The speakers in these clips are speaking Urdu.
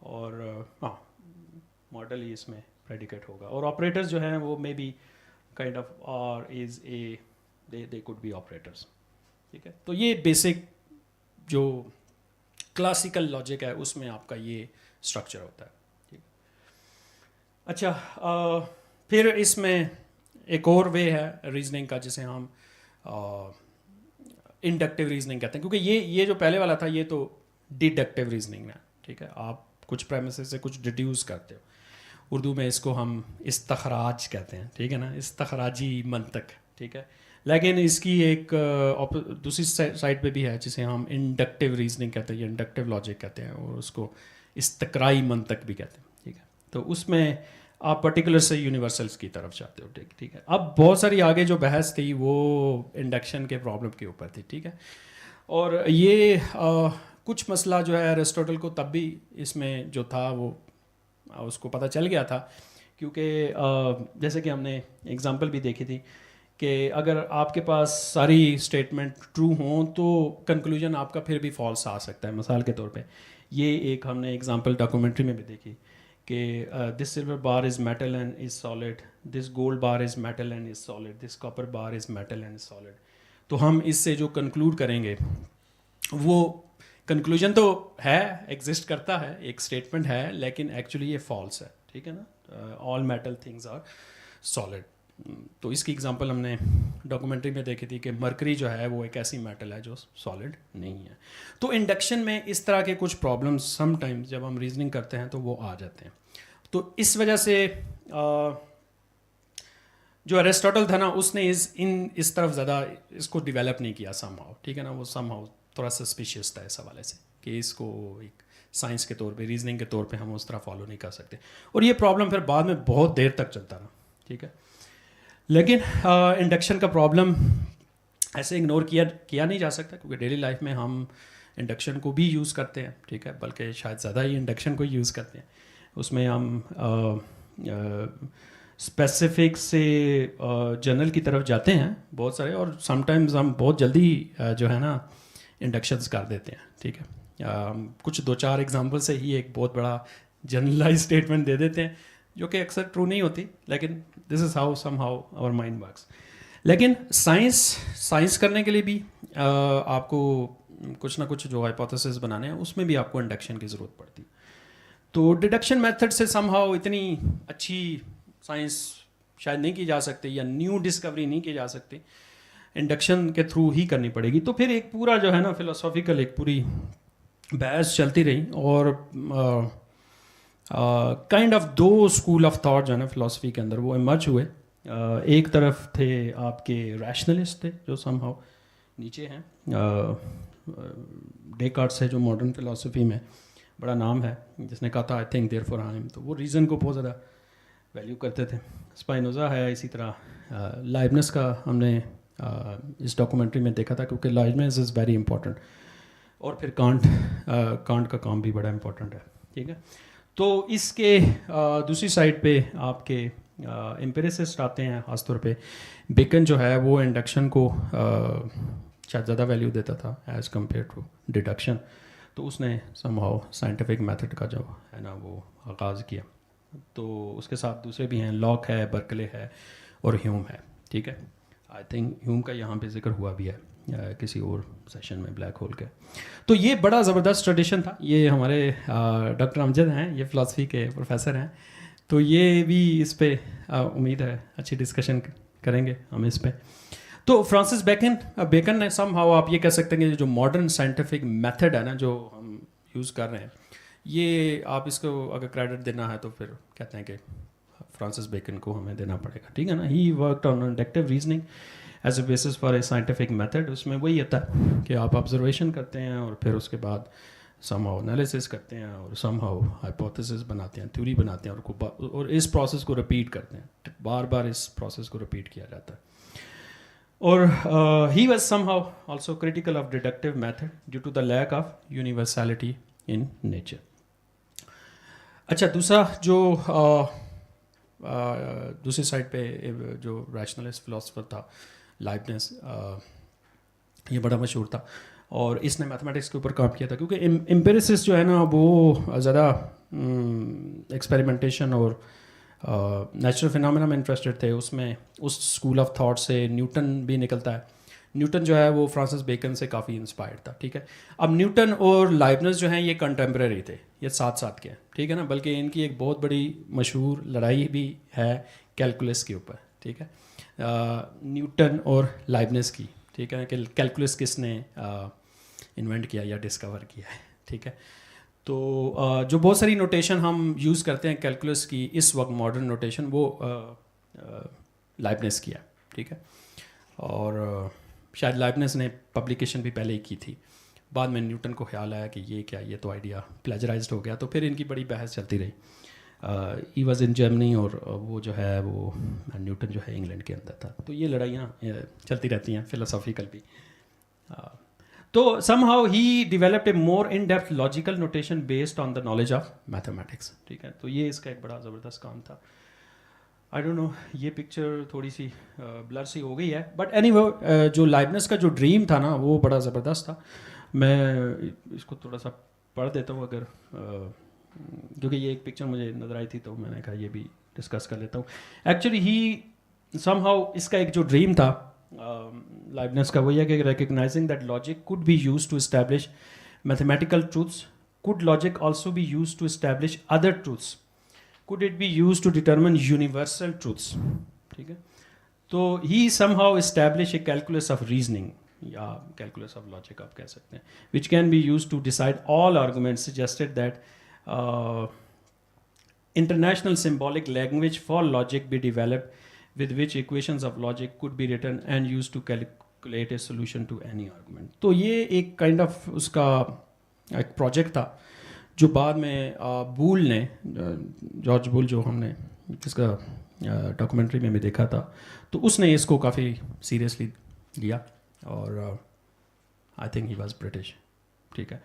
اور ہاں ماڈل ہی اس میں پریڈیکیٹ ہوگا. اور آپریٹرز جو ہیں وہ may be kind of are is a they could be operators. ٹھیک ہے, تو یہ بیسک جو کلاسیکل لاجک ہے اس میں آپ کا یہ اسٹرکچر ہوتا ہے. ٹھیک. اچھا پھر اس میں ایک اور وے ہے ریزننگ کا جسے ہم انڈکٹیو ریزننگ کہتے ہیں, کیونکہ یہ جو پہلے والا تھا یہ تو ڈیڈکٹیو ریزننگ ہے. ٹھیک ہے, آپ کچھ پریمیسز سے کچھ ڈیڈیوس کرتے ہو. اردو میں اس کو ہم استخراج کہتے ہیں. ٹھیک ہے نا, استخراجی منطق. ٹھیک ہے, لیکن اس کی ایک دوسری سائڈ پہ بھی ہے جسے ہم انڈکٹیو ریزننگ کہتے ہیں یا انڈکٹیو لاجک کہتے ہیں, اور اس کو استقرائی منطق بھی کہتے ہیں. ٹھیک ہے, تو اس میں آپ پرٹیکولر سے یونیورسلس کی طرف جاتے ہو. ٹھیک ہے, اب بہت ساری آگے جو بحث تھی وہ انڈکشن کے پرابلم کے اوپر تھی. ٹھیک ہے, اور یہ کچھ مسئلہ جو ہے ایرسٹوٹل کو تب بھی اس میں جو تھا وہ اس کو پتہ چل گیا تھا, کیونکہ جیسے کہ ہم نے اگزامپل بھی دیکھی تھی کہ اگر آپ کے پاس ساری اسٹیٹمنٹ ٹرو ہوں تو کنکلوژن آپ کا پھر بھی فالس آ سکتا ہے. مثال کے طور پہ یہ ایک ہم نے اگزامپل ڈاکومنٹری میں بھی دیکھی کہ this silver bar is metal and is solid, this gold bar is metal and is solid, this copper bar is metal and is solid. تو ہم اس سے جو کنکلوڈ کریں گے وہ کنکلوژن تو ہے, ایگزسٹ کرتا ہے, ایک اسٹیٹمنٹ ہے, لیکن ایکچولی یہ فالس ہے. ٹھیک ہے نا, آل میٹل تھنگز آر سالڈ. تو اس کی ایگزامپل ہم نے ڈاکومنٹری میں دیکھی تھی کہ مرکری جو ہے وہ ایک ایسی میٹل ہے جو سالڈ نہیں ہے. تو انڈکشن میں اس طرح کے کچھ پرابلمس سم ٹائمز جب ہم ریزننگ کرتے ہیں تو وہ آ جاتے ہیں. تو اس وجہ سے جو ایرسٹوٹل تھا نا اس نے اس طرف زیادہ اس کو ڈیولپ نہیں کیا سم ہاؤ. ٹھیک ہے نا, وہ سم ہاؤ تھوڑا سسپیشیس تھا اس حوالے سے کہ اس کو ایک سائنس کے طور پہ, ریزننگ کے طور پہ ہم اس طرح فالو نہیں کر سکتے. اور یہ پرابلم پھر بعد میں بہت دیر تک چلتا رہا. ٹھیک ہے, لیکن انڈکشن کا پرابلم ایسے اگنور کیا نہیں جا سکتا, کیونکہ ڈیلی لائف میں ہم انڈکشن کو بھی یوز کرتے ہیں. ٹھیک ہے, بلکہ شاید زیادہ ہی انڈکشن کو یوز کرتے ہیں. اس میں ہم اسپیسیفک سے جنرل کی طرف جاتے ہیں بہت سارے, اور سم ٹائمز ہم بہت جلدی جو ہے نا انڈکشنز کر دیتے ہیں. ٹھیک ہے, کچھ 2-4 ایگزامپل سے ہی ایک بہت بڑا جنرلائز اسٹیٹمنٹ دے دیتے ہیں جو کہ اکثر ٹرو نہیں ہوتی, لیکن this is how somehow our mind works. لیکن سائنس کرنے کے لیے بھی آپ کو کچھ نہ کچھ جو ہائپوتھیسز بنانے ہیں اس میں بھی آپ کو انڈکشن کی ضرورت پڑتی. تو ڈیڈکشن میتھڈ سے سم ہاؤ اتنی اچھی سائنس شاید نہیں کی جا سکتی یا نیو ڈسکوری نہیں کی جا سکتی, انڈکشن کے تھرو ہی کرنی پڑے گی. تو پھر ایک پورا جو ہے نا فلاسافیکل ایک پوری بحث چلتی رہی, اور kind of 2 school of thought جو ہے نا فلاسفی کے اندر وہ ایمرج ہوئے. ایک طرف تھے آپ کے ریشنلسٹ تھے جو سم ہاؤ نیچے ہیں, ڈیکارٹس ہے جو ماڈرن فلاسفی میں بڑا نام ہے, جس نے کہا تھا I think therefore I am. تو وہ ریزن کو بہت زیادہ ویلیو کرتے تھے. اسپائنوزا ہے, اسی طرح لائبنس کا ہم نے اس ڈاکومنٹری میں دیکھا تھا, کیونکہ لائبنس از ویری امپورٹنٹ. اور پھر کانٹ کا کام بھی بڑا امپورٹنٹ ہے. ٹھیک ہے, تو اس کے دوسری سائڈ پہ آپ کے امپیریسسٹ آتے ہیں, خاص طور پہ بیکن جو ہے وہ انڈکشن کو شاید زیادہ ویلیو دیتا تھا ایز کمپیئر ٹو ڈیڈکشن. تو اس نے سم ہاؤ سائنٹیفک میتھڈ کا جو ہے نا وہ آغاز کیا. تو اس کے ساتھ دوسرے بھی ہیں, لاک ہے, برکلے ہے, اور ہیوم ہے. ٹھیک ہے, آئی تھنک ہیوم کا یہاں پہ ذکر ہوا بھی ہے کسی اور سیشن میں بلیک ہول کے. تو یہ بڑا زبردست ٹریڈیشن تھا. یہ ہمارے ڈاکٹر امجد ہیں, یہ فلاسفی کے پروفیسر ہیں, تو یہ بھی اس پہ امید ہے اچھی ڈسکشن کریں گے ہم اس پہ. تو فرانسس بیکن نے سم ہاؤ آپ یہ کہہ سکتے ہیں کہ جو ماڈرن سائنٹیفک میتھڈ ہے نا جو ہم یوز کر رہے ہیں, یہ آپ اس کو اگر کریڈٹ دینا ہے تو پھر کہتے ہیں کہ فرانسس بیکن کو ہمیں دینا پڑے گا. ٹھیک ہے نا, he worked on inductive reasoning as a basis for a scientific method. اس میں وہی ہوتا ہے کہ آپ آبزرویشن کرتے ہیں اور پھر اس کے بعد سم ہاؤ انالیسس کرتے ہیں اور سم ہاؤ ہائپوتھیسس بناتے ہیں, تھیوری بناتے ہیں, اور اس پروسیس کو رپیٹ کرتے ہیں. بار بار اس پروسیس کو رپیٹ کیا جاتا ہے. اور he was somehow also critical of deductive method due to the lack of universality in nature. اچھا, دوسرا جو دوسری سائڈ پہ جو ریشنلسٹ فلاسفر تھا لائبنس, یہ بڑا مشہور تھا, اور اس نے میتھمیٹکس کے اوپر کام کیا تھا, کیونکہ امپیریسس جو ہے نا وہ زیادہ ایکسپیریمنٹیشن اور نیچرل فینومینا میں انٹرسٹڈ تھے. اس میں اس اسکول آف تھاٹ سے نیوٹن بھی نکلتا ہے. نیوٹن جو ہے وہ فرانسس بیکن سے کافی انسپائرڈ تھا. ٹھیک ہے, اب نیوٹن اور لائبنز جو ہیں یہ کنٹمپریری تھے, یہ ساتھ ساتھ کے ہیں. ٹھیک ہے نا, بلکہ ان کی ایک بہت بڑی مشہور لڑائی بھی ہے کیلکولس کے اوپر. ٹھیک ہے, نیوٹن اور لائبنز کی. ٹھیک ہے, کہ کیلکولس کس نے انوینٹ کیا یا ڈسکور کیا ہے. ٹھیک ہے, تو جو بہت ساری نوٹیشن ہم یوز کرتے ہیں کیلکولس کی اس وقت, ماڈرن نوٹیشن, وہ لائبنز کیا. ٹھیک ہے, اور شاید لائبنز نے پبلیکیشن بھی پہلے ہی کی تھی. بعد میں نیوٹن کو خیال آیا کہ یہ کیا, یہ تو آئیڈیا پلیجرائزڈ ہو گیا. تو پھر ان کی بڑی بحث چلتی رہی. ہی واز ان جرمنی اور وہ جو ہے وہ نیوٹن جو ہے انگلینڈ کے اندر تھا. تو یہ لڑائیاں چلتی رہتی ہیں فلسافیکل بھی. تو some how he developed a more in depth logical notation based on the knowledge of mathematics. ٹھیک ہے, تو یہ اس کا ایک بڑا زبردست کام تھا. آئی ڈونٹ نو, یہ پکچر تھوڑی سی بلر سی ہو گئی ہے, بٹ اینی وہ جو لائبنز کا جو ڈریم تھا نا وہ بڑا زبردست تھا. میں اس کو تھوڑا سا پڑھ دیتا ہوں اگر, کیونکہ یہ ایک پکچر مجھے نظر آئی تھی تو میں نے کہا یہ بھی ڈسکس کر لیتا ہوں. ایکچولی ہی سم ہاؤ اس کا ایک جو ڈریم تھا لائبنز کا, وہ یہ کہ recognizing that logic could be use to establish mathematical truths, could logic also be use to establish other truths, could it be used to determine universal truths. ٹھیک ہے, تو he somehow established a calculus of reasoning یا calculus of logic آپ کہہ سکتے ہیں, which can be used to decide all arguments. Suggested that international symbolic language for logic be developed with which equations of logic could be written and used to calculate a solution to any argument. تو یہ ایک kind of اس کا ایک پروجیکٹ تھا جو بعد میں بول نے, جارج بول جو ہم نے اس کا ڈاکومنٹری میں بھی دیکھا تھا, تو اس نے اس کو کافی سیریسلی لیا اور I think he was British. ٹھیک ہے,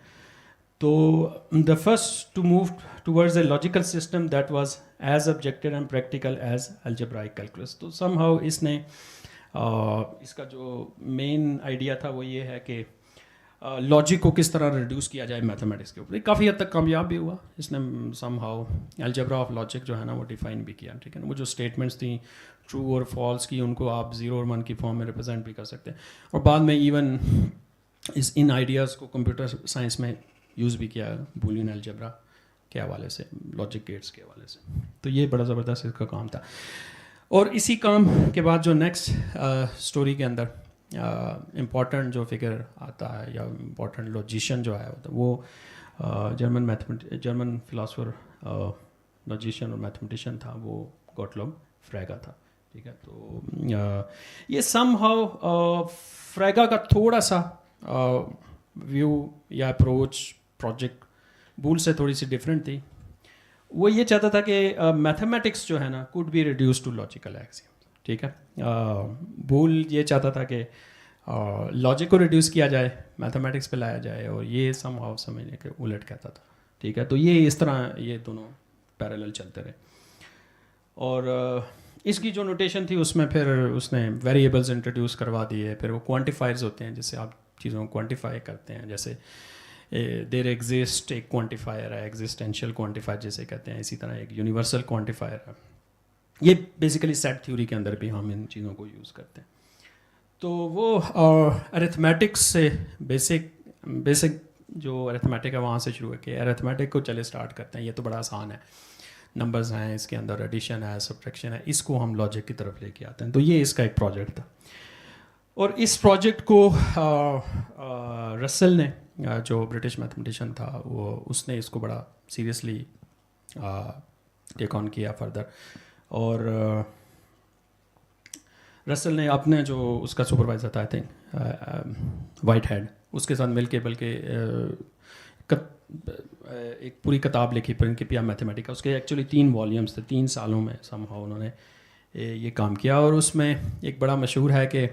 تو the first to move towards a logical system that was as objective and practical as algebraic calculus. تو سم ہاؤ اس نے اس کا جو مین آئیڈیا تھا وہ یہ ہے کہ لاجک کو کس طرح ریڈیوس کیا جائے میتھمیٹکس کے اوپر. کافی حد تک کامیاب بھی ہوا. اس نے some how algebra of logic جو ہے نا وہ ڈیفائن بھی کیا. ٹھیک ہے, وہ جو اسٹیٹمنٹس تھیں ٹرو اور فالس کی, ان کو آپ 0 اور 1 کی فارم میں ریپرزینٹ بھی کر سکتے ہیں. اور بعد میں ایون ان آئیڈیاز کو کمپیوٹر سائنس میں یوز بھی کیا بولین الجبرا کے حوالے سے, لاجک گیٹس کے حوالے سے. تو یہ بڑا زبردست اس کا کام تھا. اور اسی کام کے بعد جو نیکسٹ اسٹوری کے اندر امپورٹنٹ جو فگر آتا ہے یا امپورٹنٹ لوجیشین جو ہے وہ جرمن فلاسفر لوجیشین اور میتھمیٹیشین تھا, وہ گوٹلوب فریگا تھا. ٹھیک ہے, تو یہ سم ہاؤ فریگا کا تھوڑا سا ویو یا اپروچ پروجیکٹ بول سے تھوڑی سی ڈفرینٹ تھی. وہ یہ چاہتا تھا کہ میتھمیٹکس جو ہے نا could be reduced to logical axiom. ٹھیک ہے, بول یہ چاہتا تھا کہ لاجک کو ریڈیوس کیا جائے, میتھمیٹکس پہ لایا جائے, اور یہ سم ہاؤ سمجھنے کے الٹ کہتا تھا. ٹھیک ہے, تو یہ اس طرح یہ دونوں پیرالل چلتے رہے. اور اس کی جو نوٹیشن تھی اس میں پھر اس نے ویریبلز انٹروڈیوس کروا دیے. پھر وہ کوانٹیفائرز ہوتے ہیں جس سے آپ چیزوں کو کوانٹیفائی کرتے ہیں, جیسے دیر ایگزسٹ ایک کوانٹیفائر ہے, ایگزسٹینشیل کوانٹیفائر جسے کہتے ہیں. اسی طرح ایک یونیورسل کوانٹیفائر ہے. یہ بیسیکلی سیٹ تھیوری کے اندر بھی ہم ان چیزوں کو یوز کرتے ہیں. تو وہ ارتھمیٹکس سے بیسک جو ارتھمیٹک ہے وہاں سے شروع ہے کہ ارتھمیٹک کو چلے اسٹارٹ کرتے ہیں, یہ تو بڑا آسان ہے, نمبرز ہیں, اس کے اندر ایڈیشن ہے, سبٹریکشن ہے, اس کو ہم لاجک کی طرف لے کے آتے ہیں. تو یہ اس کا ایک پروجیکٹ تھا. اور اس پروجیکٹ کو رسل نے, جو برٹش میتھمیٹیشین تھا, وہ اس نے اس کو بڑا سیریسلی ٹیک آن کیا فردر. اور رسل نے اپنے جو اس کا سپروائزر تھا, آئی تھنک وائٹ ہیڈ, اس کے ساتھ مل کے بلکہ ایک پوری کتاب لکھی پرنسپیا میتھمیٹیکا. اس کے ایکچولی 3 والیومس تھے. 3 سالوں میں سم ہاؤ انہوں نے یہ کام کیا. اور اس میں ایک بڑا مشہور ہے کہ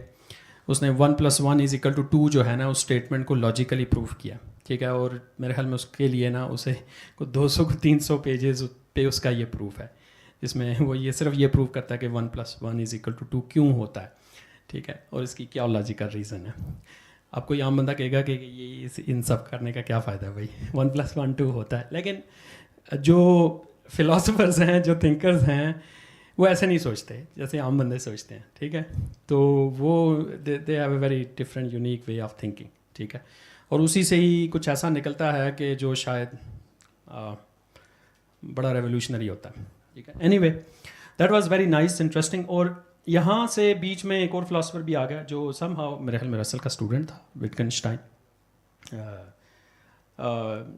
اس نے 1+1=2 جو ہے نا اس اسٹیٹمنٹ کو لاجیکلی پروف کیا. ٹھیک ہے, اور میرے خیال میں اس کے لیے نا اسے 200-300 پیجز پہ اس کا یہ پروف ہے, جس میں وہ یہ صرف یہ پروف کرتا ہے کہ 1+1=2 کیوں ہوتا ہے. ٹھیک ہے, اور اس کی کیا لاجیکل ریزن ہے. آپ کو عام بندہ کہے گا کہ یہ ان سب کرنے کا کیا فائدہ ہے بھائی, 1+1=2 ہوتا ہے. لیکن جو فلاسفرز ہیں, جو تھنکرز ہیں, وہ ایسے نہیں سوچتے جیسے عام بندے سوچتے ہیں, ٹھیک ہے. تو وہ they have a very different unique way of thinking, ٹھیک ہے. اور اسی سے ہی کچھ ایسا نکلتا ہے کہ جو شاید بڑا ریولیوشنری ہوتا ہے, ٹھیک ہے. Any way that was very nice, interesting. اور یہاں سے بیچ میں ایک اور فلاسفر بھی آ گیا جو سم ہاؤ میرے خیال میں رسل کا اسٹوڈنٹ تھا, وٹگنشٹائن,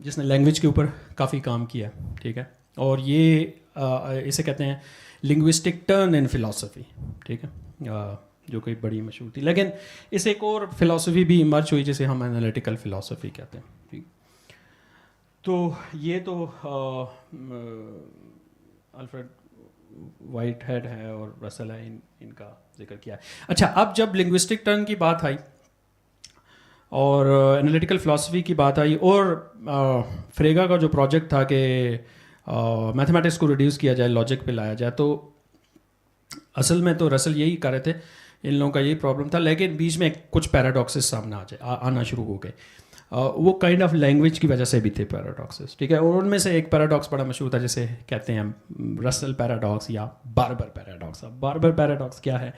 جس نے لینگویج کے اوپر کافی کام کیا, ٹھیک ہے. اور یہ اسے کہتے ہیں لنگوسٹک ٹرن ان فلاسفی, ٹھیک ہے, جو کہ بڑی مشہور تھی. لیکن اس ایک اور فلاسفی بھی ایمرج ہوئی جسے ہم انالیٹیکل فلاسفی کہتے ہیں, ٹھیک. تو یہ تو الفریڈ وائٹ ہیڈ ہے اور رسل ہے, ان کا ذکر کیا ہے. اچھا, اب جب لنگوسٹک ٹرن کی بات آئی اور انالیٹیکل فلاسفی کی بات آئی, اور فریگا کا جو پروجیکٹ تھا کہ میتھمیٹکس کو ریڈیوس کیا جائے, لاجک پہ لایا جائے, تو اصل میں تو رسل یہی کر رہے تھے, ان لوگوں کا یہی پرابلم تھا. لیکن بیچ میں کچھ پیراڈاکسز سامنے آنا شروع ہو گئے. وہ کائنڈ آف لینگویج کی وجہ سے بھی تھے پیراڈاکسز, ٹھیک ہے. اور ان میں سے ایک پیراڈاکس بڑا مشہور تھا جسے کہتے ہیں رسل پیراڈاکس یا باربر پیراڈاکس. اب باربر پیراڈاکس کیا ہے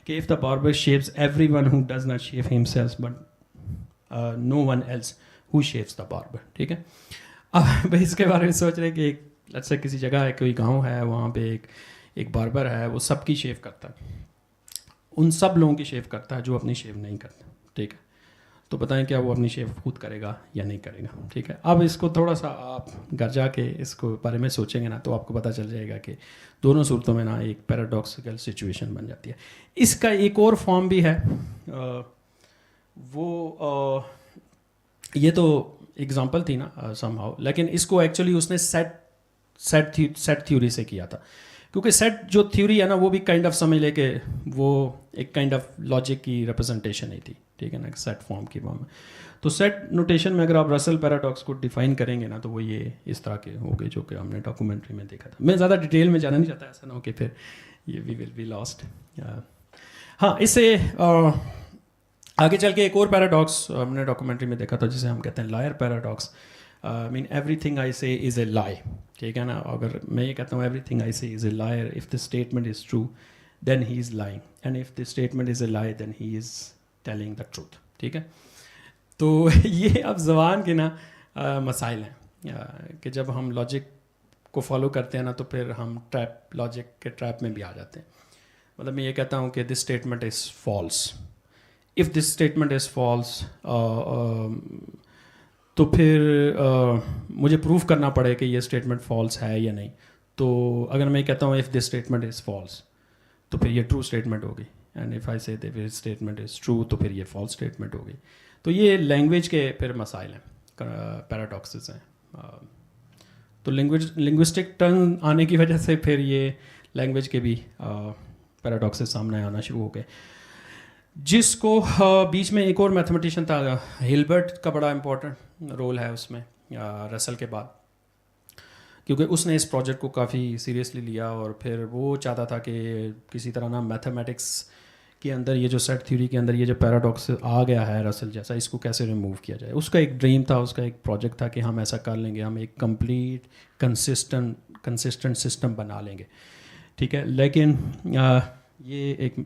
کہ if the barber shapes every one who does not shape himself but no one else who shapes the barber, ٹھیک ہے. اب اس کے بارے میں سوچ رہے کہ ایک اچھا کسی جگہ ہے, کوئی گاؤں ہے, وہاں پہ ایک باربر ہے, وہ سب کی شیو کرتا ہے, ان سب لوگوں کی شیو کرتا ہے جو اپنی شیو نہیں کرتے, ٹھیک ہے. تو بتائیں کیا وہ اپنی شیو خود کرے گا یا نہیں کرے گا, ٹھیک ہے. اب اس کو تھوڑا سا آپ گھر جا کے اس کو بارے میں سوچیں گے نا, تو آپ کو پتہ چل جائے گا کہ دونوں صورتوں میں نا ایک پیراڈاکسیکل سچویشن بن جاتی ہے. اس کا ایک اور فارم بھی ہے, وہ یہ تو ایگزامپل تھی نا سم ہاؤ, لیکن اس کو ایکچولی اس نے سیٹ تھیوری سے کیا تھا. کیونکہ سیٹ جو تھیوری ہے نا, وہ بھی کائنڈ آف سمجھ لے کہ وہ ایک کائنڈ آف لاجک کی ریپرزنٹیشن ہی تھی, ٹھیک ہے نا, سیٹ فارم کی فارم میں. تو سیٹ نوٹیشن میں اگر آپ رسل پیراڈاکس کو ڈیفائن کریں گے نا, تو وہ یہ اس طرح کے ہو گئے جو کہ ہم نے ڈاکومنٹری میں دیکھا تھا. میں زیادہ ڈیٹیل میں جانا نہیں چاہتا, ایسا نہ ہو کہ پھر یہ وی ول بی لاسٹ. ہاں, اس سے آگے چل کے ایک اور پیراڈاکس ہم نے ڈاکومنٹری میں دیکھا تھا جسے ہم کہتے ہیں لائر پیراڈاکس. مین everything I say is a لائی, ٹھیک ہے نا. اگر میں یہ کہتا ہوں every thing I say is a liar, if the statement is true then he is lying, and if the statement is a lie then he is telling the truth, ٹھیک ہے. تو یہ اب زبان کے نا مسائل ہیں کہ جب ہم لاجک کو فالو کرتے ہیں نا, تو پھر ہم لاجک کے ٹریپ میں بھی آ جاتے ہیں. مطلب میں یہ کہتا ہوں کہ this statement is false, if this statement is false, تو پھر مجھے پروف کرنا پڑے کہ یہ اسٹیٹمنٹ فالس ہے یا نہیں. تو اگر میں کہتا ہوں if this statement is false, تو پھر یہ ٹرو اسٹیٹمنٹ ہوگی, اینڈ اف آئی سے دس اسٹیٹمنٹ از ٹرو, تو پھر یہ فالس اسٹیٹمنٹ ہوگی. تو یہ لینگویج کے پھر مسائل ہیں, پیراڈاکسز ہیں. تو لنگوسٹک ٹرن آنے کی وجہ سے پھر یہ لینگویج کے بھی پیراڈاکسز سامنے آنا شروع ہو گئے, جس کو بیچ میں ایک اور میتھمیٹیشین تھا ہلبرٹ کا بڑا امپورٹنٹ رول ہے اس میں رسل کے بعد, کیونکہ اس نے اس پروجیکٹ کو کافی سیریسلی لیا, اور پھر وہ چاہتا تھا کہ کسی طرح نا میتھمیٹکس کے اندر یہ جو سیٹ تھیوری کے اندر یہ جو پیراڈاکس آ گیا ہے رسل جیسا, اس کو کیسے ریموو کیا جائے. اس کا ایک ڈریم تھا, اس کا ایک پروجیکٹ تھا کہ ہم ایسا کر لیں گے, ہم ایک کمپلیٹ کنسسٹنٹ سسٹم بنا لیں گے, ٹھیک ہے. لیکن یہ ایک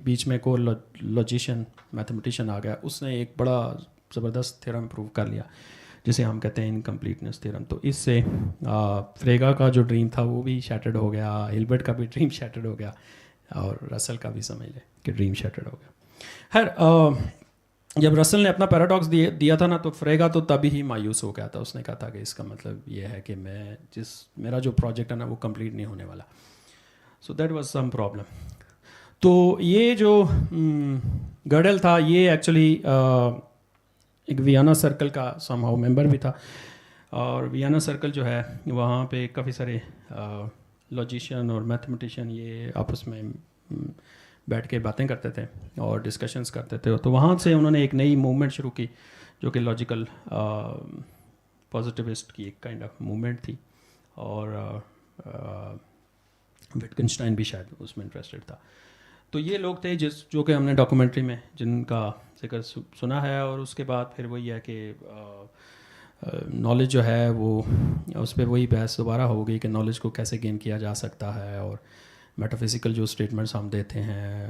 بیچ میں ایک اور لاجیشین میتھمیٹیشین آ گیا, اس نے ایک بڑا زبردست تھیورم پروو کر لیا جسے ہم کہتے ہیں انکمپلیٹنس تھیورم. تو اس سے فریگا کا جو ڈریم تھا وہ بھی شیٹرڈ ہو گیا, ہلبرٹ کا بھی ڈریم شیٹرڈ ہو گیا, اور رسل کا بھی سمجھ لیں کہ ڈریم شیٹرڈ ہو گیا. خیر, جب رسل نے اپنا پیراڈاکس دیا تھا نا, تو فریگا تو تبھی ہی مایوس ہو گیا تھا. اس نے کہا تھا کہ اس کا مطلب یہ ہے کہ میرا جو پروجیکٹ ہے نا وہ کمپلیٹ نہیں ہونے والا. So that was some problem. تو یہ جو گرڈل تھا, یہ ایکچولی ایک ویانا سرکل کا سم ہاؤ ممبر بھی تھا, اور ویانا سرکل جو ہے وہاں پہ کافی سارے لاجیشین اور میتھمیٹیشین یہ آپس میں بیٹھ کے باتیں کرتے تھے اور ڈسکشنز کرتے تھے. تو وہاں سے انہوں نے ایک نئی موومنٹ شروع کی جو کہ لاجیکل پازیٹیوسٹ کی ایک کائنڈ آف موومنٹ تھی, اور وٹگنشٹائن بھی شاید اس میں انٹرسٹڈ تھا. تو یہ لوگ تھے جو کہ ہم نے ڈاکومنٹری میں جن کا ذکر سنا ہے. اور اس کے بعد پھر وہی ہے کہ نالج جو ہے وہ اس پہ وہی بحث دوبارہ ہوگی کہ نالج کو کیسے گین کیا جا سکتا ہے، اور میٹا فزیکل جو اسٹیٹمنٹس ہم دیتے ہیں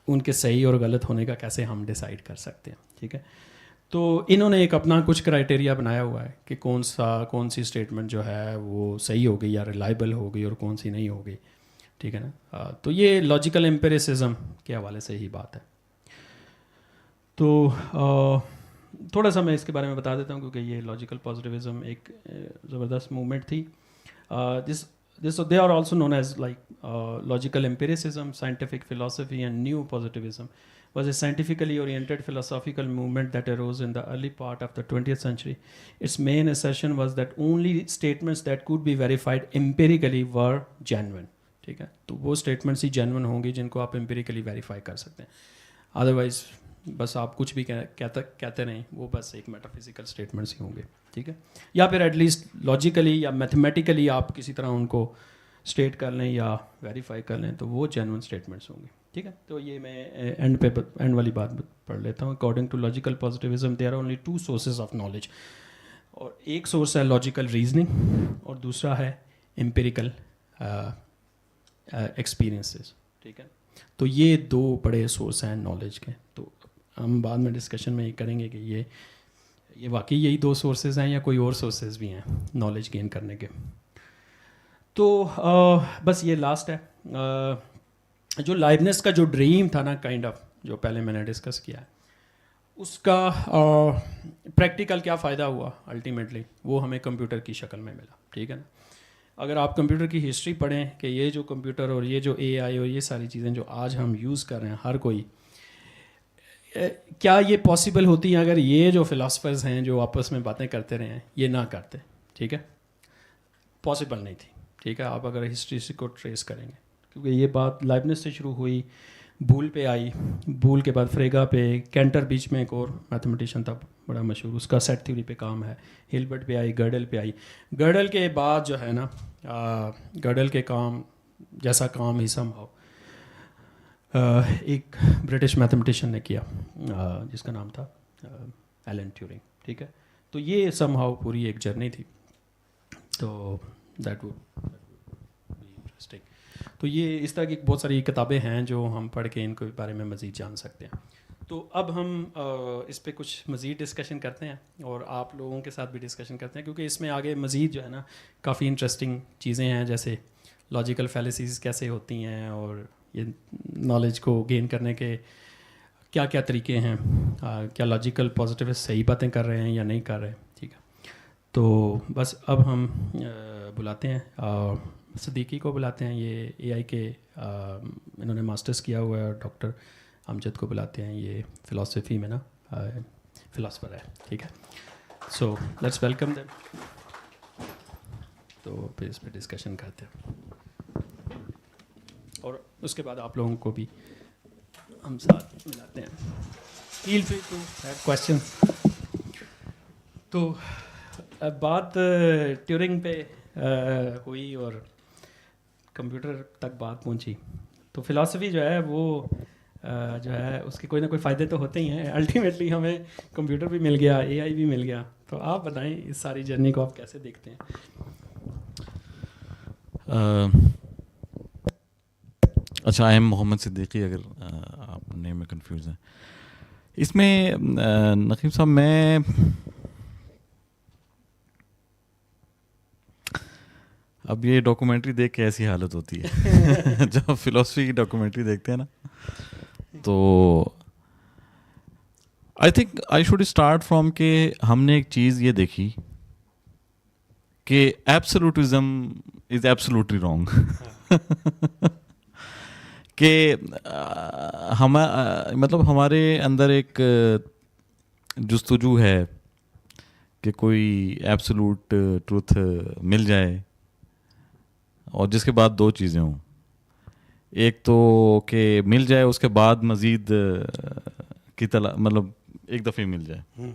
ان کے صحیح اور غلط ہونے کا کیسے ہم ڈیسائیڈ کر سکتے ہیں. ٹھیک ہے، تو انہوں نے ایک اپنا کچھ کرائٹیریا بنایا ہوا ہے کہ کون سی اسٹیٹمنٹ جو ہے وہ صحیح ہوگی یا ریلائبل ہوگی اور کون سی نہیں ہوگی. ٹھیک ہے نا، تو یہ لاجیکل امپیریسزم کے حوالے سے ہی بات ہے. تو تھوڑا سا میں اس کے بارے میں بتا دیتا ہوں کیونکہ یہ لاجیکل پازیٹیوزم ایک زبردست موومنٹ تھی. They are also known as like logical empiricism, scientific philosophy, and new positivism was a scientifically oriented philosophical movement that arose in the early part of the 20th century. Its main assertion was that only statements that could be verified empirically were genuine. ٹھیک ہے، تو وہ اسٹیٹمنٹس ہی جینون ہوں گی جن کو آپ امپیریکلی ویریفائی کر سکتے ہیں. ادروائز بس آپ کچھ بھی کہتے نہیں، وہ بس ایک میٹا فزیکل اسٹیٹمنٹس ہی ہوں گے. ٹھیک ہے، یا پھر ایٹ لیسٹ لاجیکلی یا میتھمیٹیکلی آپ کسی طرح ان کو اسٹیٹ کر لیں یا ویریفائی کر لیں تو وہ جینون اسٹیٹمنٹس ہوں گے. ٹھیک ہے، تو یہ میں اینڈ والی بات پڑھ لیتا ہوں. According to logical positivism there are only 2 sources of knowledge, اور ایک سورس ہے لاجیکل ریزننگ اور دوسرا ہے امپیریکل ایکسپیرینسز. ٹھیک ہے، تو یہ 2 بڑے سورس ہیں نالج کے. تو ہم بعد میں ڈسکشن میں یہ کریں گے کہ یہ واقعی یہی 2 سورسز ہیں یا کوئی اور سورسز بھی ہیں نالج گین کرنے کے. تو بس یہ لاسٹ ہے جو لائبنس کا جو ڈریم تھا نا کائنڈ آف، جو پہلے میں نے ڈسکس کیا ہے، اس کا پریکٹیکل کیا فائدہ ہوا الٹیمیٹلی، وہ ہمیں کمپیوٹر کی شکل میں ملا. ٹھیک ہے نا، اگر آپ کمپیوٹر کی ہسٹری پڑھیں کہ یہ جو کمپیوٹر اور یہ جو اے آئی اور یہ ساری چیزیں جو آج ہم یوز کر رہے ہیں ہر کوئی، کیا یہ پاسبل ہوتی ہیں اگر یہ جو فلاسفرز ہیں جو آپس میں باتیں کرتے رہے ہیں یہ نہ کرتے. ٹھیک ہے، پاسبل نہیں تھی. ٹھیک ہے، آپ اگر ہسٹری کو ٹریس کریں گے، کیونکہ یہ بات لائبنس سے شروع ہوئی، بول پہ آئی، بول کے بعد فریگا پہ، کینٹر بیچ میں ایک اور میتھمیٹیشین تھا بڑا مشہور، اس کا سیٹ تھیوری پہ کام ہے، ہلبرٹ پہ آئی، گرڈل پہ آئی. گرڈل کے بعد جو ہے نا گرڈل کے کام جیسا کام ہی سم ہاؤ ایک برٹش میتھمیٹیشین نے کیا جس کا نام تھا ایلن ٹیورنگ. ٹھیک ہے، تو یہ سم ہاؤ پوری ایک جرنی تھی. تو دیٹ وڈ بی انٹرسٹنگ. تو یہ اس طرح کی بہت ساری کتابیں ہیں جو ہم پڑھ کے ان کے بارے میں مزید جان سکتے ہیں. تو اب ہم اس پہ کچھ مزید ڈسکشن کرتے ہیں اور آپ لوگوں کے ساتھ بھی ڈسکشن کرتے ہیں، کیونکہ اس میں آگے مزید جو ہے نا کافی انٹرسٹنگ چیزیں ہیں، جیسے لاجیکل فیلیسیز کیسے ہوتی ہیں اور یہ نالج کو گین کرنے کے کیا کیا طریقے ہیں، کیا لاجیکل پازیٹیو صحیح باتیں کر رہے ہیں یا نہیں کر رہے. ٹھیک ہے، تو بس اب ہم بلاتے ہیں صدیقی کو، بلاتے ہیں، یہ اے آئی کے انہوں نے ماسٹرز کیا ہوا ہے، اور ڈاکٹر امجد کو بلاتے ہیں، یہ فلاسفی میں نا فلاسفر ہے. ٹھیک ہے، سو لیٹس ویلکم دیم. تو پھر اس پہ ڈسکشن کرتے ہیں اور اس کے بعد آپ لوگوں کو بھی ہم ساتھ ملاتے ہیں. Feel free to have questions. تو بات ٹیورنگ پہ ہوئی اور کمپیوٹر تک بات پہنچی، تو فلاسفی جو ہے وہ جو ہے اس کے کوئی نہ کوئی فائدے تو ہوتے ہی ہیں. الٹیمیٹلی ہمیں کمپیوٹر بھی مل گیا، اے آئی بھی مل گیا. تو آپ بتائیں اس ساری جرنی کو آپ کیسے دیکھتے ہیں؟ اچھا، آئی ایم محمد صدیقی، اگر آپ نیم میں کنفیوز ہیں. اس میں نقیب صاحب میں اب یہ ڈاکومنٹری دیکھ کے ایسی حالت ہوتی ہے جب فلاسفی کی ڈاکومنٹری دیکھتے ہیں نا، تو I think I should start from کہ ہم نے ایک چیز یہ دیکھی کہ ایبسولوٹزم از ایبسولوٹلی رانگ. کہ مطلب ہمارے اندر ایک جستجو ہے کہ کوئی ایبسولوٹ ٹروتھ مل جائے، اور جس کے بعد 2 چیزیں ہوں. ایک تو کہ مل جائے، اس کے بعد مزید کی مطلب ایک دفعہ مل جائے،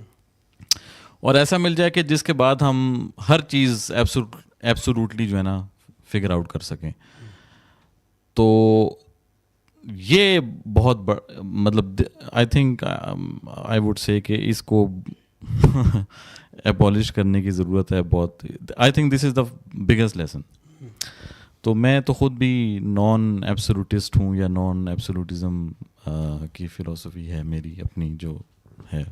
اور ایسا مل جائے کہ جس کے بعد ہم ہر چیز ایبسولوٹلی جو ہے نا فگر آؤٹ کر سکیں. تو یہ بہت مطلب I think I would say کہ اس کو ایبالش کرنے کی ضرورت ہے بہت. I think this is the biggest lesson. تو میں تو خود بھی نان ایبسولوٹسٹ ہوں, یا نان ایبسولوٹزم کی فلاسفی ہے میری اپنی جو ہے.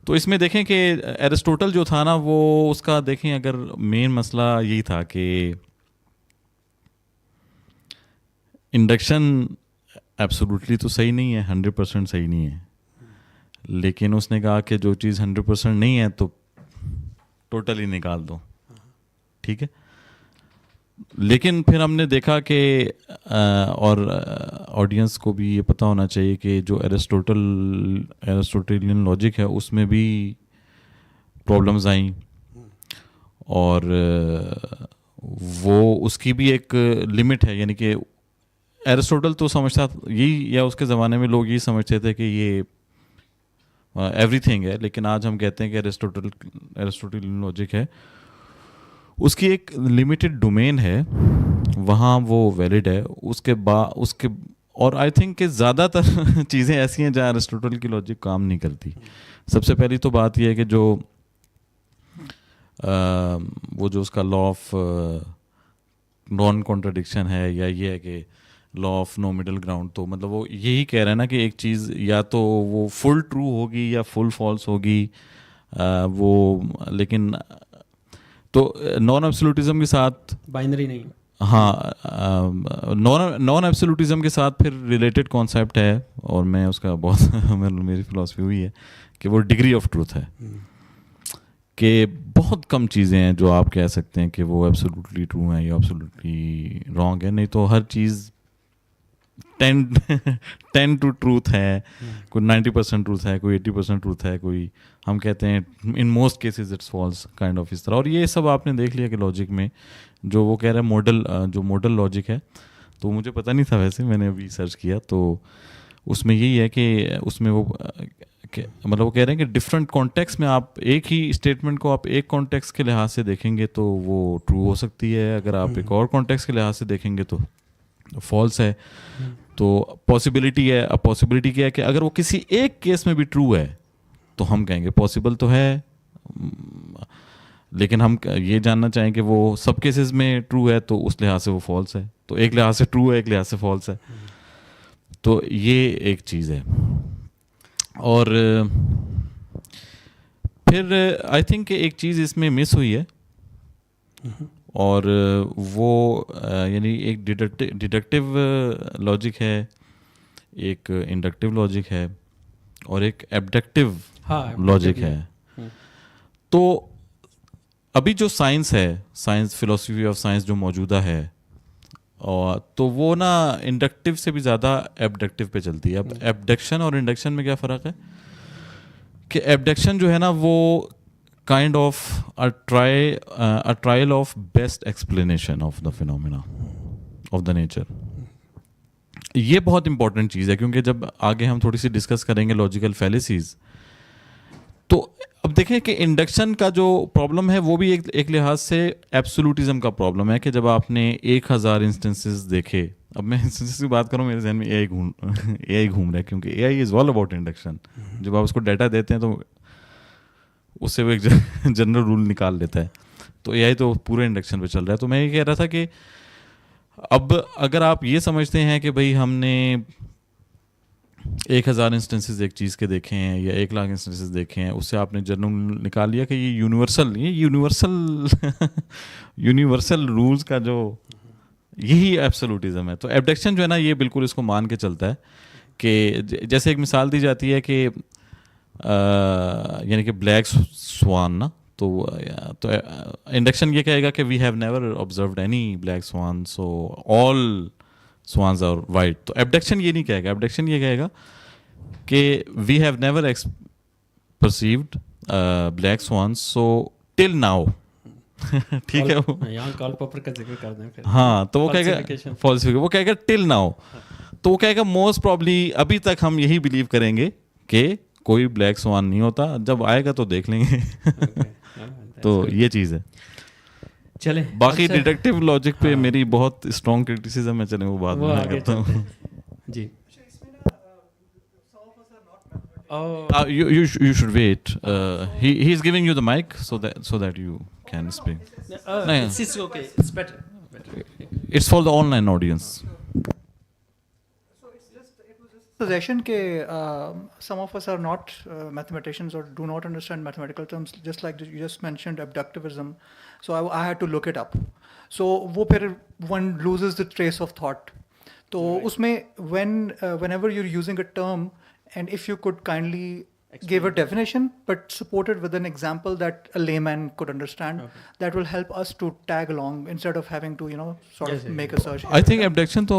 تو اس میں دیکھیں کہ ایرسٹوٹل جو تھا نا, وہ اس کا دیکھیں اگر مین مسئلہ یہی تھا کہ انڈکشن ایبسولوٹلی تو صحیح نہیں ہے, 100% صحیح نہیں ہے, لیکن اس نے کہا کہ جو چیز 100% نہیں ہے تو ٹوٹلی نکال دو, ٹھیک ہے. لیکن پھر ہم نے دیکھا کہ اور آڈینس کو بھی یہ پتہ ہونا چاہیے کہ جو ایرسٹوٹیلین لاجک ہے اس میں بھی پرابلمز آئیں, اور وہ اس کی بھی ایک لمٹ ہے. یعنی کہ ایرسٹوٹل تو سمجھتا یہی, یا اس کے زمانے میں لوگ یہی سمجھتے تھے کہ یہ ایوری تھنگ ہے, لیکن آج ہم کہتے ہیں کہ ایرسٹوٹیلین لاجک ہے, اس کی ایک لمیٹڈ ڈومین ہے, وہاں وہ ویلڈ ہے. اس کے اور آئی تھنک کہ زیادہ تر چیزیں ایسی ہیں جہاں ایرسٹوٹل کی لاجک کام نہیں کرتی. سب سے پہلی تو بات یہ ہے کہ جو وہ جو اس کا لا آف نان کانٹراڈکشن ہے, یا یہ ہے کہ law of no middle ground, تو مطلب وہ یہی کہہ رہا ہے نا کہ ایک چیز یا تو وہ فل ٹرو ہوگی یا فل فالس ہوگی. وہ لیکن تو نان ایبسولوٹزم کے ساتھ بائنری نہیں, ہاں نان ایبسولوٹزم کے ساتھ پھر ریلیٹڈ کانسیپٹ ہے, اور میں اس کا بہت میری فلاسفی ہوئی ہے کہ وہ ڈگری آف ٹروتھ ہے, کہ بہت کم چیزیں ہیں جو آپ کہہ سکتے ہیں کہ وہ ایبسولوٹلی ٹرو ہیں یا ایبسولوٹلی رانگ ہے. نہیں تو ہر چیز 10 ٹو ٹروتھ ہے, کوئی 90% ٹروتھ ہے, کوئی 80% ٹروتھ ہے, کوئی ہم کہتے ہیں in most cases it's false kind of اس طرح. اور یہ سب آپ نے دیکھ لیا کہ لاجک میں جو وہ کہہ رہا ہے ماڈل لاجک ہے, تو مجھے پتہ نہیں تھا ویسے, میں نے ابھی سرچ کیا تو اس میں یہی ہے کہ اس میں وہ مطلب وہ کہہ رہے ہیں کہ ڈفرینٹ کانٹیکس میں آپ ایک ہی اسٹیٹمنٹ کو آپ ایک کانٹیکس کے لحاظ سے دیکھیں گے تو وہ ٹرو ہو سکتی ہے, اگر آپ ایک اور کانٹیکس کے لحاظ سے دیکھیں گے تو فالس ہے. تو پاسبلٹی ہے, اب پاسبلٹی کیا ہے کہ اگر وہ کسی ایک کیس میں بھی ٹرو ہے تو ہم کہیں گے پاسبل تو ہے, لیکن ہم یہ جاننا چاہیں کہ وہ سب کیسز میں ٹرو ہے تو اس لحاظ سے وہ فالس ہے. تو ایک لحاظ سے ٹرو ہے, ایک لحاظ سے فالس ہے. تو یہ ایک چیز ہے. اور پھر آئی تھنک کہ ایک چیز اس میں مس ہوئی ہے, اور وہ یعنی ایک ڈیڈکٹیو لاجک ہے, ایک انڈکٹیو لاجک ہے, اور ایک ایبڈکٹیو لاجک ہے. تو ابھی جو سائنس ہے, سائنس فلاسفی آف سائنس جو موجودہ ہے, تو وہ نا انڈکٹیو سے بھی زیادہ ایبڈکٹیو پہ چلتی ہے. اب ایبڈکشن اور انڈکشن میں کیا فرق ہے کہ ایبڈکشن جو ہے نا وہ kind of a trial of best explanation of the phenomena of the nature. یہ بہت امپورٹنٹ چیز ہے, کیونکہ جب آگے ہم تھوڑی سی ڈسکس کریں گے لاجیکل فیلیسیز, تو اب دیکھیں کہ انڈکشن کا جو پرابلم ہے وہ بھی ایک لحاظ سے ایبسولوٹزم کا پرابلم ہے, کہ جب آپ نے 1000 انسٹنسز دیکھے, اب میں انسٹنسز کی بات کروں میرے ذہن میں اے آئی گھوم رہا ہے, کیونکہ اے آئی از آل اباؤٹ انڈکشن. جب آپ اس کو ڈیٹا دیتے ہیں تو اس سے وہ ایک جنرل رول نکال لیتا ہے, تو اے آئی تو پورے انڈکشن پہ چل رہا ہے. تو میں یہ کہہ رہا تھا کہ اب اگر آپ یہ سمجھتے ہیں کہ بھائی ہم نے 1000 انسٹنسز ایک چیز کے دیکھے ہیں یا 1,00,000 انسٹنسز دیکھے ہیں, اس سے آپ نے جنرل نکال لیا کہ یہ یونیورسل رولز کا جو یہی ایبسولوٹزم ہے. تو ایبڈکشن جو ہے نا یہ بالکل اس کو مان کے چلتا ہے, کہ جیسے ایک مثال دی جاتی ہے کہ یعنی کہ بلیک سوان نا, تو انڈکشن یہ کہے گا کہ we have never observed any black swan, so all swans are white. تو ایبڈکشن یہ نہیں کہے گا, ایبڈکشن یہ کہے گا کہ we have never perceived black swan, so till now. ٹھیک ہے, یہاں کارل پاپر کا ذکر کر دیں پھر. ہاں, تو وہ کہے گا فالسیفیکیشن, وہ کہے گا ٹل ناؤ. تو وہ کہے گا موسٹ پرابلی ابھی تک ہم یہی بلیو کریں گے کہ کوئی بلیک سوان نہیں ہوتا, جب آئے گا تو دیکھ لیں گے. تو یہ چیز ہے. چلیں باقی ڈیڈکٹیو لاجک پہ میری بہت اسٹرانگ کرٹیسزم ہے, چلیں وہ بات میں کرتا ہوں. جی You should wait. He's giving you the mic so that you can speak. It's okay. It's better. It's for the online audience. Suggestion ke some of us are not mathematicians or do not understand mathematical terms, just like you just mentioned abductivism. So I had to look it up. So wo phir one loses the trace of thought. So usme whenever you're using a term, and if you could kindly give a definition but support it with an example that a layman could understand, that will help us to tag along instead of having to sort of make a search. I think abduction to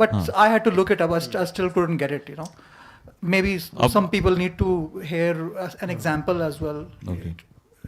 but I had to look it up. I still couldn't get it. Maybe some people need to hear an example as well. Okay.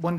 one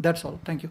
That's all. Thank you.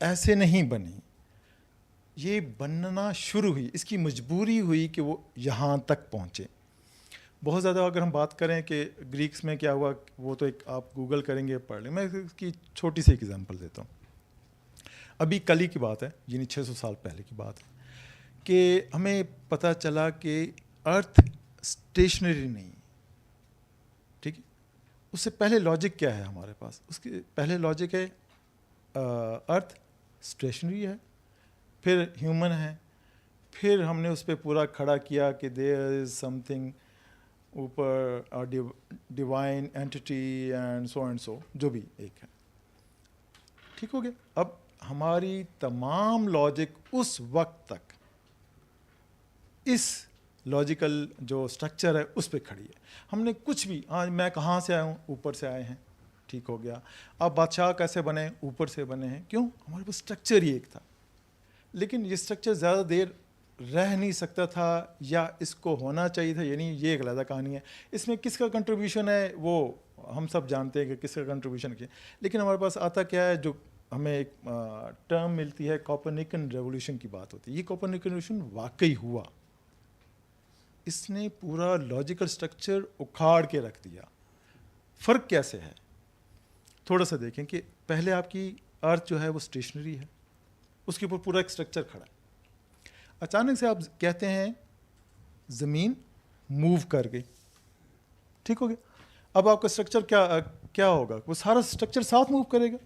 ایسے نہیں بنی, یہ بننا شروع ہوئی, اس کی مجبوری ہوئی کہ وہ یہاں تک پہنچے. بہت زیادہ اگر ہم بات کریں کہ گریکس میں کیا ہوا, وہ تو ایک آپ گوگل کریں گے پڑھ لیں, میں اس کی چھوٹی سی ایگزامپل دیتا ہوں. ابھی کل ہی کی بات ہے, یعنی 600 سال پہلے کی بات ہے, کہ ہمیں پتہ چلا کہ ارتھ اسٹیشنری نہیں. ٹھیک ہے, اس سے پہلے لاجک کیا ہے ہمارے پاس, اس کے پہلے لاجک ہے ارتھ اسٹیشنری ہے, پھر ہیومن ہے, پھر ہم نے اس پہ پورا کھڑا کیا کہ دیر از سم تھنگ اوپر ڈیوائن اینٹی اینڈ سو جو بھی ایک ہے. ٹھیک ہو گیا. اب ہماری تمام لاجک اس وقت تک اس لاجیکل جو اسٹرکچر ہے اس پہ کھڑی ہے. ہم نے کچھ بھی, آج میں کہاں سے آیا ہوں, اوپر سے آئے ہیں, ٹھیک ہو گیا. اب بادشاہ کیسے بنے, اوپر سے بنے ہیں. کیوں؟ ہمارے پاس اسٹرکچر ہی ایک تھا. لیکن یہ اسٹرکچر زیادہ دیر رہ نہیں سکتا تھا, یا اس کو ہونا چاہیے تھا, یعنی یہ ایک علیحدہ کہانی ہے. اس میں کس کا کنٹریبیوشن ہے وہ ہم سب جانتے ہیں کہ کس کا کنٹریبیوشن کیا. لیکن ہمارے پاس آتا کیا ہے, جو ہمیں ایک ٹرم ملتی ہے کوپرنیکن ریولیوشن کی بات ہوتی ہے. یہ کوپرنیکن ریولیوشن واقعی ہوا, اس نے پورا لاجیکل اسٹرکچر اکھاڑ کے رکھ دیا. فرق کیسے ہے تھوڑا سا دیکھیں کہ پہلے آپ کی ارتھ جو ہے وہ اسٹیشنری ہے, اس کے اوپر پورا ایک اسٹرکچر کھڑا ہے. اچانک سے آپ کہتے ہیں زمین موو کر گئی, ٹھیک ہو گیا. اب آپ کا اسٹرکچر کیا ہوگا, وہ سارا اسٹرکچر ساتھ موو کرے گا.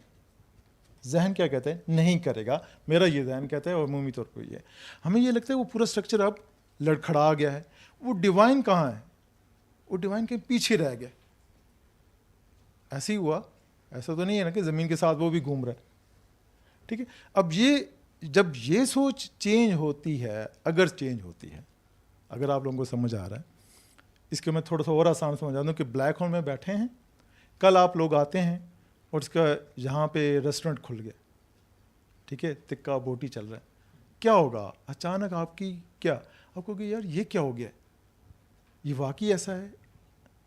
ذہن کیا کہتا ہے, نہیں کرے گا. میرا یہ ذہن کہتا ہے, اور عمومی طور پہ یہ ہمیں یہ لگتا ہے وہ پورا اسٹرکچر اب لڑکھڑا گیا ہے. وہ ڈیوائن کہاں ہے, وہ ڈیوائن کے پیچھے رہ گیا. ایسے ہی ہوا, ایسا تو نہیں ہے نا کہ زمین کے ساتھ وہ بھی گھوم رہا ہے. ٹھیک ہے. اب یہ جب یہ سوچ چینج ہوتی ہے, اگر چینج ہوتی ہے, اگر آپ لوگوں کو سمجھ آ رہا ہے, اس کے میں تھوڑا سا اور آسان سمجھا دوں کہ بلیک ہول میں بیٹھے ہیں, کل آپ لوگ آتے ہیں اور اس کا یہاں پہ ریسٹورنٹ کھل گیا, ٹھیک ہے, تکا بوٹی چل رہا ہے. کیا ہوگا اچانک آپ کی, کیا آپ کو کہ یار یہ کیا ہو گیا, یہ واقعی ایسا ہے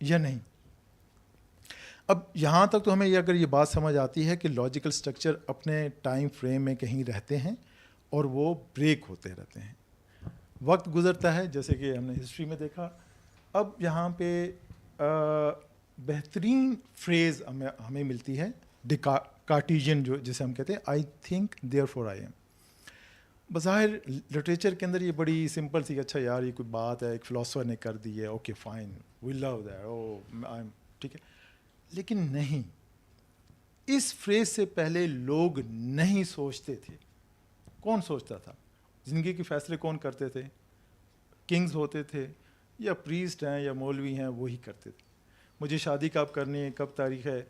یا نہیں. اب یہاں تک تو ہمیں یہ اگر یہ بات سمجھ آتی ہے کہ لاجیکل اسٹرکچر اپنے ٹائم فریم میں کہیں رہتے ہیں اور وہ بریک ہوتے رہتے ہیں. وقت گزرتا ہے, جیسے کہ ہم نے ہسٹری میں دیکھا. اب یہاں پہ بہترین فریز ہمیں ملتی ہے کارٹیجین, جو جسے ہم کہتے ہیں I think therefore I am. بظاہر لٹریچر کے اندر یہ بڑی سمپل سی, اچھا یار یہ کوئی بات ہے, ایک فلاسفر نے کر دی ہے, okay fine, we love that, oh I am, ٹھیک ہے. لیکن نہیں, اس فریز سے پہلے لوگ نہیں سوچتے تھے. کون سوچتا تھا؟ زندگی کے فیصلے کون کرتے تھے؟ کنگز ہوتے تھے, یا پریسٹ ہیں یا مولوی ہیں, وہی کرتے تھے. مجھے شادی کب کرنی ہے, کب تاریخ ہے,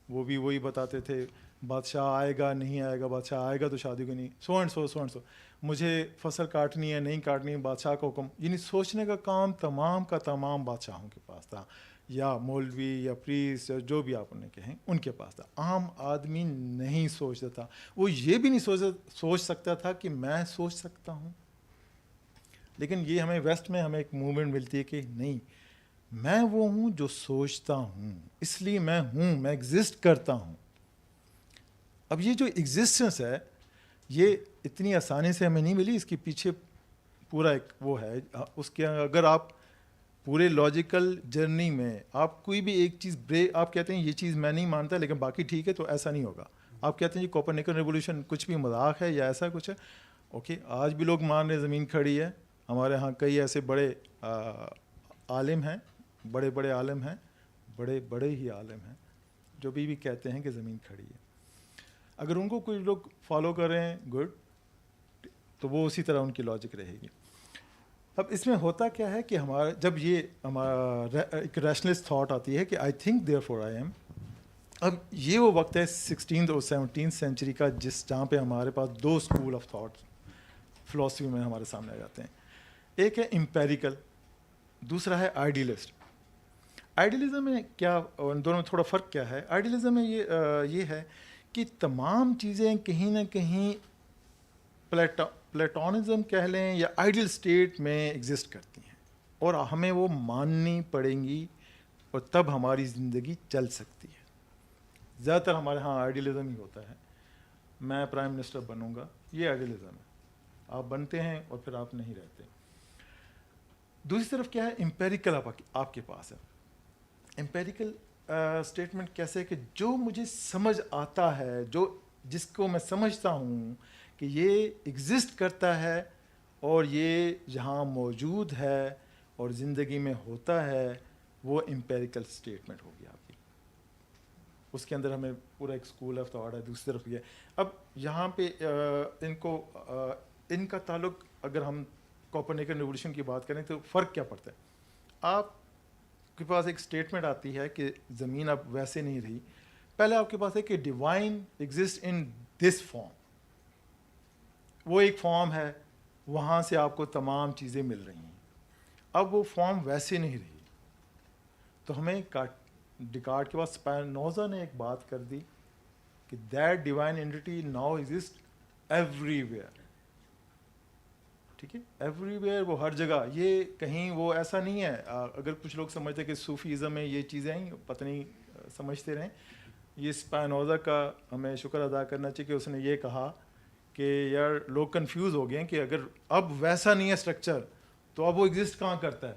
وہ بھی وہی بتاتے تھے. بادشاہ آئے گا نہیں آئے گا, بادشاہ آئے گا تو شادی کو نہیں, سو اینڈ سو. مجھے فصل کاٹنی ہے نہیں کاٹنی ہے, بادشاہ کا حکم. یعنی سوچنے کا کام تمام کا تمام بادشاہوں کے پاس تھا, یا مولوی یا پریسٹ یا جو بھی آپ نے کہیں ان کے پاس تھا. عام آدمی نہیں سوچتا تھا. وہ یہ بھی نہیں سوچ سکتا تھا کہ میں سوچ سکتا ہوں. لیکن یہ ہمیں ویسٹ میں ہمیں ایک موومنٹ ملتی ہے کہ نہیں, میں وہ ہوں جو سوچتا ہوں, اس لیے میں ہوں, میں ایگزسٹ کرتا ہوں. اب یہ جو ایگزسٹنس ہے یہ اتنی آسانی سے ہمیں نہیں ملی, اس کے پیچھے پورا ایک وہ ہے. اس کے اگر آپ پورے لاجیکل جرنی میں آپ کوئی بھی ایک چیز آپ کہتے ہیں یہ چیز میں نہیں مانتا لیکن باقی ٹھیک ہے, تو ایسا نہیں ہوگا. آپ کہتے ہیں یہ کوپرنیکن ریولیوشن کچھ بھی مذاق ہے یا ایسا کچھ ہے, اوکے, آج بھی لوگ مان رہے زمین کھڑی ہے. ہمارے ہاں کئی ایسے بڑے عالم ہیں, بڑے بڑے عالم ہیں, بڑے بڑے ہی عالم ہیں جو بھی کہتے ہیں کہ زمین کھڑی ہے. اگر ان کو کچھ لوگ فالو کر رہے ہیں, گڈ, تو وہ اسی طرح ان کی لاجک رہے گی. اب اس میں ہوتا کیا ہے کہ ہمارا جب یہ ہمارا ایک ریشنلسٹ تھاٹ آتی ہے کہ I think therefore I am. اب یہ وہ وقت ہے 16th اور 17th سینچری کا جہاں پہ ہمارے پاس دو اسکول آف تھاٹ فلاسفی میں ہمارے سامنے آ جاتے ہیں. ایک ہے امپیریکل, دوسرا ہے آئیڈیلسٹ. آئیڈیلزم میں کیا, ان دونوں میں تھوڑا فرق کیا ہے؟ آئیڈیلزم میں یہ ہے کہ تمام چیزیں کہیں نہ کہیں پلیٹونزم کہہ لیں یا آئیڈیل اسٹیٹ میں ایگزسٹ کرتی ہیں, اور ہمیں وہ ماننی پڑیں گی, اور تب ہماری زندگی چل سکتی ہے. زیادہ تر ہمارے ہاں آئیڈیلزم ہی ہوتا ہے. میں پرائم منسٹر بنوں گا، یہ آئیڈیلزم ہے. آپ بنتے ہیں اور پھر آپ نہیں رہتے. دوسری طرف کیا ہے، امپیریکل آپ کے پاس ہے. امپیریکل اسٹیٹمنٹ کیسے کہ جو مجھے سمجھ آتا ہے، جس کو میں سمجھتا ہوں کہ یہ ایگزسٹ کرتا ہے اور یہ جہاں موجود ہے اور زندگی میں ہوتا ہے، وہ امپیریکل اسٹیٹمنٹ ہوگی آپ کی. اس کے اندر ہمیں پورا ایک اسکول آف تھاٹ ہے. دوسری طرف یہ اب یہاں پہ ان کا تعلق، اگر ہم کوپرنیکن ریولیوشن کی بات کریں تو فرق کیا پڑتا ہے. آپ کے پاس ایک اسٹیٹمنٹ آتی ہے کہ زمین اب ویسے نہیں رہی. پہلے آپ کے پاس ہے کہ divine exist in this form, وہ ایک فارم ہے، وہاں سے آپ کو تمام چیزیں مل رہی ہیں. اب وہ فارم ویسے نہیں رہی، تو ہمیں ڈیکارٹ کے بعد اسپینوزا نے ایک بات کر دی کہ that divine entity now exist everywhere. ٹھیک ہے، ایوری ویئر، وہ ہر جگہ. یہ کہیں وہ ایسا نہیں ہے. اگر کچھ لوگ سمجھتے کہ صوفیزم میں یہ چیزیں ہیں، پتہ نہیں سمجھتے رہیں. یہ اسپینوزا کا ہمیں شکر ادا کرنا چاہیے کہ اس نے یہ کہا کہ یار لوگ کنفیوز ہو گئے ہیں کہ اگر اب ویسا نہیں ہے اسٹرکچر تو اب وہ ایگزسٹ کہاں کرتا ہے.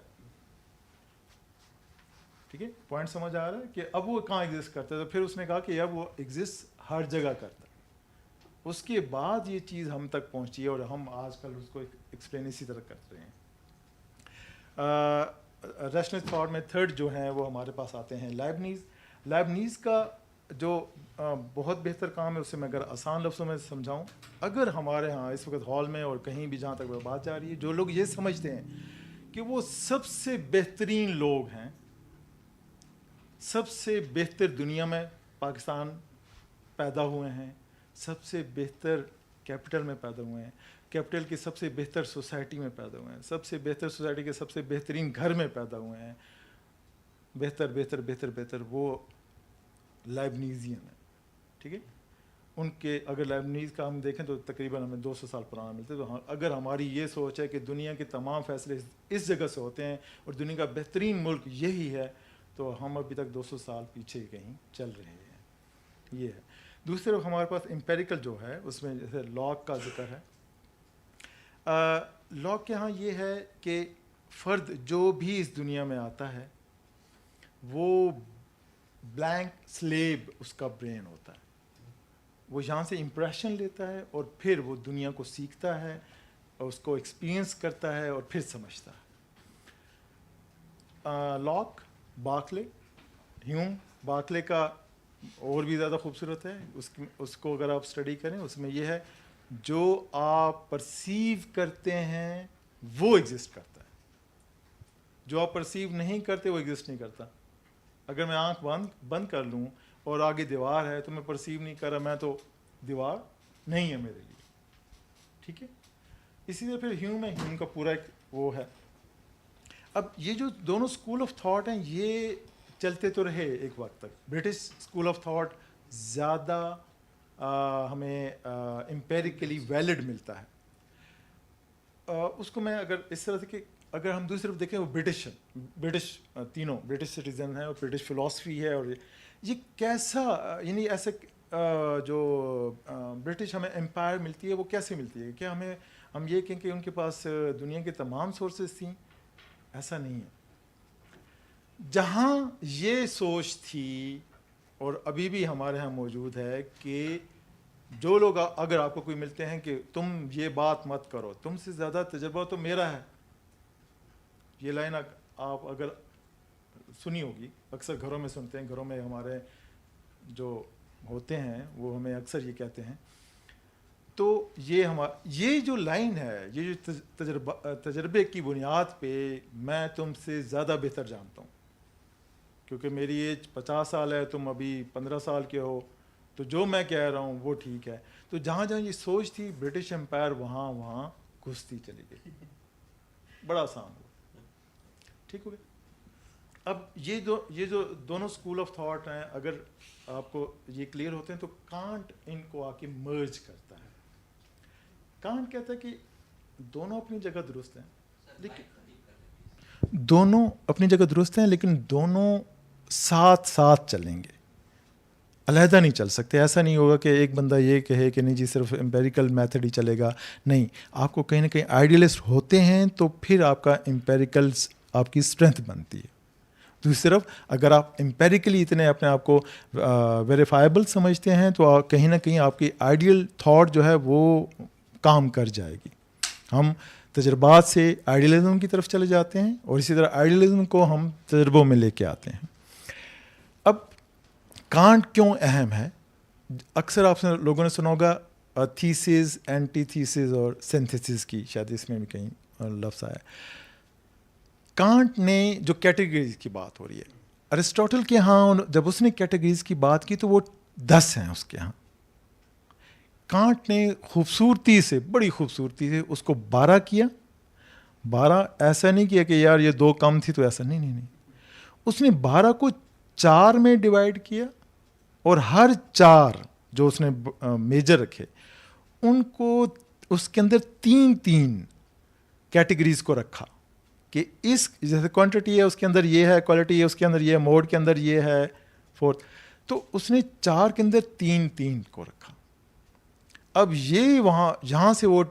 ٹھیک ہے، پوائنٹ سمجھ آ رہا ہے کہ اب وہ کہاں ایگزسٹ کرتا ہے. تو پھر اس نے کہا کہ اب وہ ایگزسٹ ہر جگہ کرتا ہے. اس کے بعد یہ چیز ہم تک پہنچی ہے اور ہم آج کل اس کو ایکسپلین اسی طرح کرتے ہیں. ریشنل تھاٹ میں تھرڈ جو ہیں وہ ہمارے پاس آتے ہیں لائبنیز کا جو بہت بہتر کام ہے. اسے میں اگر آسان لفظوں میں سمجھاؤں، اگر ہمارے ہاں اس وقت ہال میں اور کہیں بھی جہاں تک بات جا رہی ہے، جو لوگ یہ سمجھتے ہیں کہ وہ سب سے بہترین لوگ ہیں، سب سے بہتر دنیا میں پاکستان پیدا ہوئے ہیں، سب سے بہتر کیپٹل میں پیدا ہوئے ہیں، کیپٹل کی سب سے بہتر سوسائٹی میں پیدا ہوئے ہیں، سب سے بہتر سوسائٹی کے سب سے بہترین گھر میں پیدا ہوئے ہیں، بہتر بہتر بہتر بہتر، وہ لائبنیزین ہیں. ٹھیک ہے، ان کے اگر لائبنیز کا ہم دیکھیں تو تقریباً ہمیں 200 سال پرانا ملتے. تو اگر ہماری یہ سوچ ہے کہ دنیا کے تمام فیصلے اس جگہ سے ہوتے ہیں اور دنیا کا بہترین ملک یہی ہے، تو ہم ابھی تک 200 سال پیچھے کہیں چل رہے ہیں. یہ ہے. دوسری طرف ہمارے پاس امپیریکل جو ہے، اس میں جیسے لاک کا ذکر ہے. لاک کے ہاں یہ ہے کہ فرد جو بھی اس دنیا میں آتا ہے وہ بلینک سلیب اس کا برین ہوتا ہے. وہ یہاں سے امپریشن لیتا ہے اور پھر وہ دنیا کو سیکھتا ہے اور اس کو ایکسپیرینس کرتا ہے اور پھر سمجھتا ہے. Lock, Barclay, ہیوم. بارکلے کا اور بھی زیادہ خوبصورت ہے. اس کو اگر آپ اسٹڈی کریں، اس میں یہ ہے جو آپ پرسیو کرتے ہیں وہ ایگزسٹ کرتا ہے، جو آپ پرسیو نہیں کرتے وہ ایگزسٹ نہیں کرتا. اگر میں آنکھ بند کر لوں اور آگے دیوار ہے تو میں پرسیو نہیں کر رہا، میں تو دیوار نہیں ہے میرے لیے. ٹھیک ہے، اسی طرح پھر ہیوم کا پورا ایک وہ ہے. اب یہ جو دونوں اسکول آف تھاٹ ہیں یہ چلتے تو رہے ایک وقت تک. برٹش اسکول آف تھاٹ زیادہ ہمیں امپیریکلی ویلڈ ملتا ہے. اس کو میں اگر اس طرح سے کہ اگر ہم دوسری طرف دیکھیں، وہ برٹش تینوں برٹش سٹیزن ہیں اور برٹش فلاسفی ہے. اور یہ کیسا، یعنی ایسے جو برٹش ہمیں امپائر ملتی ہے وہ کیسے ملتی ہے؟ کیا ہم یہ کہیں کہ ان کے پاس دنیا کے تمام سورسز تھیں؟ ایسا نہیں ہے. جہاں یہ سوچ تھی اور ابھی بھی ہمارے ہاں موجود ہے کہ جو لوگ اگر آپ کو کوئی ملتے ہیں کہ تم یہ بات مت کرو، تم سے زیادہ تجربہ تو میرا ہے. یہ لائن آپ اگر سنی ہوگی، اکثر گھروں میں سنتے ہیں. گھروں میں ہمارے جو ہوتے ہیں وہ ہمیں اکثر یہ کہتے ہیں. تو یہ جو لائن ہے، یہ جو تجربے کی بنیاد پہ میں تم سے زیادہ بہتر جانتا ہوں کیونکہ میری ایج 50 سال ہے، تم ابھی 15 سال کے ہو، تو جو میں کہہ رہا ہوں وہ ٹھیک ہے. تو جہاں جہاں یہ سوچ تھی برٹش امپائر وہاں گھستی چلی گئی. بڑا آسان ہوا. ٹھیک ہو گیا. اب یہ جو دونوں اسکول آف تھاٹ ہیں، اگر آپ کو یہ کلیئر ہوتے ہیں تو کانٹ ان کو آ کے مرج کرتا ہے. کانٹ کہتا ہے کہ دونوں اپنی جگہ درست ہیں، لیکن دونوں ساتھ ساتھ چلیں گے. علیحدہ نہیں چل سکتے. ایسا نہیں ہوگا کہ ایک بندہ یہ کہے کہ نہیں جی صرف امپیریکل میتھڈ ہی چلے گا. نہیں, آپ کو کہیں نہ کہیں آئیڈیلسٹ ہوتے ہیں تو پھر آپ کا امپیریکلس آپ کی اسٹرینتھ بنتی ہے. دوسری طرف اگر آپ امپیریکلی اتنے اپنے آپ کو ویریفائبل سمجھتے ہیں تو کہیں نہ کہیں آپ کی آئیڈیل تھاٹ جو ہے وہ کام کر جائے گی. ہم تجربات سے آئیڈیلزم کی طرف چلے جاتے ہیں اور اسی طرح آئیڈیلزم کو ہم تجربوں میں لے کے آتے ہیں. اب کانٹ کیوں اہم ہے؟ اکثر آپ لوگوں نے سنا ہوگا تھیسز, اینٹی تھیسز اور سینتھیسز کی, شاید اس میں بھی کہیں لفظ آیا. کانٹ نے جو کیٹیگریز کی بات ہو رہی ہے, ارسٹوٹل کے ہاں جب اس نے کیٹیگریز کی بات کی تو وہ 10 ہیں اس کے ہاں. کانٹ نے خوبصورتی سے, بڑی خوبصورتی سے اس کو 12 کیا. 12 ایسا نہیں کیا کہ یار یہ 2 کم تھی تو ایسا, نہیں. اس نے 12 کو 4 میں ڈیوائڈ کیا اور ہر 4 جو اس نے میجر رکھے ان کو اس کے اندر 3 کیٹیگریز کو رکھا کہ اس جیسے کوانٹٹی ہے اس کے اندر یہ ہے, کوالٹی ہے اس کے اندر یہ ہے, موڈ کے اندر یہ ہے, 4. تو اس نے 4 کے اندر 3 کو رکھا. اب یہ یہاں سے وہ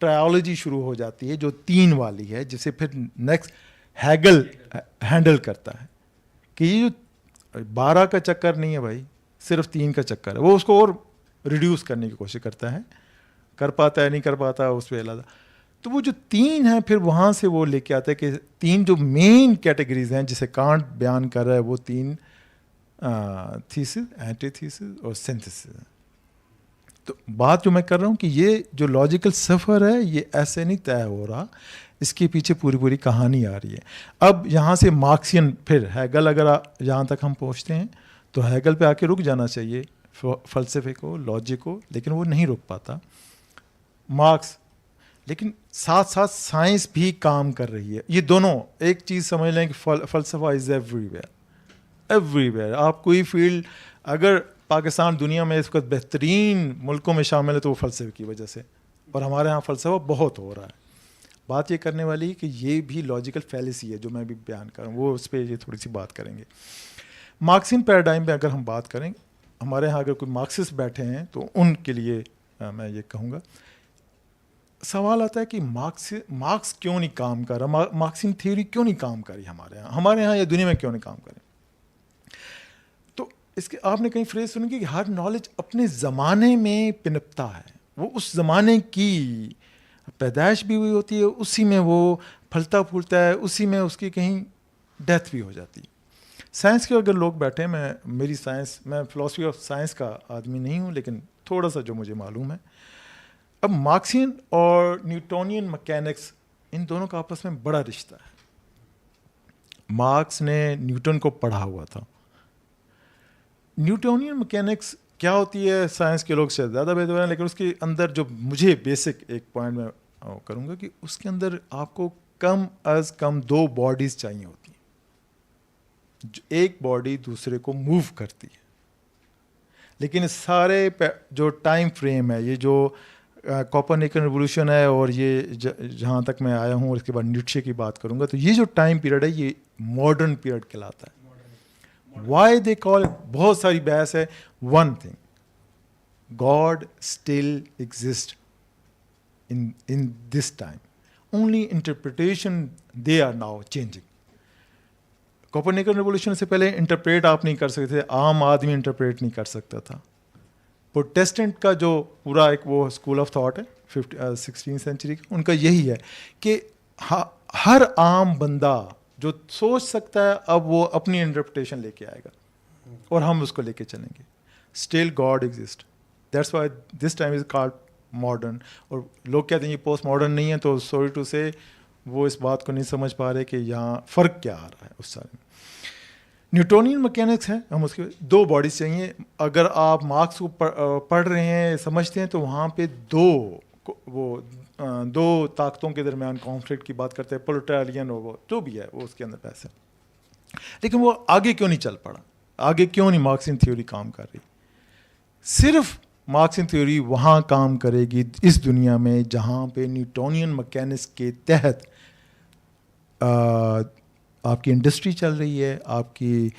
ٹرائیالوجی شروع ہو جاتی ہے جو 3 والی ہے, جسے پھر نیکسٹ ہیگل ہینڈل کرتا ہے کہ یہ جو 12 کا چکر نہیں ہے بھائی, صرف 3 کا چکر ہے. وہ اس کو اور ریڈیوس کرنے کی کوشش کرتا ہے, کر پاتا ہے نہیں کر پاتا اس پہ علیحدہ. تو وہ جو 3 ہیں پھر وہاں سے وہ لے کے آتا ہے کہ 3 جو مین کیٹیگریز ہیں جسے کانٹ بیان کر رہا ہے وہ 3 تھیسز, اینٹی تھیسز اور سینتھیسز ہیں. تو بات جو میں کر رہا ہوں کہ یہ جو لاجیکل سفر ہے یہ ایسے نہیں طے ہو رہا, اس کے پیچھے پوری کہانی آ رہی ہے. اب یہاں سے مارکسین, پھر ہیگل, اگر یہاں تک ہم پہنچتے ہیں تو ہیگل پہ آ کے رک جانا چاہیے فلسفے کو, لاجک کو, لیکن وہ نہیں رک پاتا. مارکس, لیکن ساتھ ساتھ سائنس بھی کام کر رہی ہے. یہ دونوں ایک چیز سمجھ لیں کہ فلسفہ از ایوری ویئر. آپ کوئی فیلڈ, اگر پاکستان دنیا میں اس وقت بہترین ملکوں میں شامل ہے تو وہ فلسفے کی وجہ سے, اور ہمارے ہاں فلسفہ بہت ہو رہا ہے. بات یہ کرنے والی کہ یہ بھی لاجیکل فیلیسی ہے جو میں بھی بیان کر رہا ہوں, وہ اس پہ یہ تھوڑی سی بات کریں گے. مارکسین پیراڈائم پہ اگر ہم بات کریں, ہمارے یہاں اگر کوئی مارکسسٹ بیٹھے ہیں تو ان کے لیے میں یہ کہوں گا, سوال آتا ہے کہ مارکس کیوں نہیں کام کر رہا, مارکسین تھیوری کیوں نہیں کام کر رہی ہمارے یہاں یا دنیا میں کیوں نہیں کام کر رہی. تو اس کے آپ نے کہیں فریز سنی کہ ہر نالج اپنے زمانے میں پنپتا ہے, وہ اس زمانے کی پیدائش بھی ہوئی ہوتی ہے, اسی میں وہ پھلتا پھولتا ہے, اسی میں اس کی کہیں ڈیتھ بھی ہو جاتی ہے. سائنس کے اگر لوگ بیٹھے, میں فلاسفی آف سائنس کا آدمی نہیں ہوں لیکن تھوڑا سا جو مجھے معلوم ہے. اب مارکسین اور نیوٹونین مکینکس, ان دونوں کا آپس میں بڑا رشتہ ہے. مارکس نے نیوٹن کو پڑھا ہوا تھا. نیوٹونین مکینکس کیا ہوتی ہے سائنس کے لوگ شاید زیادہ بہتر ہیں, لیکن اس کے اندر جو مجھے بیسک ایک پوائنٹ میں کروں گا کہ اس کے اندر آپ کو کم از کم 2 باڈیز چاہیے ہوتی ہیں, ایک باڈی دوسرے کو موو کرتی ہے. لیکن سارے جو ٹائم فریم ہے, یہ جو کوپرنیکن ریولوشن ہے, اور یہ جہاں تک میں آیا ہوں اور اس کے بعد نیٹشے کی بات کروں گا, تو یہ جو ٹائم پیریڈ ہے یہ ماڈرن پیریڈ کہلاتا ہے. وائی دے کال, بہت ساری بحث ہے. One thing, God still exist in this time, only interpretation they are now changing. Copernican revolution سے پہلے انٹرپریٹ آپ نہیں کر سکتے تھے, عام آدمی انٹرپریٹ نہیں کر سکتا تھا. پروٹیسٹنٹ کا جو پورا ایک وہ اسکول آف تھاٹ ہے 16 سینچری کا, ان کا یہی ہے کہ ہر عام بندہ جو سوچ سکتا ہے اب وہ اپنی انٹرپریٹیشن لے کے آئے گا اور ہم اس کو لے کے چلیں گے. Still God exist, that's why this time is called modern. اور لوگ کہتے ہیں یہ پوسٹ ماڈرن نہیں ہے, تو سوری ٹو سے وہ اس بات کو نہیں سمجھ پا رہے کہ یہاں فرق کیا آ رہا ہے اس سارے میں. نیوٹونین مکینکس ہے, ہم اس کے 2 باڈیز چاہیے. اگر آپ مارکس کو پڑھ رہے ہیں, سمجھتے ہیں, تو وہاں پہ 2 طاقتوں کے درمیان کانفلکٹ کی بات کرتے ہیں, پولٹیرین اور وہ جو بھی ہے وہ اس کے اندر پیسے. لیکن وہ آگے کیوں نہیں چل پڑا, آگے کیوں نہیں مارکسین تھیوری کام کر رہی. صرف مارکسین تھیوری وہاں کام کرے گی اس دنیا میں جہاں پہ نیوٹونین مکینکس کے تحت آپ کی انڈسٹری چل رہی ہے, آپ کی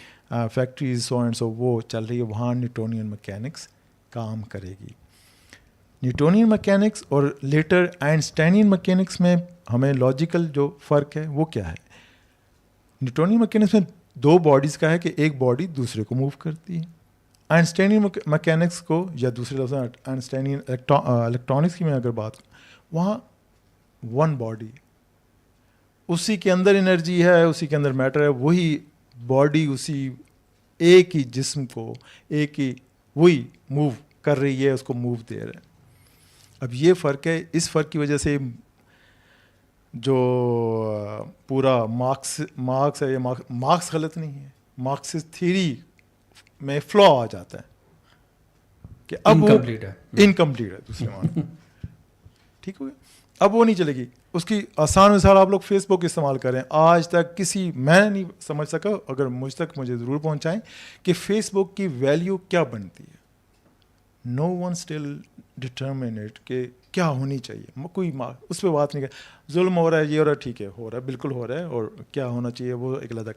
فیکٹریز سو اینڈ سو وہ چل رہی ہے, وہاں نیوٹونین میکینکس کام کرے گی. نیوٹونین میکینکس اور لیٹر آئنسٹائنین میکینکس میں ہمیں لاجیکل جو فرق ہے وہ کیا ہے؟ نیوٹونین میکینکس میں دو باڈیز کا ہے کہ ایک باڈی دوسرے کو موو کرتی ہے. آئنسٹائنین میکینکس کو, یا دوسرے لفظ آئنسٹائنین الیکٹرانکس کی میں اگر بات کروں, وہاں ون باڈی, اسی کے اندر انرجی ہے, اسی کے اندر میٹر ہے, وہی باڈی اسی ایک ہی جسم کو ایک ہی وہی موو کر رہی ہے, اس کو موو دے رہا ہے. اب یہ فرق ہے, اس فرق کی وجہ سے جو پورا مارکس ہے, یہ مارکس غلط نہیں ہے, مارکس تھیوری میں فلا آ جاتا ہے کہ اب وہ انکمپلیٹ ہے دوسرے معنی. ٹھیک ہو گیا, اب وہ نہیں چلے گی. اس کی آسان مثال آپ لوگ فیس بک استعمال کریں, آج تک کسی میں نہیں سمجھ سکا, اگر مجھ تک مجھے ضرور پہنچائیں کہ فیس بک کی ویلیو کیا بنتی ہے. نو ون اسٹل ڈٹرمنیٹ کہ کیا ہونی چاہیے, کوئی اس پہ بات نہیں کر, ظلم ہو رہا ہے, یہ ہو رہا ہے, ٹھیک ہے ہو رہا ہے, بالکل ہو رہا ہے, اور کیا ہونا چاہیے وہ ایک الگ.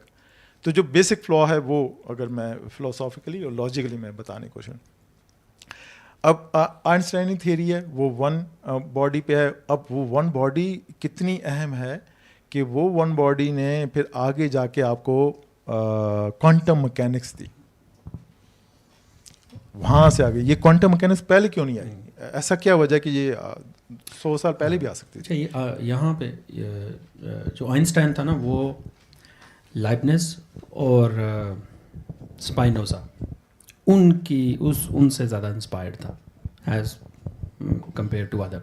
تو جو بیسک فلا ہے وہ اگر میں فلاسافیکلی اور لاجیکلی میں بتانے کی کوشش. اب آئنسٹائن تھیوری ہے وہ ون باڈی پہ ہے. اب وہ ون باڈی کتنی اہم ہے کہ وہ ون باڈی نے پھر آگے جا کے آپ کو کوانٹم مکینکس دی, وہاں سے آگے. یہ کوانٹم مکینکس پہلے کیوں نہیں آئی؟ ایسا کیا وجہ کہ یہ 100 سال پہلے بھی آ سکتی تھی. یہاں پہ جو آئنسٹائن تھا نا, وہ لائبنز اور اسپائنوزا ان سے زیادہ انسپائرڈ تھا ایز کمپیئر ٹو ادر.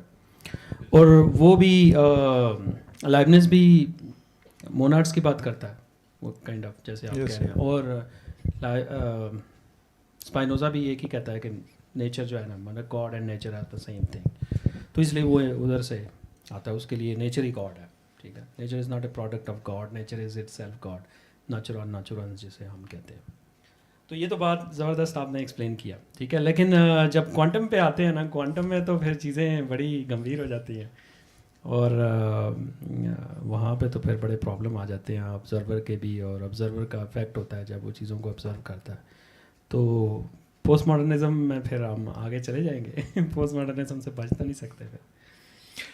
اور وہ بھی لائبنز بھی موناڈس کی بات کرتا ہے, وہ کائنڈ آف جیسے آپ کہہ رہے ہیں, اور اسپائنوزا بھی ایک ہی کہتا ہے کہ نیچر جو ہے نا, مطلب God and nature are the same thing. تو اس لیے وہ ادھر سے آتا ہے, اس کے لیے نیچر ہی گاڈ ہے. ٹھیک ہے, nature is not a product of God, nature is it self God, natural جسے ہم کہتے ہیں. تو یہ تو بات زبردست آپ نے ایکسپلین کیا, ٹھیک ہے. لیکن جب کوانٹم پہ آتے ہیں نا, کوانٹم میں تو پھر چیزیں بڑی گمبھیر ہو جاتی ہیں, اور وہاں پہ تو پھر بڑے پرابلم آ جاتے ہیں آبزرور کے بھی, اور آبزرور کا افیکٹ ہوتا ہے جب وہ چیزوں کو آبزرو کرتا ہے. تو پوسٹ ماڈرنزم میں پھر ہم آگے چلے جائیں گے, پوسٹ ماڈرنزم سے بچ تو نہیں سکتے. پھر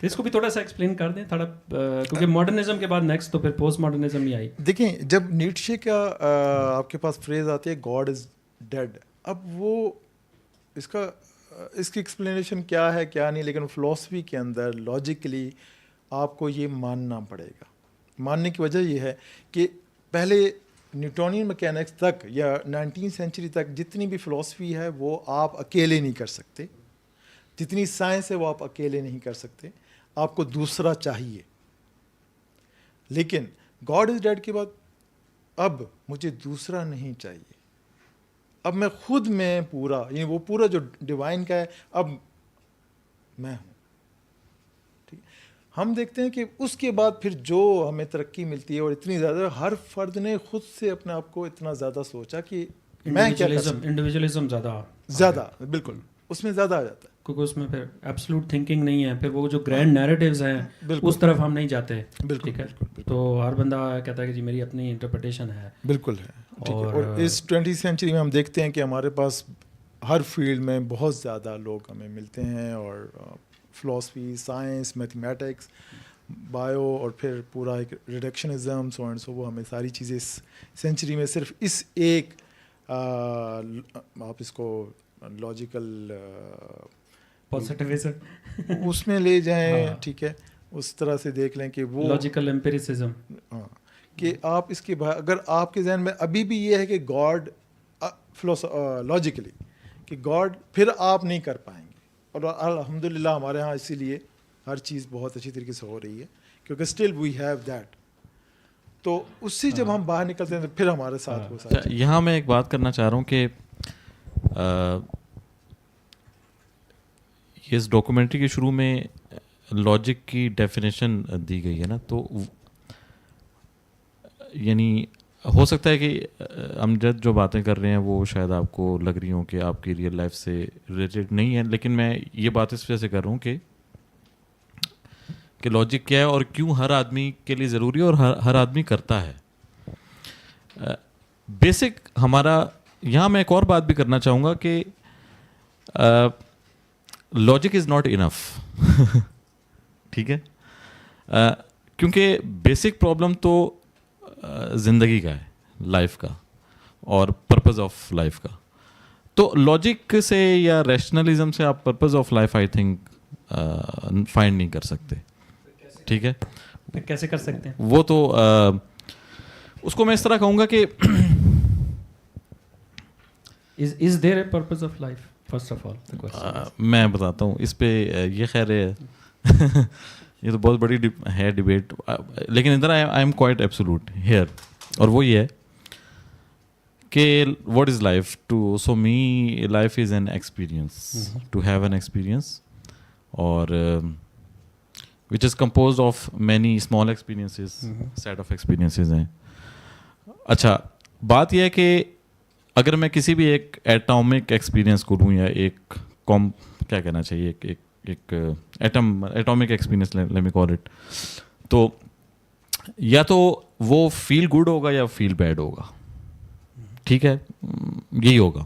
اس کو بھی تھوڑا سا ایکسپلین کر دیں تھوڑا, کیونکہ ماڈرنزم کے بعد نیکسٹ تو پھر پوسٹ ماڈرنزم ہی آئی. دیکھیں, جب نیٹشے کا آپ کے پاس فریز آتی ہے گاڈ از ڈیڈ, اب وہ اس کی ایکسپلینیشن کیا ہے کیا نہیں, لیکن فلاسفی کے اندر لاجیکلی آپ کو یہ ماننا پڑے گا. ماننے کی وجہ یہ ہے کہ پہلے نیوٹونین میکینکس تک یا 19 سینچری تک جتنی بھی فلاسفی ہے وہ آپ اکیلے نہیں کر سکتے, جتنی سائنس ہے وہ آپ اکیلے نہیں کر سکتے, آپ کو دوسرا چاہیے. لیکن گاڈ از ڈیڈ کے بعد اب مجھے دوسرا نہیں چاہیے, اب میں خود میں پورا, یعنی وہ پورا جو ڈیوائن کا ہے اب میں ہوں. ٹھیک, ہم دیکھتے ہیں کہ اس کے بعد پھر جو ہمیں ترقی ملتی ہے, اور اتنی زیادہ ہر فرد نے خود سے اپنے آپ کو اتنا زیادہ سوچا کہ میں کیا کر سکتا ہوں. انڈیویجولزم زیادہ بالکل اس میں زیادہ آ جاتا ہے, کیونکہ اس میں پھر ایبسلوٹ تھنکنگ نہیں ہے, پھر وہ جو گرینڈ نیریٹیوز ہیں اس طرف ہم نہیں جاتے. ٹھیک ہے, تو ہر بندہ کہتا ہے کہ جی میری اپنی انٹرپریٹیشن ہے. بالکل ہے. اور اس 20 سینچری میں ہم دیکھتے ہیں کہ ہمارے پاس ہر فیلڈ میں بہت زیادہ لوگ ہمیں ملتے ہیں, اور فلاسفی, سائنس, میتھمیٹکس, بایو, اور پھر پورا ایک ریڈکشنزم, سو اینڈ سو, وہ ہمیں ساری چیزیں اس سینچری میں صرف اس ایک آپ اس کو لاجیکل پازیٹیوزم اس میں لے جائیں. ٹھیک ہے, اس طرح سے دیکھ لیں کہ وہ لاجیکل ایمپیریسزم, کہ آپ اس کے بعد اگر آپ کے ذہن میں ابھی بھی یہ ہے کہ گاڈ لاجیکلی کہ گاڈ, پھر آپ نہیں کر پائیں گے. اور الحمدللہ ہمارے ہاں اسی لیے ہر چیز بہت اچھی طریقے سے ہو رہی ہے, کیونکہ اسٹل وی ہیو دیٹ. تو اس سے جب ہم باہر نکلتے ہیں تو پھر ہمارے ساتھ وہ ساتھ. یہاں میں ایک بات کرنا چاہ رہا ہوں کہ اس ڈاکومنٹری کے شروع میں لاجک کی ڈیفینیشن دی گئی ہے نا, تو یعنی ہو سکتا ہے کہ امجد جو باتیں کر رہے ہیں وہ شاید آپ کو لگ رہی ہوں کہ آپ کی ریئل لائف سے ریلیٹڈ نہیں ہے, لیکن میں یہ بات اس وجہ سے کر رہا ہوں کہ لاجک کیا ہے اور کیوں ہر آدمی کے لیے ضروری ہے اور ہر آدمی کرتا ہے. بیسک ہمارا یہاں میں ایک اور بات بھی کرنا چاہوں گا کہ لاجک از ناٹ انف. ٹھیک ہے, کیونکہ بیسک پرابلم تو زندگی کا ہے, لائف کا, اور پرپز آف لائف کا. تو لاجک سے یا ریشنلزم سے آپ purpose of life I think find نہیں کر سکتے. ٹھیک ہے, کیسے کر سکتے ہیں وہ تو اس کو میں اس طرح کہوں گا کہ is there a purpose of life first of all. میں بتاتا ہوں اس پہ. یہ خیر ہے یہ تو بہت بڑی ہے ڈبیٹ, لیکن ادھر I am quite absolute here, اور وہ یہ ہے کہ what is life to so me. Life is an experience, to have an experience, اور which is composed of many small experiences, set of experiences ہیں. اچھا بات یہ ہے کہ اگر میں کسی بھی ایک ایٹامک ایکسپیرئنس کو لوں, یا ایک کیا کہنا چاہیے, ایک atomic experience let me call it, تو یا تو وہ فیل گڈ ہوگا یا فیل بیڈ ہوگا. ٹھیک ہے, یہی ہوگا.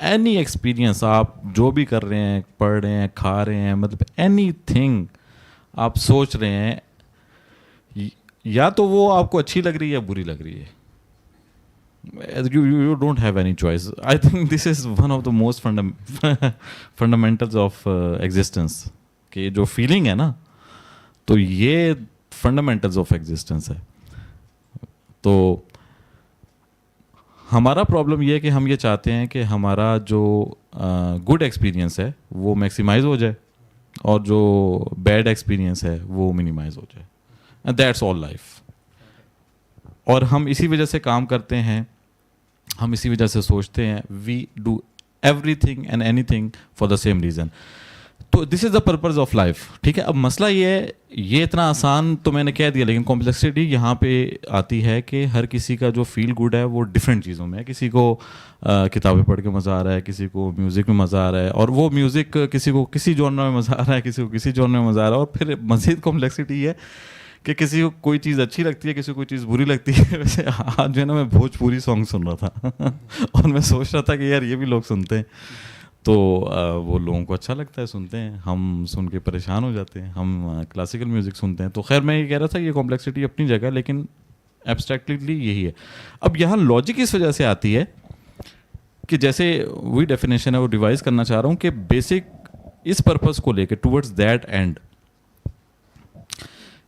اینی ایکسپیرئنس آپ جو بھی کر رہے ہیں, پڑھ رہے ہیں, کھا رہے ہیں, مطلب اینی تھنگ آپ سوچ رہے ہیں, یا تو وہ آپ کو اچھی لگ رہی ہے یا بری لگ رہی ہے. You don't have any choice. I think this is one of the most fundamentals of existence. کہ جو فیلنگ ہے نا, تو یہ fundamentals of existence ہے. تو ہمارا پرابلم یہ ہے کہ ہم یہ چاہتے ہیں کہ ہمارا جو گڈ ایکسپیرئنس ہے وہ میکسیمائز ہو جائے, اور جو بیڈ ایکسپیرئنس ہے وہ منیمائز ہو جائے. And that's all life. اور ہم اسی وجہ سے کام کرتے ہیں, ہم اسی وجہ سے سوچتے ہیں. We do everything and anything for the same reason. تو this is the purpose of life. ٹھیک ہے, اب مسئلہ یہ ہے, یہ اتنا آسان تو میں نے کہہ دیا, لیکن کمپلیکسٹی یہاں پہ آتی ہے کہ ہر کسی کا جو فیل گڈ ہے وہ ڈفرینٹ چیزوں میں ہے. کسی کو کتابیں پڑھ کے مزہ آ رہا ہے, کسی کو میوزک میں مزہ آ رہا ہے, اور وہ میوزک کسی کو کسی جانرا میں مزہ آ رہا ہے, کسی کو کسی جانرا میں مزہ آ رہا ہے. اور پھر مزید کمپلیکسٹی ہے کہ کسی کو کوئی چیز اچھی لگتی ہے, کسی کو کوئی چیز بری لگتی ہے. ویسے آج جو ہے نا میں بھوجپوری سانگ سن رہا تھا اور میں سوچ رہا تھا کہ یار یہ بھی لوگ سنتے ہیں, تو وہ لوگوں کو اچھا لگتا ہے, سنتے ہیں, ہم سن کے پریشان ہو جاتے ہیں. ہم کلاسیکل میوزک سنتے ہیں. تو خیر میں یہ کہہ رہا تھا یہ کمپلیکسٹی اپنی جگہ, لیکن ایبسٹریکٹلی یہی ہے. اب یہاں لاجک اس وجہ سے آتی ہے کہ جیسے وہی ڈیفینیشن ہے وہ ریوائز کرنا چاہ رہا ہوں کہ بیسک اس پرپز کو لے کے ٹورڈز دیٹ اینڈ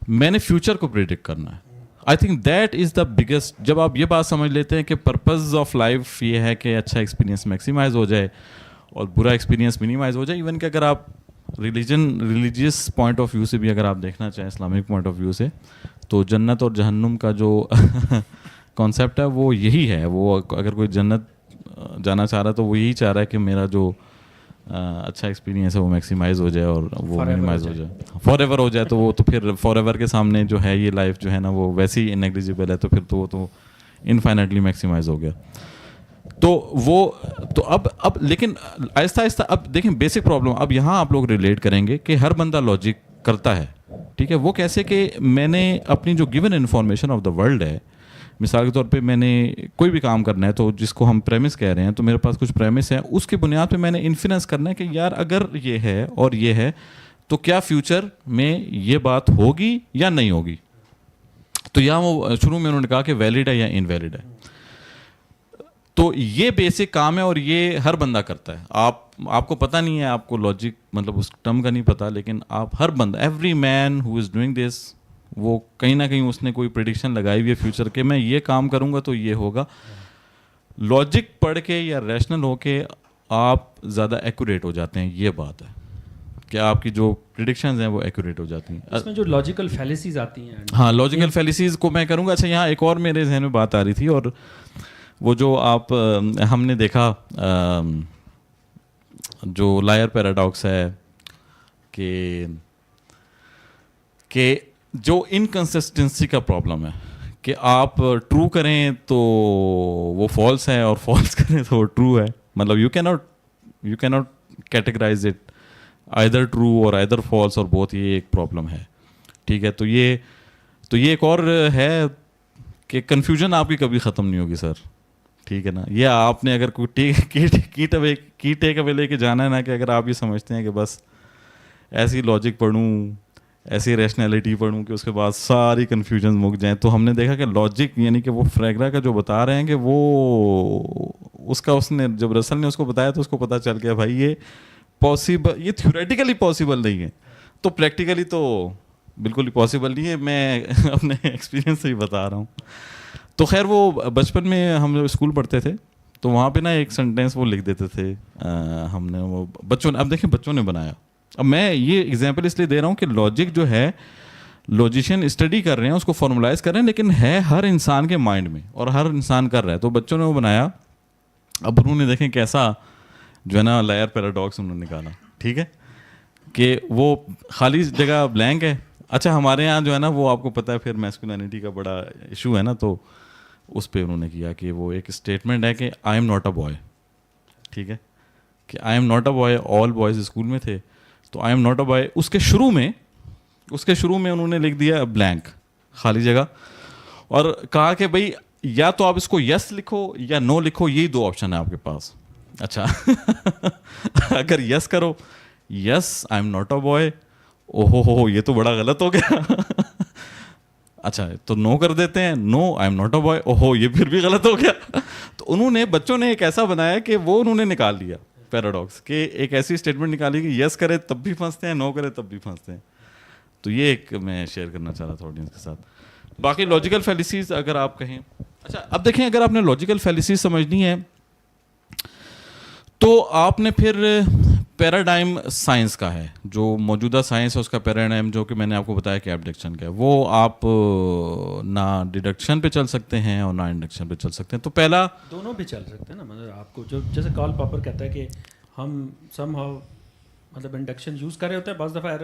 میں نے فیوچر کو پریڈکٹ کرنا ہے. I think that is the biggest. جب آپ یہ بات سمجھ لیتے ہیں کہ پرپز آف لائف یہ ہے کہ اچھا ایکسپیرینس میکسیمائز ہو جائے اور برا ایکسپیرینس منیمائز ہو جائے. ایون کہ اگر آپ ریلیجیس پوائنٹ آف ویو سے بھی اگر آپ دیکھنا چاہیں, اسلامک پوائنٹ آف ویو سے, تو جنت اور جہنم کا جو کانسیپٹ ہے وہ یہی ہے. وہ اگر کوئی جنت جانا چاہ رہا ہے تو وہ یہی چاہ رہا ہے کہ میرا جو اچھا ایکسپیرینس ہے وہ میکسیمائز ہو جائے اور وہ منیمائز ہو جائے, فار ایور ہو جائے. تو وہ تو پھر فار ایور کے سامنے جو ہے یہ لائف جو ہے نا وہ ویسے ہی انیگلیجیبل ہے, تو پھر تو وہ تو انفائنیٹلی میکسیمائز ہو گیا. تو وہ تو اب لیکن آہستہ آہستہ اب دیکھیں بیسک پرابلم اب یہاں آپ لوگ ریلیٹ کریں گے کہ ہر بندہ لاجک کرتا ہے. ٹھیک ہے, وہ کیسے کہ میں نے اپنی جو given information of the world ہے, مثال کے طور پہ میں نے کوئی بھی کام کرنا ہے تو جس کو ہم پریمس کہہ رہے ہیں, تو میرے پاس کچھ پریمس ہے, اس کی بنیاد پہ میں نے انفرنس کرنا ہے کہ یار اگر یہ ہے اور یہ ہے تو کیا فیوچر میں یہ بات ہوگی یا نہیں ہوگی. تو یہاں وہ شروع میں انہوں نے کہا کہ ویلڈ ہے یا انویلڈ ہے. تو یہ بیسک کام ہے اور یہ ہر بندہ کرتا ہے. آپ کو پتہ نہیں ہے, آپ کو لاجک مطلب اس ٹرم کا نہیں پتہ, لیکن آپ ہر بندہ every man who is doing this, وہ کہیں نہ کہیں اس نے کوئی پریڈکشن لگائی ہوئی ہے فیوچر کے, میں یہ کام کروں گا تو یہ ہوگا. لاجک پڑھ کے یا ریشنل ہو کے آپ زیادہ ایکوریٹ ہو جاتے ہیں. یہ بات ہے کہ آپ کی جو پریڈکشنز ہیں وہ ایکوریٹ ہو جاتی ہیں. اس میں جو لاجیکل فیلیسیز آتی ہیں, ہاں لاجیکل فیلیسیز کو میں کروں گا. اچھا یہاں ایک اور میرے ذہن میں بات آ رہی تھی, اور وہ جو آپ ہم نے دیکھا جو لائر پیراڈاکس ہے کہ جو انکنسسٹنسی کا پرابلم ہے کہ آپ ٹرو کریں تو وہ فالس ہے اور فالس کریں تو وہ ٹرو ہے. مطلب you can not categorize it either true or either false, اور بہت یہ ایک پرابلم ہے. ٹھیک ہے, تو یہ ایک اور ہے کہ کنفیوژن آپ کی کبھی ختم نہیں ہوگی سر, ٹھیک ہے نا. یہ آپ نے اگر کوئی کی ٹیک اوے لے کے جانا ہے نا, کہ اگر آپ یہ سمجھتے ہیں کہ بس ایسی لاجک پڑھوں, ایسی ریشنلٹی پڑھوں کہ اس کے بعد ساری کنفیوژن مک جائیں, تو ہم نے دیکھا کہ لاجک یعنی کہ وہ فریگرا کا جو بتا رہے ہیں کہ وہ اس نے جب رسل نے اس کو بتایا تو اس کو پتہ چل گیا بھائی یہ پاسبل, یہ تھیوریٹیکلی پاسبل نہیں ہے, تو پریکٹیکلی تو بالکل ہی پاسبل نہیں ہے. میں اپنے ایکسپیرینس سے ہی بتا رہا ہوں. تو خیر وہ بچپن میں ہم جب اسکول پڑھتے تھے تو وہاں پہ نا ایک سینٹینس وہ لکھ دیتے تھے ہم نے, وہ بچوں نے, اب دیکھیں بچوں نے بنایا. اب میں یہ ایگزامپل اس لیے دے رہا ہوں کہ لاجک جو ہے لاجیشین اسٹڈی کر رہے ہیں, اس کو فارمولائز کر رہے ہیں, لیکن ہے ہر انسان کے مائنڈ میں اور ہر انسان کر رہا ہے. تو بچوں نے وہ بنایا. اب انہوں نے دیکھیں کیسا جو ہے نا لائر پیراڈاکس انہوں نے نکالا, ٹھیک ہے, کہ وہ خالی جگہ بلینک ہے. اچھا ہمارے یہاں جو ہے نا وہ آپ کو پتہ ہے پھر میسکولینٹی کا بڑا ایشو ہے نا, تو اس پہ انہوں نے کیا کہ وہ ایک اسٹیٹمنٹ ہے کہ I am not a boy, ٹھیک ہے, کہ I am not a boy. All boys school میں تھے تو I am not a boy اس کے شروع میں انہوں نے لکھ دیا بلینک, خالی جگہ, اور کہا کہ بھائی یا تو آپ اس کو یس لکھو یا نو لکھو, یہی دو آپشن ہے آپ کے پاس. اچھا اگر یس کرو yes I am not a boy, او ہو یہ تو بڑا غلط ہو گیا. اچھا تو نو کر دیتے ہیں, no I am not a boy, او ہو یہ پھر بھی غلط ہو گیا. تو انہوں نے بچوں نے ایک ایسا بنایا کہ وہ انہوں نے نکال دیا پیراڈاکس, کہ ایک ایسی اسٹیٹمنٹ نکالی کہ یس کرے تب بھی پھنستے ہیں, نو کرے تب بھی پھنستے ہیں. تو یہ ایک میں شیئر کرنا چاہ رہا تھا آڈینس کے ساتھ. باقی لاجیکل فیلیسیز اگر آپ کہیں, اچھا اب دیکھیں اگر آپ نے لاجیکل فیلیسیز سمجھنی ہے تو آپ نے پھر پیراڈائم سائنس کا ہے, جو موجودہ سائنس ہے اس کا پیراڈائم, جو کہ میں نے آپ کو بتایا کہ ایبڈکشن کا ہے, وہ آپ نہ ڈیڈکشن پہ چل سکتے ہیں اور نہ انڈکشن پہ چل سکتے ہیں. تو پہلا دونوں بھی چل سکتے ہیں نا, مطلب آپ کو جو جیسے کارل پاپر کہتا ہے کہ ہم سم ہاؤ مطلب انڈکشن یوز کر رہے ہوتے ہیں, بعض دفعہ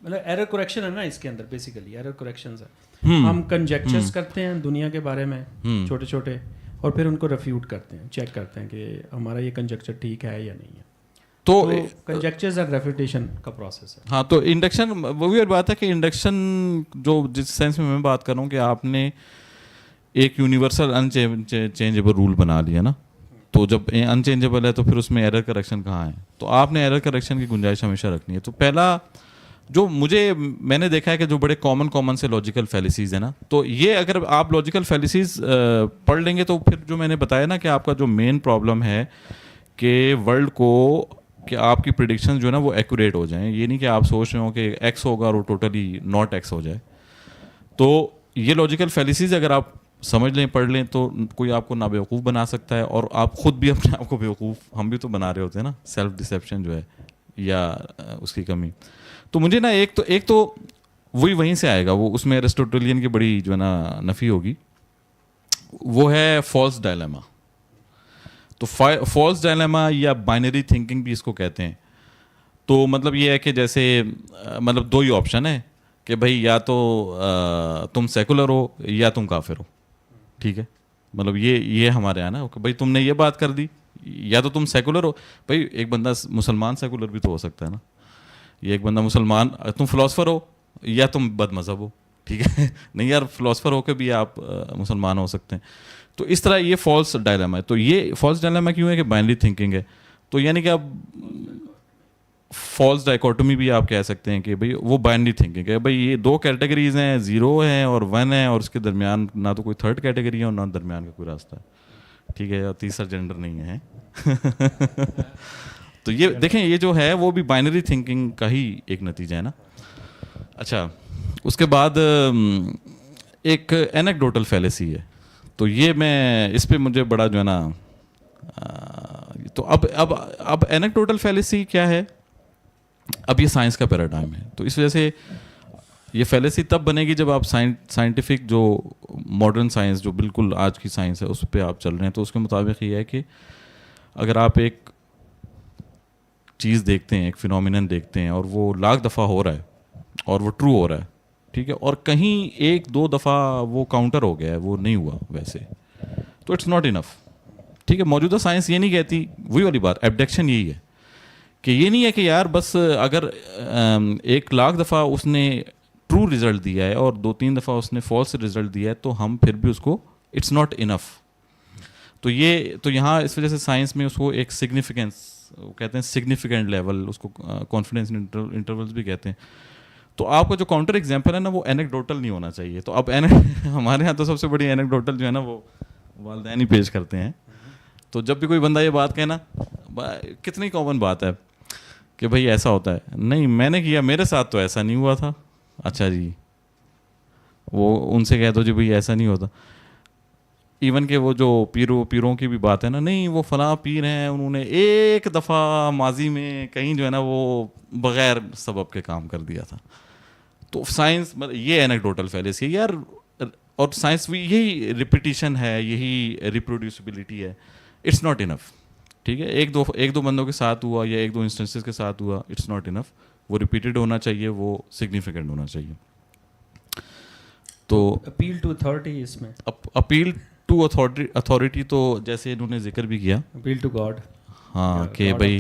مطلب ایرر کریکشن ہے نا اس کے اندر, بیسیکلی ایرر کریکشنز ہے. ہم کنجیکچرز کرتے ہیں دنیا کے بارے میں چھوٹے چھوٹے, اور پھر ان کو ریفیوٹ کرتے ہیں, چیک کرتے ہیں کہ ہمارا یہ کنجیکچر ٹھیک ہے یا نہیں ہے. تو کنجیکچرز اور ریفیوٹیشن کا پروسیس ہے. ہاں تو انڈکشن وہی بات ہے کہ انڈکشن جو جس سینس میں بات کر رہا ہوں کہ آپ نے ایک یونیورسل ان چینجیبل رول بنا لیا نا, تو جب ان چینجیبل ہے تو پھر اس میں ایرر کریکشن کہاں ہے, تو آپ نے ایرر کریکشن کی گنجائش ہمیشہ رکھنی ہے. تو پہلا جو میں نے دیکھا ہے کہ جو بڑے کامن سے لاجیکل فیلیسیز ہیں نا, تو یہ اگر آپ لاجیکل فیلیسیز پڑھ لیں گے تو پھر جو میں نے بتایا نا کہ آپ کا جو مین پرابلم ہے کہ ورلڈ کو کہ آپ کی پریڈکشن جو ہے نا وہ ایکوریٹ ہو جائیں, یہ نہیں کہ آپ سوچ رہے ہوں کہ ایکس ہوگا اور وہ ٹوٹلی ناٹ ایکس ہو جائے. تو یہ لاجیکل فیلیسیز اگر آپ سمجھ لیں, پڑھ لیں, تو کوئی آپ کو نہ بیوقوف بنا سکتا ہے, اور آپ خود بھی اپنے آپ کو بیوقوف, ہم بھی تو بنا رہے ہوتے ہیں نا, سیلف ڈسیپشن جو ہے یا اس کی کمی. تو مجھے نا ایک تو وہیں سے آئے گا, وہ اس میں ایرسٹوٹلین کی بڑی جو ہے نا نفی ہوگی, وہ ہے فالس ڈائلیما. تو فالس ڈائلیما یا بائنری تھنکنگ بھی اس کو کہتے ہیں. تو مطلب یہ ہے کہ جیسے مطلب دو ہی آپشن ہے کہ بھائی یا تو تم سیکولر ہو یا تم کافر ہو, ٹھیک ہے, مطلب یہ ہمارے یہاں نا کہ بھائی تم نے یہ بات کر دی, یا تو تم سیکولر ہو, بھائی ایک بندہ مسلمان سیکولر بھی تو ہو سکتا ہے نا, یہ ایک بندہ مسلمان, تم فلاسفر ہو یا تم بد مذہب ہو, ٹھیک ہے, نہیں یار فلاسفر ہو کے بھی آپ مسلمان ہو سکتے ہیں. تو اس طرح یہ فالس ڈائلیما ہے. تو یہ فالس ڈائلیما کیوں ہے کہ بائنری تھنکنگ ہے. تو یعنی کہ اب فالس ڈائکوٹمی بھی آپ کہہ سکتے ہیں کہ بھائی وہ بائنری تھنکنگ ہے, بھائی یہ دو کیٹیگریز ہیں, 0 ہے اور 1 ہے, اور اس کے درمیان نہ تو کوئی تھرڈ کیٹیگری ہے اور نہ درمیان کا کوئی راستہ ہے, ٹھیک ہے, اور تیسرا جینڈر نہیں ہے. تو یہ دیکھیں یہ جو ہے وہ بھی بائنری تھنکنگ کا ہی ایک نتیجہ ہے نا. اچھا اس کے بعد ایک اینیکڈوٹل فیلیسی ہے. تو یہ میں اس پہ مجھے بڑا جو ہے نا, تو اب اینیکڈوٹل فیلیسی کیا ہے, اب یہ سائنس کا پیراڈائم ہے. تو اس وجہ سے یہ فیلیسی تب بنے گی جب آپ سائنٹیفک جو ماڈرن سائنس جو بالکل آج کی سائنس ہے اس پہ آپ چل رہے ہیں. تو اس کے مطابق یہ ہے کہ اگر آپ ایک چیز دیکھتے ہیں, ایک فینومینن دیکھتے ہیں, اور وہ لاکھ دفعہ ہو رہا ہے اور وہ ٹرو ہو رہا ہے, ٹھیک ہے, اور کہیں 1-2 دفعہ وہ کاؤنٹر ہو گیا ہے, وہ نہیں ہوا ویسے, تو اٹس ناٹ انف, ٹھیک ہے. موجودہ سائنس یہ نہیں کہتی, وہی والی بات, ایبڈکشن یہی ہے کہ یہ نہیں ہے کہ یار بس اگر 1 لاکھ دفعہ اس نے ٹرو رزلٹ دیا ہے اور 2-3 دفعہ اس نے فالس رزلٹ دیا ہے تو ہم پھر بھی اس کو اٹس ناٹ انف. تو یہاں اس وجہ سے سائنس میں اس کو ایک سگنیفیکینس کہتے ہیں, سگنیفیکینٹ لیول, اس کو کانفیڈنس انٹرولز بھی کہتے ہیں. تو آپ کا جو کاؤنٹر ایگزامپل ہے نا وہ اینیکڈوٹل نہیں ہونا چاہیے. تو اب ہمارے یہاں تو سب سے بڑی اینیکڈوٹل جو ہے نا وہ والدین ہی پیش کرتے ہیں. تو جب بھی کوئی بندہ یہ بات کہے نا, کتنی کامن بات ہے کہ بھائی ایسا ہوتا ہے, نہیں میں نے کیا, میرے ساتھ تو ایسا نہیں ہوا تھا. اچھا جی, وہ ان سے کہہ دو جی بھائی ایسا نہیں ہوتا. ایون کہ وہ جو پیروں کی بھی بات ہے نا, نہیں وہ فلاں پیر ہیں, انہوں نے ایک دفعہ ماضی میں کہیں جو ہے نا وہ بغیر سبب کے کام کر دیا تھا. تو سائنس یہ اینیکڈوٹل فیلیسی ہے یار, اور سائنس بھی یہی ریپیٹیشن ہے, یہی ریپروڈیوسیبلٹی ہے. It's not enough. ٹھیک ہے, ایک دو بندوں کے ساتھ ہوا یا 1-2 انسٹنسز کے ساتھ ہوا, اٹس ناٹ انف. وہ ریپیٹڈ ہونا چاہیے, وہ سگنیفیکینٹ ہونا چاہیے. تو اپیل ٹو اتھارٹی اس میں, اپیل ٹو اتھارٹی تو جیسے انہوں نے ذکر بھی کیا, اپیل ٹو گاڈ. ہاں کہ بھائی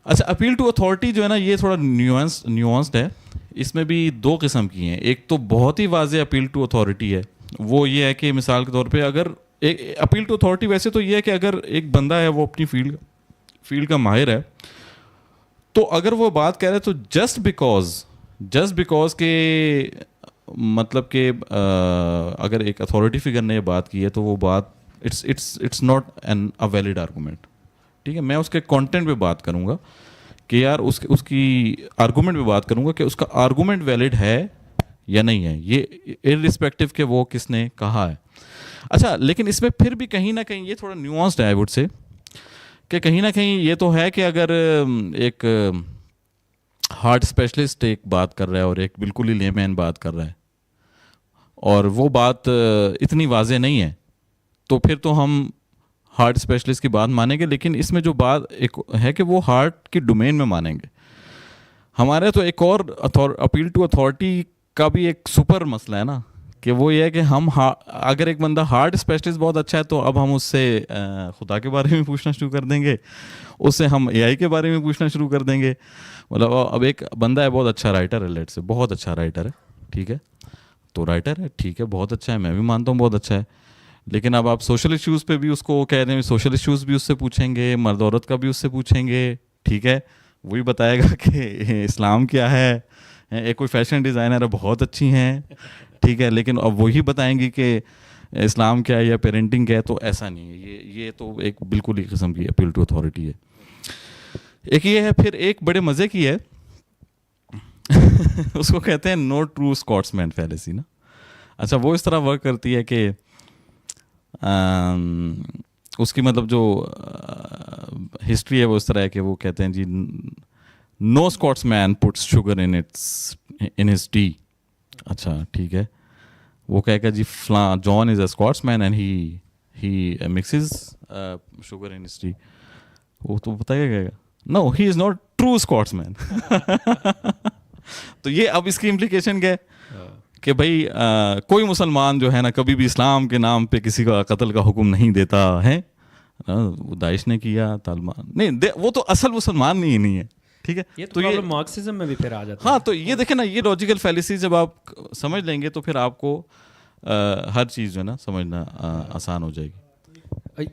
اچھا اپیل ٹو اتھارٹی جو ہے نا یہ تھوڑا نیوانسڈ ہے. اس میں بھی 2 قسم کی ہیں. ایک تو بہت ہی واضح اپیل ٹو اتھارٹی ہے, وہ یہ ہے کہ مثال کے طور پہ اگر اپیل ٹو اتھارٹی ویسے تو یہ ہے کہ اگر ایک بندہ ہے وہ اپنی فیلڈ کا ماہر ہے, تو اگر وہ بات کہہ رہے تو جسٹ بیکاز کہ مطلب کہ اگر ایک اتھارٹی فگر نے یہ بات کی ہے تو وہ بات it's not an a valid argument. ٹھیک ہے, میں اس کے کانٹینٹ پہ بات کروں گا کہ یار اس کی آرگومنٹ پہ بات کروں گا کہ اس کا آرگومنٹ ویلڈ ہے یا نہیں ہے, یہ اررسپیکٹو کہ وہ کس نے کہا ہے. اچھا لیکن اس میں پھر بھی کہیں نہ کہیں یہ تھوڑا نیوانسڈ ہے آئی وڈ سے, کہ کہیں نہ کہیں یہ تو ہے کہ اگر ایک ہارٹ اسپیشلسٹ ایک بات کر رہا ہے اور ایک بالکل ہی لے مین بات کر رہا ہے اور وہ بات اتنی واضح نہیں ہے, تو پھر تو ہم ہارٹ اسپیشلسٹ کی بات مانیں گے. لیکن اس میں جو بات ایک ہے کہ وہ ہارٹ کی ڈومین میں مانیں گے. ہمارے تو ایک اور اپیل ٹو اتھارٹی کا بھی ایک سپر مسئلہ ہے نا, کہ وہ یہ ہے کہ ہم اگر ایک بندہ ہارٹ اسپیشلسٹ بہت اچھا ہے تو اب ہم اس سے خدا کے بارے میں پوچھنا شروع کر دیں گے, اس سے ہم اے آئی کے بارے میں پوچھنا شروع کر دیں گے. مطلب اب ایک بندہ ہے بہت اچھا رائٹر ہے, لیٹ سے بہت اچھا رائٹر ہے, ٹھیک ہے, تو رائٹر ہے, ٹھیک ہے, بہت اچھا ہے, میں بھی مانتا ہوں بہت اچھا ہے. لیکن اب آپ سوشل ایشوز پہ بھی اس کو کہہ رہے ہیں, سوشل ایشوز بھی اس سے پوچھیں گے, مرد عورت کا بھی اس سے پوچھیں گے, ٹھیک ہے, وہی بتائے گا کہ اسلام کیا ہے. ایک کوئی فیشن ڈیزائنر ہے, بہت اچھی ہیں, ٹھیک ہے, لیکن اب وہی بتائیں گی کہ اسلام کیا ہے یا پیرنٹنگ کیا ہے. تو ایسا نہیں ہے, یہ تو ایک بالکل ہی قسم کی اپیل ٹو اتھارٹی ہے. ایک یہ ہے, پھر ایک بڑے مزے کی ہے اس کو کہتے ہیں نو ٹرو اسکاٹس مین فیلیسی نا. اچھا وہ اس طرح ورک کرتی ہے کہ اس کی مطلب جو ہسٹری ہے وہ اس طرح ہے کہ وہ کہتے ہیں جی no Scotsman puts sugar in his tea. اچھا ٹھیک ہے, وہ کہے گا جی فلاں John is a Scotsman and he mixes sugar in his tea. وہ تو بتائیے گا نو ہی از ناٹ ٹرو اسکاٹس مین. تو یہ اب اس کی امپلیکیشن کیا ہے کہ بھائی کوئی مسلمان جو ہے نا کبھی بھی اسلام کے نام پہ کسی کا قتل کا حکم نہیں دیتا ہے. وہ داعش نے کیا, طالبان نہیں, وہ تو اصل مسلمان نہیں ہے, ٹھیک ہے. یہ تو یہ مارکسزم میں بھی پھر آ جاتا ہے. ہاں تو یہ دیکھیں نا, یہ لاجیکل فیلیسی جب آپ سمجھ لیں گے تو پھر آپ کو ہر چیز جو ہے نا سمجھنا آسان ہو جائے گی.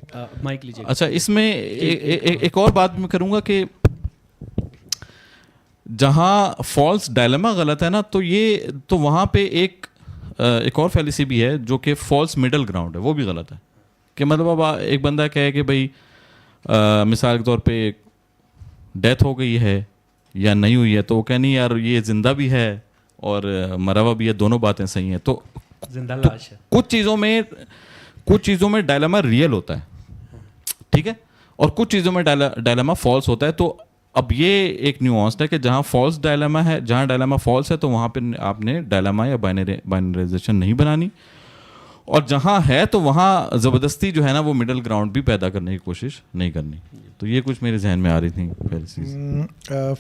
مائک لیجیے. اچھا اس میں ایک اور بات میں کروں گا کہ جہاں فالس ڈائلیما غلط ہے نا, تو یہ تو وہاں پہ ایک اور فیلیسی بھی ہے جو کہ فالس مڈل گراؤنڈ ہے, وہ بھی غلط ہے. کہ مطلب اب ایک بندہ کہے کہ بھائی مثال کے طور پہ ڈیتھ ہو گئی ہے یا نہیں ہوئی ہے, تو وہ کہ نہیں یار یہ زندہ بھی ہے اور مرا ہوا بھی ہے, دونوں باتیں صحیح ہیں. تو زندہ لاش ہے. کچھ چیزوں میں ڈائلیما ریئل ہوتا ہے, ٹھیک ہے, اور کچھ چیزوں میں ڈائلیما فالس ہوتا ہے. تو اب یہ ایک نیوانس ہے کہ جہاں فالس ڈائلیما ہے, جہاں ڈائلیما فالس ہے تو وہاں پہ آپ نے ڈائلیما یا بائنرائزیشن نہیں بنانی, اور جہاں ہے تو وہاں زبردستی جو ہے نا وہ مڈل گراؤنڈ بھی پیدا کرنے کی کوشش نہیں کرنی. تو یہ کچھ میرے ذہن میں آ رہی تھیں فیلیسیز.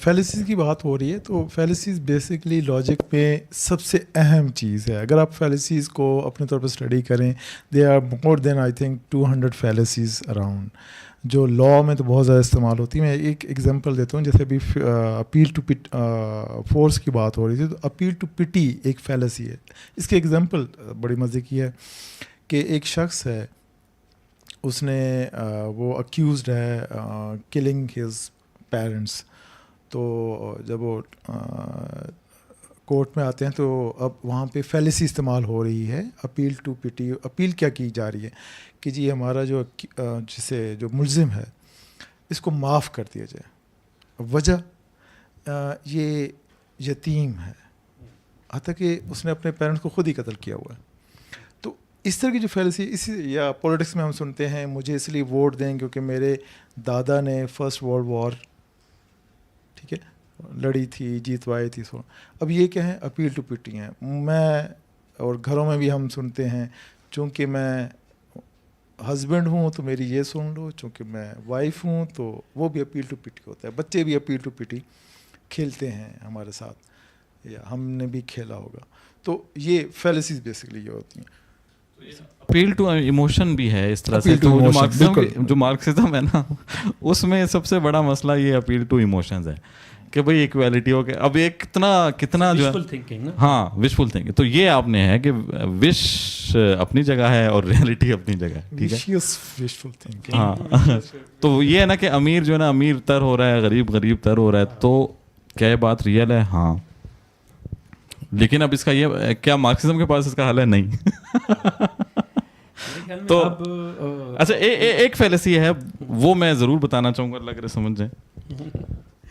فیلیسیز کی بات ہو رہی ہے تو فیلیسیز بیسکلی لاجک میں سب سے اہم چیز ہے. اگر آپ فیلیسیز کو اپنے طور پر اسٹڈی کریں, they are more than I think 200 fallacies around, جو لا میں تو بہت زیادہ استعمال ہوتی ہے. میں ایک ایگزامپل دیتا ہوں. جیسے ابھی اپیل ٹو فورس کی بات ہو رہی تھی, تو اپیل ٹو پٹی ایک فیلسی ہے. اس کی ایگزامپل بڑی مزے کی ہے کہ ایک شخص ہے, اس نے وہ اکیوزڈ ہے کلنگ ہز پیرنٹس. تو جب وہ کورٹ میں آتے ہیں تو اب وہاں پہ فیلسی استعمال ہو رہی ہے, اپیل ٹو پٹی. اپیل کیا کی جا رہی ہے کہ جی ہمارا جو ملزم ہے اس کو معاف کر دیا جائے. وجہ یہ یتیم ہے, حتیٰ کہ اس نے اپنے پیرنٹس کو خود ہی قتل کیا ہوا ہے. تو اس طرح کی جو فیلسی, یا پولیٹکس میں ہم سنتے ہیں مجھے اس لیے ووٹ دیں کیونکہ میرے دادا نے فرسٹ ورلڈ وار ٹھیک ہے لڑی تھی, جیتوائی تھی. اب یہ کیا ہے, اپیل ٹو پٹی ہیں. میں اور گھروں میں بھی ہم سنتے ہیں چونکہ میں ہسبینڈ ہوں تو میری یہ سن لو, چونکہ میں وائف ہوں تو وہ بھی اپیل ٹو پٹی ہوتا ہے. بچے بھی اپیل ٹو پٹی کھیلتے ہیں ہمارے ساتھ, یا ہم نے بھی کھیلا ہوگا. تو یہ فیلسیز بیسکلی یہ ہوتی ہیں. اپیل ٹو ایموشن بھی ہے اس طرح سے. جو مارکسزم ہے نا, اس میں سب سے بڑا مسئلہ یہ اپیل ٹو ایموشنز ہے کہ بھئی ایکویلٹی ہو کے اب ایک کتنا جو ہاں وشفل تھنکنگ. تو یہ آپ نے ہے کہ وش اپنی جگہ ہے اور ریئلٹی اپنی جگہ ہے, ٹھیک ہے. ہاں تو یہ ہے نا کہ امیر جو ہے نا امیر تر ہو رہا ہے, غریب تر ہو رہا ہے. تو کیا یہ بات ریئل ہے؟ ہاں. لیکن اب اس کا یہ کیا مارکسزم کے پاس اس کا حل ہے؟ نہیں. تو اچھا ایک فیلسی ہے وہ میں ضرور بتانا چاہوں گا, لگ رہا سمجھ جائیں,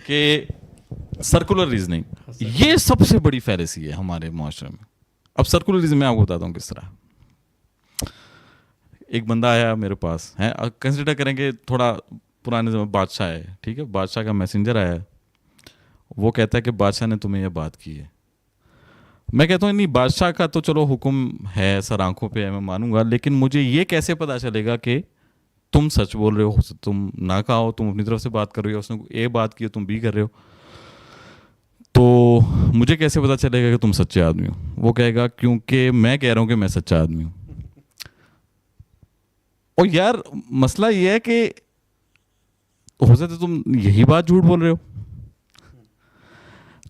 کہ سرکولر ریزننگ. یہ سب سے بڑی فیلسی ہے ہمارے معاشرے میں. اب سرکولر ریزننگ میں آپ کو بتاتا ہوں کس طرح. ایک بندہ آیا میرے پاس ہے, کنسیڈر کریں کہ تھوڑا پرانے زمانے بادشاہ ہے, ٹھیک ہے, بادشاہ کا میسنجر آیا, وہ کہتا ہے کہ بادشاہ نے تمہیں یہ بات کی ہے. میں کہتا ہوں نہیں, بادشاہ کا تو چلو حکم ہے, سر آنکھوں پہ ہے, میں مانوں گا, لیکن مجھے یہ کیسے پتا چلے گا کہ تم سچ بول رہے ہو, تم نہ کہا ہو, تم اپنی طرف سے بات کر رہے ہو, اس نے اے بات کی ہے تم بی کر رہے ہو, تو مجھے کیسے پتا چلے گا کہ تم سچے آدمی ہو؟ وہ کہے گا کیونکہ میں کہہ رہا ہوں کہ میں سچا آدمی ہوں. اور یار مسئلہ یہ ہے کہ ہو سکتا ہے تم یہی بات جھوٹ بول رہے ہو.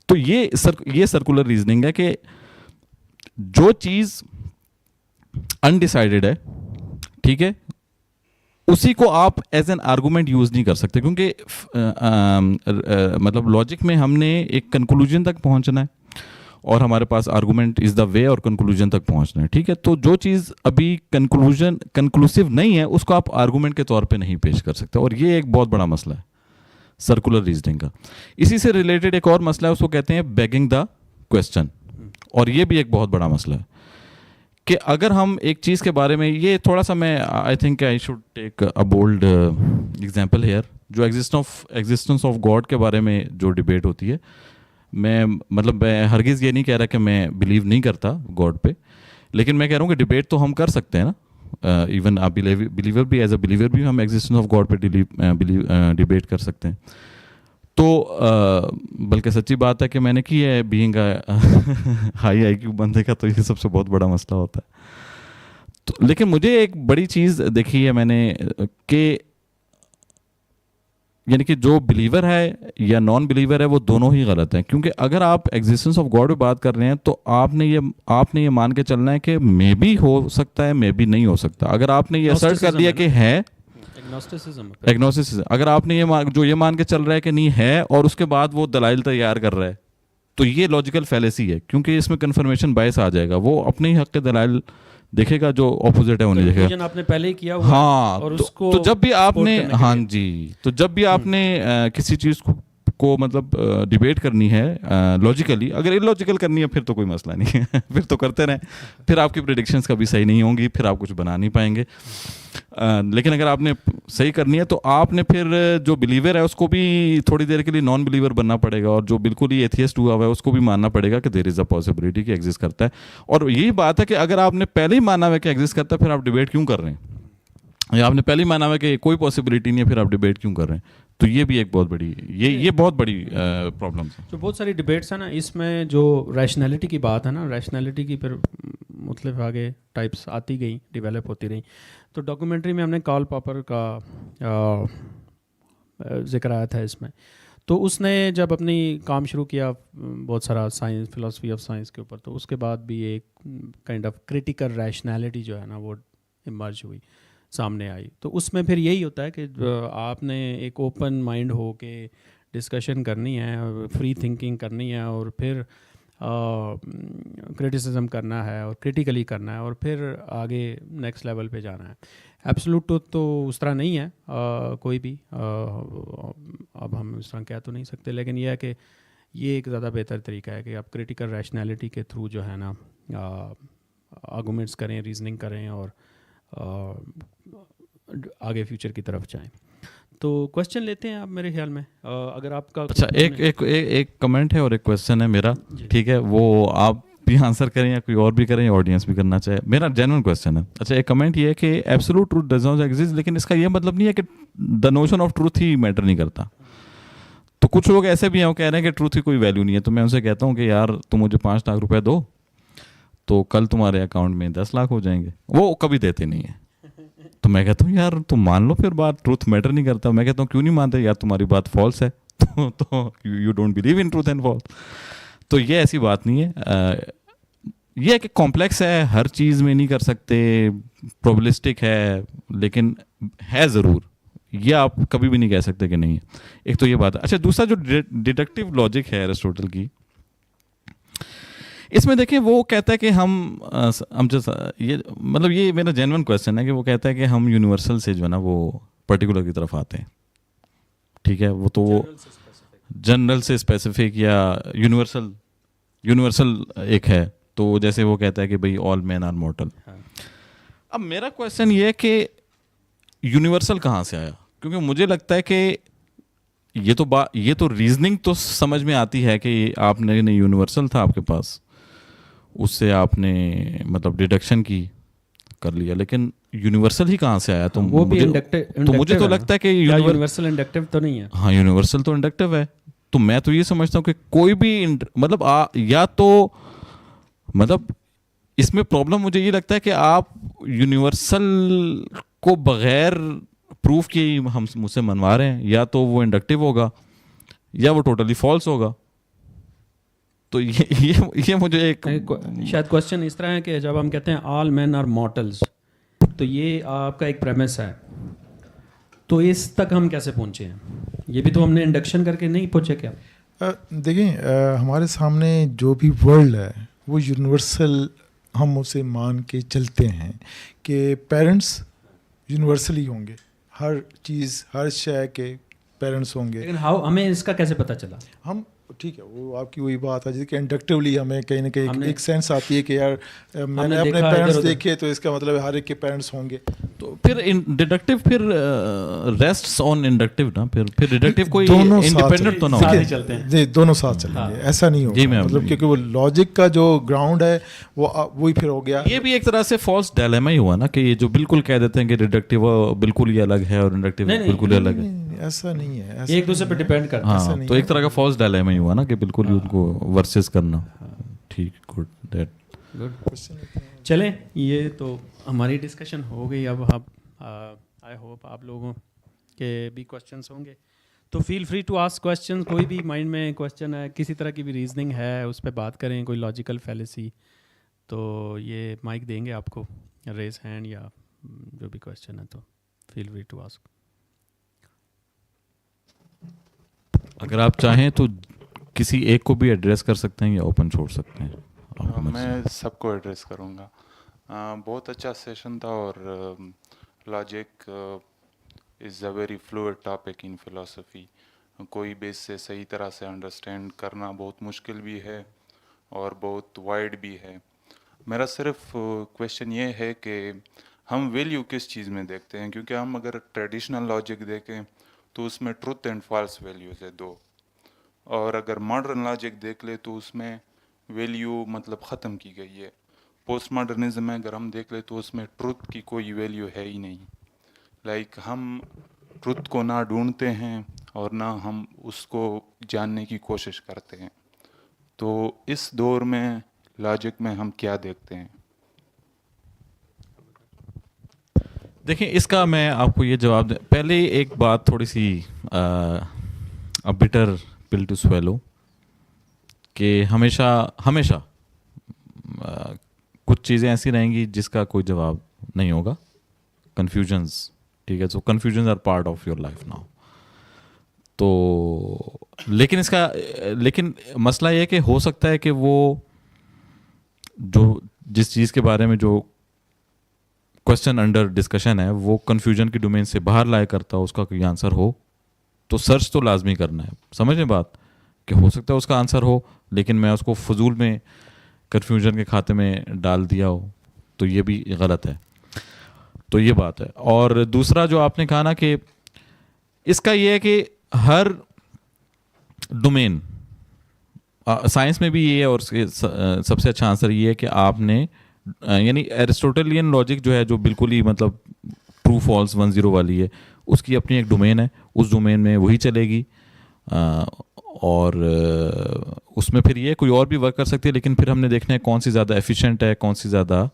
تو یہ سرکولر ریزننگ ہے کہ جو چیز انڈیسائیڈڈ ہے, ٹھیک ہے, اسی کو آپ ایز این آرگومنٹ یوز نہیں کر سکتے, کیونکہ مطلب لاجک میں ہم نے ایک کنکلوژن تک پہنچنا ہے اور ہمارے پاس آرگومنٹ از دا وے اور کنکلوژن تک پہنچنا ہے, ٹھیک ہے. تو جو چیز ابھی کنکلوسیو نہیں ہے اس کو آپ آرگومنٹ کے طور پہ نہیں پیش کر سکتے, اور یہ ایک بہت بڑا مسئلہ ہے سرکولر ریزننگ کا. اسی سے ریلیٹڈ ایک اور مسئلہ ہے, اس کو کہتے ہیں بیگنگ دا کویسچن, اور یہ بھی ایک بہت بڑا مسئلہ ہے کہ اگر ہم ایک چیز کے بارے میں, یہ تھوڑا سا میں I think I should take a bold example here, جو ایگزسٹنس آف گاڈ کے بارے میں جو ڈبیٹ ہوتی ہے, میں ہرگز یہ نہیں کہہ رہا کہ میں بلیو نہیں کرتا گاڈ پہ, لیکن میں کہہ رہا ہوں کہ ڈبیٹ تو ہم کر سکتے ہیں نا. ایون بلیور بھی, ایز اے بلیور بھی ہم ایگزسٹنس آف گاڈ پہ ڈبیٹ کر سکتے ہیں. تو بلکہ سچی بات ہے کہ میں نے کی ہے, بینگ ہائی آئی کیو بندے کا تو یہ سب سے بہت بڑا مسئلہ ہوتا ہے. تو لیکن مجھے ایک بڑی چیز دیکھی ہے میں نے کہ یعنی کہ جو بلیور ہے یا نان بلیور ہے وہ دونوں ہی غلط ہیں, کیونکہ اگر آپ ایگزسٹنس آف گاڈ پہ بات کر رہے ہیں تو آپ نے یہ مان کے چلنا ہے کہ مے بی ہو سکتا ہے, مے بی نہیں ہو سکتا. اگر آپ نے یہ اسرٹ کر دیا کہ ہے ایگنوسٹسزم, اگر آپ نے یہ مان کے چل رہا ہے کہ نہیں ہے اور اس کے بعد وہ دلائل تیار کر رہا ہے, تو یہ لاجیکل فیلیسی ہے, کیونکہ اس میں کنفرمیشن باعث آ جائے گا. وہ اپنے ہی حق کے دلائل دیکھے گا جو اپوزٹ ہے انہیں دیکھے گا. آپ نے پہلے ہی کیا ہوا. ہاں, تو جب بھی آپ نے, ہاں جی, تو جب بھی آپ نے کسی چیز کو مطلب ڈیبیٹ کرنی ہے لاجیکلی, اگر اللاجیکل کرنی ہے پھر تو کوئی مسئلہ نہیں ہے, پھر تو کرتے رہیں, پھر آپ کی پریڈکشنز کبھی صحیح نہیں ہوں گی, پھر آپ کچھ بنا نہیں پائیں گے. لیکن اگر آپ نے صحیح کرنی ہے تو آپ نے پھر جو بلیور ہے اس کو بھی تھوڑی دیر کے لیے نان بلیور بننا پڑے گا, اور جو بالکل ہی ایتھیسٹ ہوا ہوا ہے اس کو بھی ماننا پڑے گا کہ دیر از اے پاسبلٹی کہ ایگزسٹ کرتا ہے. اور یہی بات ہے کہ اگر آپ نے پہلے ہی مانا ہوا کہ ایگزسٹ کرتا ہے پھر آپ ڈیبیٹ کیوں کر رہے ہیں, یا آپ نے پہلے ہی مانا ہوا کہ کوئی پاسبلٹی نہیں ہے پھر آپ ڈیبیٹ کیوں کر رہے ہیں. تو یہ بھی ایک بہت بڑی یہ بہت بڑی پرابلم ہے. جو بہت ساری ڈبیٹس ہیں نا اس میں جو ریشنلٹی کی بات ہے نا, ریشنلٹی کی پھر مختلف آگے ٹائپس آتی گئیں, ڈیولپ ہوتی رہیں. تو ڈاکومنٹری میں ہم نے کارل پاپر کا ذکر آیا تھا اس میں. تو اس نے جب اپنی کام شروع کیا بہت سارا سائنس, فلاسفی آف سائنس کے اوپر, تو اس کے بعد بھی ایک کائنڈ آف کریٹیکل ریشنلٹی جو ہے نا وہ ایمرج ہوئی, سامنے آئی. تو اس میں پھر یہی ہوتا ہے کہ آپ نے ایک اوپن مائنڈ ہو کے ڈسکشن کرنی ہے, فری تھنکنگ کرنی ہے, اور پھر کرٹیسزم کرنا ہے اور کریٹیکلی کرنا ہے, اور پھر آگے نیکسٹ لیول پہ جانا ہے. ایبسولوٹ ٹروتھ تو اس طرح نہیں ہے کوئی بھی, اب ہم اس طرح کہہ تو نہیں سکتے, لیکن یہ ہے کہ یہ ایک زیادہ بہتر طریقہ ہے کہ آپ کریٹیکل ریشنلٹی کے تھرو جو ہے نا آرگومنٹس کریں, ریزننگ کریں, اور آگے فیوچر کی طرف جائیں. تو کوشچن لیتے ہیں آپ میرے خیال میں, اگر آپ کا اچھا ایک کمنٹ ہے اور ایک کوشچن ہے میرا, ٹھیک ہے, وہ آپ بھی آنسر کریں یا کوئی اور بھی کریں یا آڈینس بھی کرنا چاہے. میرا جینوئن کوشچن ہے. اچھا ایک کمنٹ یہ ہے کہ absolute truth does not exist, لیکن اس کا یہ مطلب نہیں ہے کہ دا نوشن آف ٹروتھ ہی میٹر نہیں کرتا. تو کچھ لوگ ایسے بھی ہیں وہ کہہ رہے ہیں کہ ٹروتھ کی کوئی ویلیو نہیں ہے. تو میں ان سے کہتا ہوں کہ یار تم مجھے 5 لاکھ روپے دو تو کل تمہارے اکاؤنٹ میں 10 لاکھ ہو جائیں گے. وہ کبھی دیتے نہیں ہیں. تو میں کہتا ہوں یار تم مان لو پھر بات, ٹروتھ میٹر نہیں کرتا. میں کہتا ہوں کیوں نہیں مانتے یار, تمہاری بات فالس ہے تو you don't believe in truth and false. تو یہ ایسی بات نہیں ہے. یہ کہ کمپلیکس ہے, ہر چیز میں نہیں کر سکتے, پروبلسٹک ہے, لیکن ہے ضرور. یہ آپ کبھی بھی نہیں کہہ سکتے کہ نہیں ہے. ایک تو یہ بات ہے. اچھا دوسرا جو ڈیڈکٹیو لاجک ہے ایرسٹوٹل کی, اس میں دیکھیں وہ کہتا ہے کہ ہم یہ مطلب یہ میرا جینوئن کویسچن ہے کہ وہ کہتا ہے کہ ہم یونیورسل سے جو ہے نا وہ پرٹیکولر کی طرف آتے ہیں. ٹھیک ہے, وہ تو وہ جنرل سے اسپیسیفک یا یونیورسل ایک ہے. تو جیسے وہ کہتا ہے کہ بھئی آل مین آر مورٹل. اب میرا کویسچن یہ ہے کہ یونیورسل کہاں سے آیا, کیونکہ مجھے لگتا ہے کہ یہ تو ریزننگ تو سمجھ میں آتی ہے کہ آپ نے یونیورسل تھا آپ کے پاس, اس سے آپ نے مطلب ڈیڈکشن کی کر لیا, لیکن یونیورسل ہی کہاں سے آیا؟ تو وہ بھی تو مجھے تو لگتا ہے کہ یونیورسل انڈکٹیو تو نہیں ہے. ہاں یونیورسل تو انڈکٹیو ہے. تو میں تو یہ سمجھتا ہوں کہ کوئی بھی مطلب یا تو مطلب اس میں پرابلم مجھے یہ لگتا ہے کہ آپ یونیورسل کو بغیر پروف کی ہم مجھ سے منوا رہے ہیں, یا تو وہ انڈکٹیو ہوگا یا وہ ٹوٹلی فالس ہوگا. تو یہ مجھے ایک شاید کوشچن اس طرح ہے کہ جب ہم کہتے ہیں آل مین آر مورٹلز, تو یہ آپ کا ایک پریمس ہے, تو اس تک ہم کیسے پہنچے ہیں؟ یہ بھی تو ہم نے انڈکشن کر کے نہیں پہنچے کیا؟ دیکھیں ہمارے سامنے جو بھی ورلڈ ہے وہ یونیورسل ہم اسے مان کے چلتے ہیں کہ پیرنٹس یونیورسل ہی ہوں گے, ہر چیز ہر شے کے پیرنٹس ہوں گے. لیکن ہمیں اس کا کیسے پتہ چلا؟ ہم ٹھیک ہے وہ آپ کی وہی بات ہے جس کہ انڈکٹیولی ہمیں کہیں نہ کہیں ایک سینس آتی ہے کہ یار میں نے اپنے پیرنٹس دیکھے تو اس کا مطلب ہر ایک کے پیرنٹس ہوں گے. تو پھر ڈیڈکٹیو پھر ریسٹس آن انڈکٹیو نا, پھر ڈیڈکٹیو کوئی انڈیپینڈنٹ تو نہ ہو, چلتے ہیں جی دونوں ساتھ چلیں گے, ایسا نہیں ہوگا مطلب کیونکہ وہ لاجک کا جو گراؤنڈ ہے وہی پھر ہو گیا. یہ بھی ایک طرح سے فالس ڈائلیما ہی ہوا نا کہ یہ جو بالکل کہہ دیتے ہیں کہ ڈیڈکٹیو بالکل ہی الگ ہے اور انڈکٹیو بالکل ہی الگ ہے. ایسا نہیں ہے, ایک دوسرے پہ ڈیپینڈ کرتا ہے. ہاں تو ایک طرح کا فالس ڈائلیما ہی ہوا نا کہ بالکل ہی ان کو ورسز کرنا. ٹھیک, گڈ. چلیں یہ تو ہماری ڈسکشن ہو گئی. اب آئی ہوپ آپ لوگوں کے بھی کوشچنس ہوں گے, تو feel free to ask question. کوئی بھی مائنڈ میں کوشچن ہے, کسی طرح کی بھی ریزننگ ہے, اس پہ بات کریں, کوئی لاجیکل فیلیسی, تو یہ مائک دیں گے آپ کو, ریز ہینڈ یا جو بھی کوشچن ہے, تو فیل فری ٹو آسک. اگر آپ چاہیں تو کسی ایک کو بھی ایڈریس کر سکتے ہیں یا اوپن چھوڑ سکتے ہیں. میں سب کو ایڈریس کروں گا. بہت اچھا سیشن تھا, اور logic is a very fluid topic in philosophy. کوئی بیس سے صحیح طرح سے انڈرسٹینڈ کرنا بہت مشکل بھی ہے اور بہت وائڈ بھی ہے. میرا صرف کویشچن یہ ہے کہ ہم ویلیو کس چیز میں دیکھتے ہیں, کیونکہ ہم اگر ٹریڈیشنل لاجک دیکھیں تو اس میں ٹروتھ اینڈ فالس ویلیوز ہے 2, اور اگر ماڈرن لاجک دیکھ لے تو اس میں ویلیو مطلب ختم کی گئی ہے. پوسٹ ماڈرنزم میں اگر ہم دیکھ لیں تو اس میں ٹروتھ کی کوئی ویلیو ہے ہی نہیں. لائک ہم ٹروتھ کو نہ ڈھونڈتے ہیں, اور نہ ہم اس کو جاننے کی کوشش کرتے ہیں. تو اس دور میں لاجک میں ہم کیا دیکھتے ہیں؟ دیکھیں اس کا میں آپ کو یہ جواب دیں. پہلے ایک بات تھوڑی سی بٹر پل ٹو سویلو کہ ہمیشہ کچھ چیزیں ایسی رہیں گی جس کا کوئی جواب نہیں ہوگا. کنفیوژنز, ٹھیک ہے, so confusions are part of your life now. تو لیکن مسئلہ یہ کہ ہو سکتا ہے کہ وہ جو جس چیز کے بارے میں جو کوشچن انڈر ڈسکشن ہے وہ کنفیوژن کی ڈومین سے باہر لائے کرتا ہو, اس کا کوئی آنسر ہو تو سرچ تو لازمی کرنا ہے. سمجھ میں بات کہ ہو سکتا ہے اس کا آنسر ہو لیکن میں اس کو فضول میں کنفیوژن کے کھاتے میں ڈال دیا ہو تو یہ بھی غلط ہے. تو یہ بات ہے. اور دوسرا جو آپ نے کہا نا کہ اس کا یہ ہے کہ ہر ڈومین سائنس میں بھی یہ ہے, اور اس کے سب سے اچھا آنسر یہ ہے کہ آپ نے یعنی ایرسٹوٹلین لاجک جو ہے جو بالکل ہی مطلب ٹرو فالس 1-0 والی ہے, اس کی اپنی ایک ڈومین ہے, اس ڈومین میں وہی چلے گی. اور اس میں پھر یہ کوئی اور بھی ورک کر سکتی ہے لیکن پھر ہم نے دیکھنا ہے کون سی زیادہ ایفیشینٹ ہے, کون سی زیادہ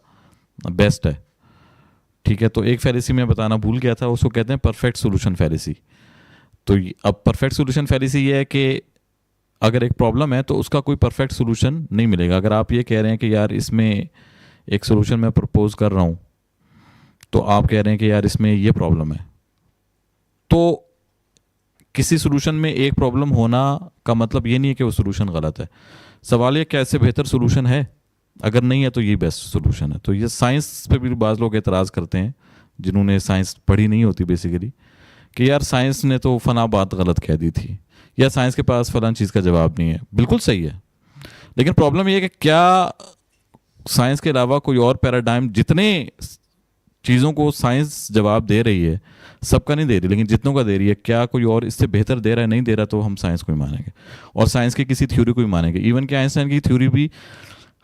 بیسٹ ہے. ٹھیک ہے, تو ایک فیلیسی میں بتانا بھول گیا تھا, اس کو کہتے ہیں پرفیکٹ سولوشن فیلیسی. تو اب پرفیکٹ سولوشن فیلیسی یہ ہے کہ اگر ایک پرابلم ہے تو اس کا کوئی پرفیکٹ سولوشن نہیں ملے گا. اگر آپ یہ کہہ رہے ہیں کہ یار اس میں ایک سولوشن میں پرپوز کر رہا ہوں تو آپ کہہ رہے ہیں کہ یار اس میں یہ پرابلم ہے, تو کسی سولوشن میں ایک پرابلم ہونا کا مطلب یہ نہیں ہے کہ وہ سولوشن غلط ہے. سوال یہ کہ ایسے بہتر سولوشن ہے, اگر نہیں ہے تو یہ بیسٹ سولوشن ہے. تو یہ سائنس پہ بھی بعض لوگ اعتراض کرتے ہیں جنہوں نے سائنس پڑھی نہیں ہوتی بیسیکلی کہ یار سائنس نے تو فلاں بات غلط کہہ دی تھی یا سائنس کے پاس فلاں چیز کا جواب نہیں ہے. بالکل صحیح ہے, لیکن پرابلم یہ ہے کہ کیا سائنس کے علاوہ کوئی اور پیراڈائم, جتنے چیزوں کو سائنس جواب دے رہی ہے سب کا نہیں دے رہی لیکن جتنوں کا دے رہی ہے, کیا کوئی اور اس سے بہتر دے رہا ہے؟ نہیں دے رہا تو ہم سائنس کو ہی مانیں گے اور سائنس کی کسی تھیوری کو ہی مانیں گے. ایون کہ آئنسٹائن کی تھیوری بھی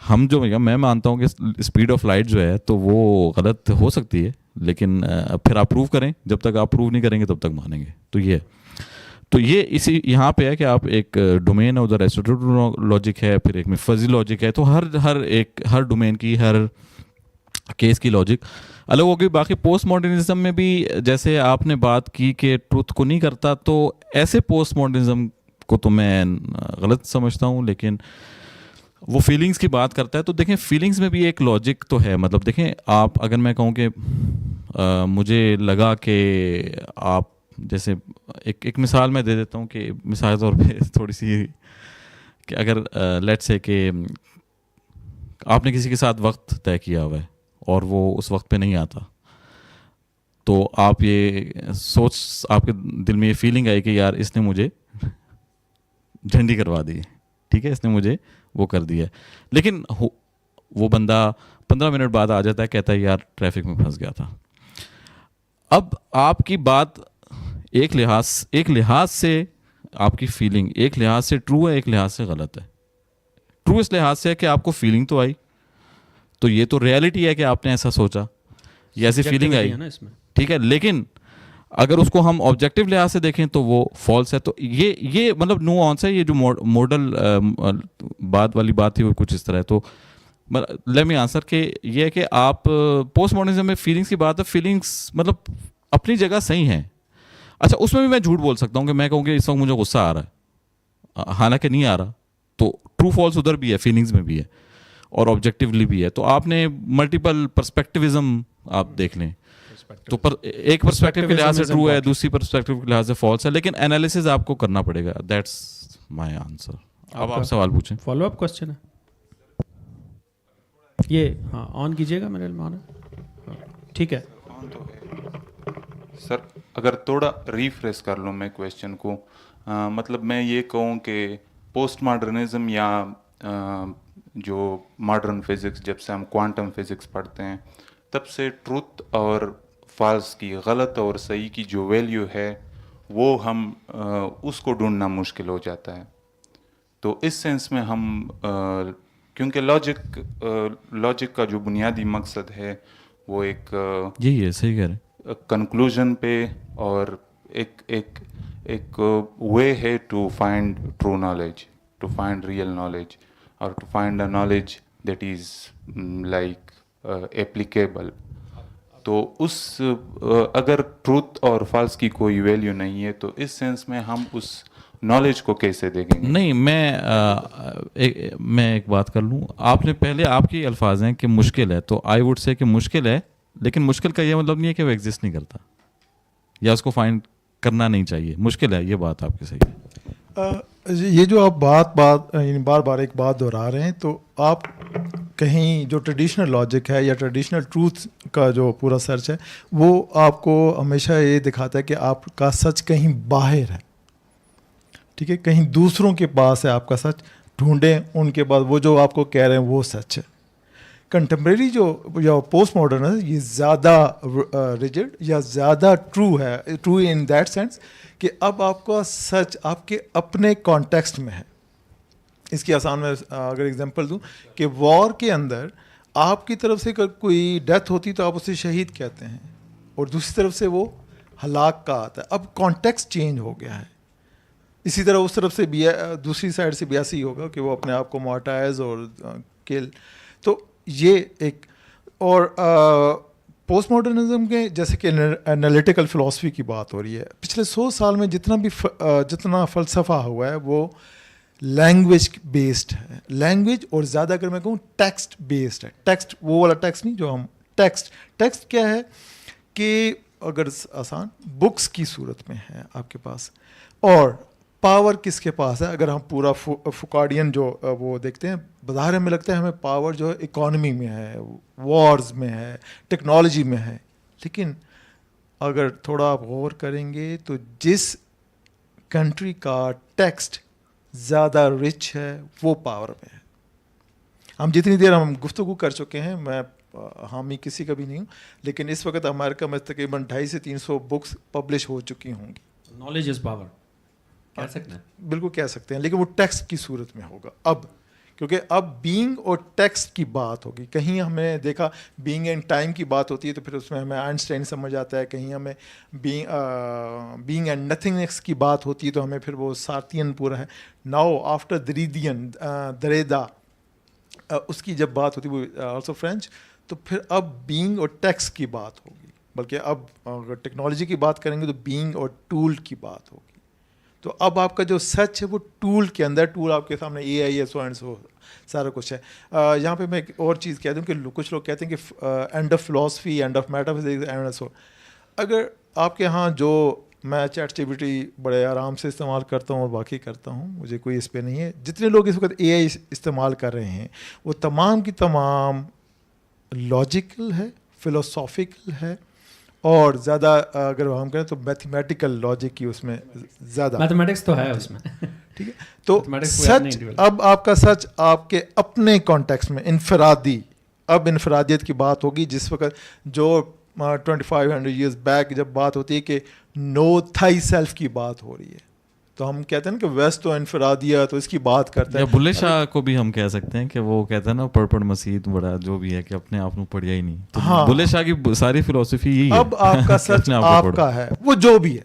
ہم جو میں مانتا ہوں کہ اسپیڈ آف لائٹ جو ہے تو وہ غلط ہو سکتی ہے لیکن پھر آپ پروو کریں, جب تک آپ پروو نہیں کریں گے تب تک مانیں گے. تو یہ اسی یہاں پہ ہے کہ آپ ایک ڈومین ہے, ادھر ایرسٹوٹل لاجک ہے, پھر ایک میں فزی لاجک ہے, تو ہر ڈومین کی ہر کیس کی لاجک الگ ہوگی. باقی پوسٹ ماڈرنزم میں بھی جیسے آپ نے بات کی کہ ٹروتھ کو نہیں کرتا, تو ایسے پوسٹ ماڈرنزم کو تو میں غلط سمجھتا ہوں, لیکن وہ فیلنگز کی بات کرتا ہے. تو دیکھیں فیلنگز میں بھی ایک لاجک تو ہے. مطلب دیکھیں آپ اگر میں کہوں کہ مجھے لگا کہ آپ جیسے ایک مثال میں دے دیتا ہوں کہ مثال طور پہ تھوڑی سی کہ اگر لیٹ سے کہ آپ نے کسی کے ساتھ وقت طے کیا ہوا ہے اور وہ اس وقت پہ نہیں آتا, تو آپ یہ آپ کے دل میں یہ فیلنگ آئی کہ یار اس نے مجھے جھنڈی کروا دی, ٹھیک ہے, اس نے مجھے وہ کر دیا, لیکن وہ بندہ 15 منٹ بعد آ جاتا ہے, کہتا ہے یار ٹریفک میں پھنس گیا تھا. اب آپ کی بات ایک لحاظ سے آپ کی فیلنگ ایک لحاظ سے ٹرو ہے, ایک لحاظ سے غلط ہے. ٹرو اس لحاظ سے ہے کہ آپ کو فیلنگ تو آئی, تو یہ تو ریالٹی ہے کہ آپ نے ایسا سوچا, یہ ایسی فیلنگ آئی, ٹھیک ہے, لیکن اگر اس کو ہم آبجیکٹو لحاظ سے دیکھیں تو وہ فالس ہے. تو یہ مطلب نو آنس ہے, یہ جو ماڈل بات والی بات تھی وہ کچھ اس طرح ہے. تو لیٹ می آنسر کہ یہ ہے کہ آپ پوسٹ ماڈرنزم میں فیلنگس کی بات ہے, فیلنگس مطلب اپنی جگہ صحیح ہیں. اچھا اس میں بھی میں جھوٹ بول سکتا ہوں کہ میں کہوں کہ اس وقت مجھے غصہ آ رہا ہے, حالانکہ نہیں آ رہا. تو ٹرو فالس ادھر بھی ہے, فیلنگز میں بھی ہے اور آبجیکٹیولی بھی ہے. تو آپ نے ملٹیپل پرسپیکٹیوزم آپ دیکھ لیں, تو ایک پرسپیکٹیو کے لحاظ سے ٹرو ہے, دوسری پرسپیکٹیو کے لحاظ سے فالس ہے, لیکن انالیسز آپ کو کرنا پڑے گا. That's my answer. اب آپ سوال پوچھیں. فالو اپ کوسچن ہے یہ, ہاں آن کیجیے گا میرے علم, ٹھیک ہے. سر اگر تھوڑا ریفریش کر لوں میں کویشچن کو, مطلب میں یہ کہوں کہ پوسٹ ماڈرنزم یا جو ماڈرن فزکس, جب سے ہم کوانٹم فزکس پڑھتے ہیں تب سے ٹروتھ اور فالس کی, غلط اور صحیح کی جو ویلیو ہے وہ ہم اس کو ڈھونڈنا مشکل ہو جاتا ہے. تو اس سینس میں ہم کیونکہ لاجک کا جو بنیادی مقصد ہے وہ ایک یہی ہے, صحیح کہہ رہے ہیں, کنکلوژن پہ اور ایک ایک وے ہے to find true knowledge, to find real knowledge, اور to find a knowledge that is like applicable. تو اس اگر ٹروتھ اور فالس کی کوئی ویلیو نہیں ہے تو اس سینس میں ہم اس نالج کو کیسے دیکھیں گے؟ نہیں, میں ایک بات کر لوں. آپ نے پہلے, آپ کے الفاظ ہیں کہ مشکل ہے, تو آئی ووڈ سے کہ مشکل ہے, لیکن مشکل کا یہ مطلب نہیں ہے کہ وہ ایگزسٹ نہیں کرتا یا اس کو فائنڈ کرنا نہیں چاہیے. مشکل ہے, یہ بات آپ کی صحیح ہے. یہ جو آپ یعنی بار بار ایک بات دہرا رہے ہیں, تو آپ کہیں جو ٹریڈیشنل لاجک ہے یا ٹریڈیشنل ٹروتھ کا جو پورا سرچ ہے وہ آپ کو ہمیشہ یہ دکھاتا ہے کہ آپ کا سچ کہیں باہر ہے, ٹھیک ہے, کہیں دوسروں کے پاس ہے آپ کا سچ, ڈھونڈیں ان کے بعد وہ جو آپ کو کہہ رہے ہیں وہ سچ ہے. کنٹمپریری جو پوسٹ ماڈرن ہے یہ زیادہ ریجڈ یا زیادہ ٹرو ہے, ٹرو ان دیٹ سینس کہ اب آپ کا سچ آپ کے اپنے کانٹیکسٹ میں ہے. اس کی آسان میں اگر ایگزامپل دوں کہ وار کے اندر آپ کی طرف سے کوئی ڈیتھ ہوتی تو آپ اسے شہید کہتے ہیں, اور دوسری طرف سے وہ ہلاک کا آتا ہے. اب کانٹیکسٹ چینج ہو گیا ہے. اسی طرح اس طرف سے بھی دوسری سائڈ سے بھی ایسا ہی ہوگا کہ وہ اپنے آپ کو مارٹائز اور کل. تو یہ ایک, اور پوسٹ ماڈرنزم کے جیسے کہ انالیٹیکل فلاسفی کی بات ہو رہی ہے, پچھلے 100 سال میں جتنا فلسفہ ہوا ہے وہ لینگویج بیسڈ ہے. لینگویج اور زیادہ اگر میں کہوں ٹیکسٹ بیسڈ ہے. ٹیکسٹ وہ والا ٹیکسٹ نہیں جو ہم ٹیکسٹ کیا ہے کہ اگر آسان بکس کی صورت میں ہے آپ کے پاس, اور پاور کس کے پاس ہے. اگر ہم پورا فوکارڈین جو وہ دیکھتے ہیں, بظاہر ہمیں لگتا ہے ہمیں پاور جو ہے اکانومی میں ہے, وارز میں ہے, ٹیکنالوجی میں ہے, لیکن اگر تھوڑا آپ غور کریں گے تو جس کنٹری کا ٹیکسٹ زیادہ رچ ہے وہ پاور میں ہے. ہم جتنی دیر ہم گفتگو کر چکے ہیں, میں حامی کسی کا بھی نہیں ہوں, لیکن اس وقت امریکہ میں تقریباً 250 سے 300 بکس پبلش ہو چکی ہوں گی. نالج از پاور کہہ سکتے ہیں, بالکل کہہ سکتے ہیں, لیکن وہ ٹیکسٹ کی صورت میں ہوگا اب, کیونکہ اب بینگ اور ٹیکسٹ کی بات ہوگی. کہیں ہمیں دیکھا بینگ اینڈ ٹائم کی بات ہوتی ہے تو پھر اس میں ہمیں آئنسٹائن سمجھ آتا ہے, کہیں ہمیں بینگ اینڈ نتھنگنیس کی بات ہوتی ہے تو ہمیں پھر وہ سارتین پورا ہے. ناؤ آفٹر دریدا اس کی جب بات ہوتی ہے وہ آلسو فرینچ, تو پھر اب بینگ اور ٹیکسٹ کی بات ہوگی. بلکہ اب اگر ٹیکنالوجی کی بات کریں گے تو بینگ اور ٹول کی بات ہوگی. تو اب آپ کا جو سچ ہے وہ ٹول کے اندر, ٹول آپ کے سامنے اے آئی ہے, سو اینڈ سو سارا کچھ ہے. یہاں پہ میں ایک اور چیز کہہ دوں کہ کچھ لوگ کہتے ہیں کہ and of philosophy, and of meta physics, and of so. اگر آپ کے ہاں جو میں چیٹ جی پی ٹی بڑے آرام سے استعمال کرتا ہوں اور باقی کرتا ہوں, مجھے کوئی اس پہ نہیں ہے. جتنے لوگ اس وقت اے آئی استعمال کر رہے ہیں وہ تمام کی تمام لاجیکل ہے, فلوسافیکل ہے, اور زیادہ اگر ہم کریں تو میتھمیٹیکل لاجک کی اس میں زیادہ, میتھمیٹکس تو ہے اس میں, ٹھیک ہے. تو سچ, اب آپ کا سچ آپ کے اپنے کانٹیکسٹ میں انفرادی, اب انفرادیت کی بات ہوگی. جس وقت جو 2500 ایئرز بیک جب بات ہوتی ہے کہ نو تھائی سیلف کی بات ہو رہی ہے, تو ہم کہتے ہیں کہ ویسٹ تو انفرادیہ تو اس کی بات کرتے ہیں. بلے شاہ کو بھی ہم کہہ سکتے ہیں کہ وہ کہتے ہیں نا پڑ مسیح بڑا جو بھی ہے کہ اپنے آپ کو پڑھیا ہی نہیں. ہاں, بلے شاہ کی ساری فلسفی یہی ہے. اب آپ کا سچ آپ کا ہے, وہ جو بھی ہے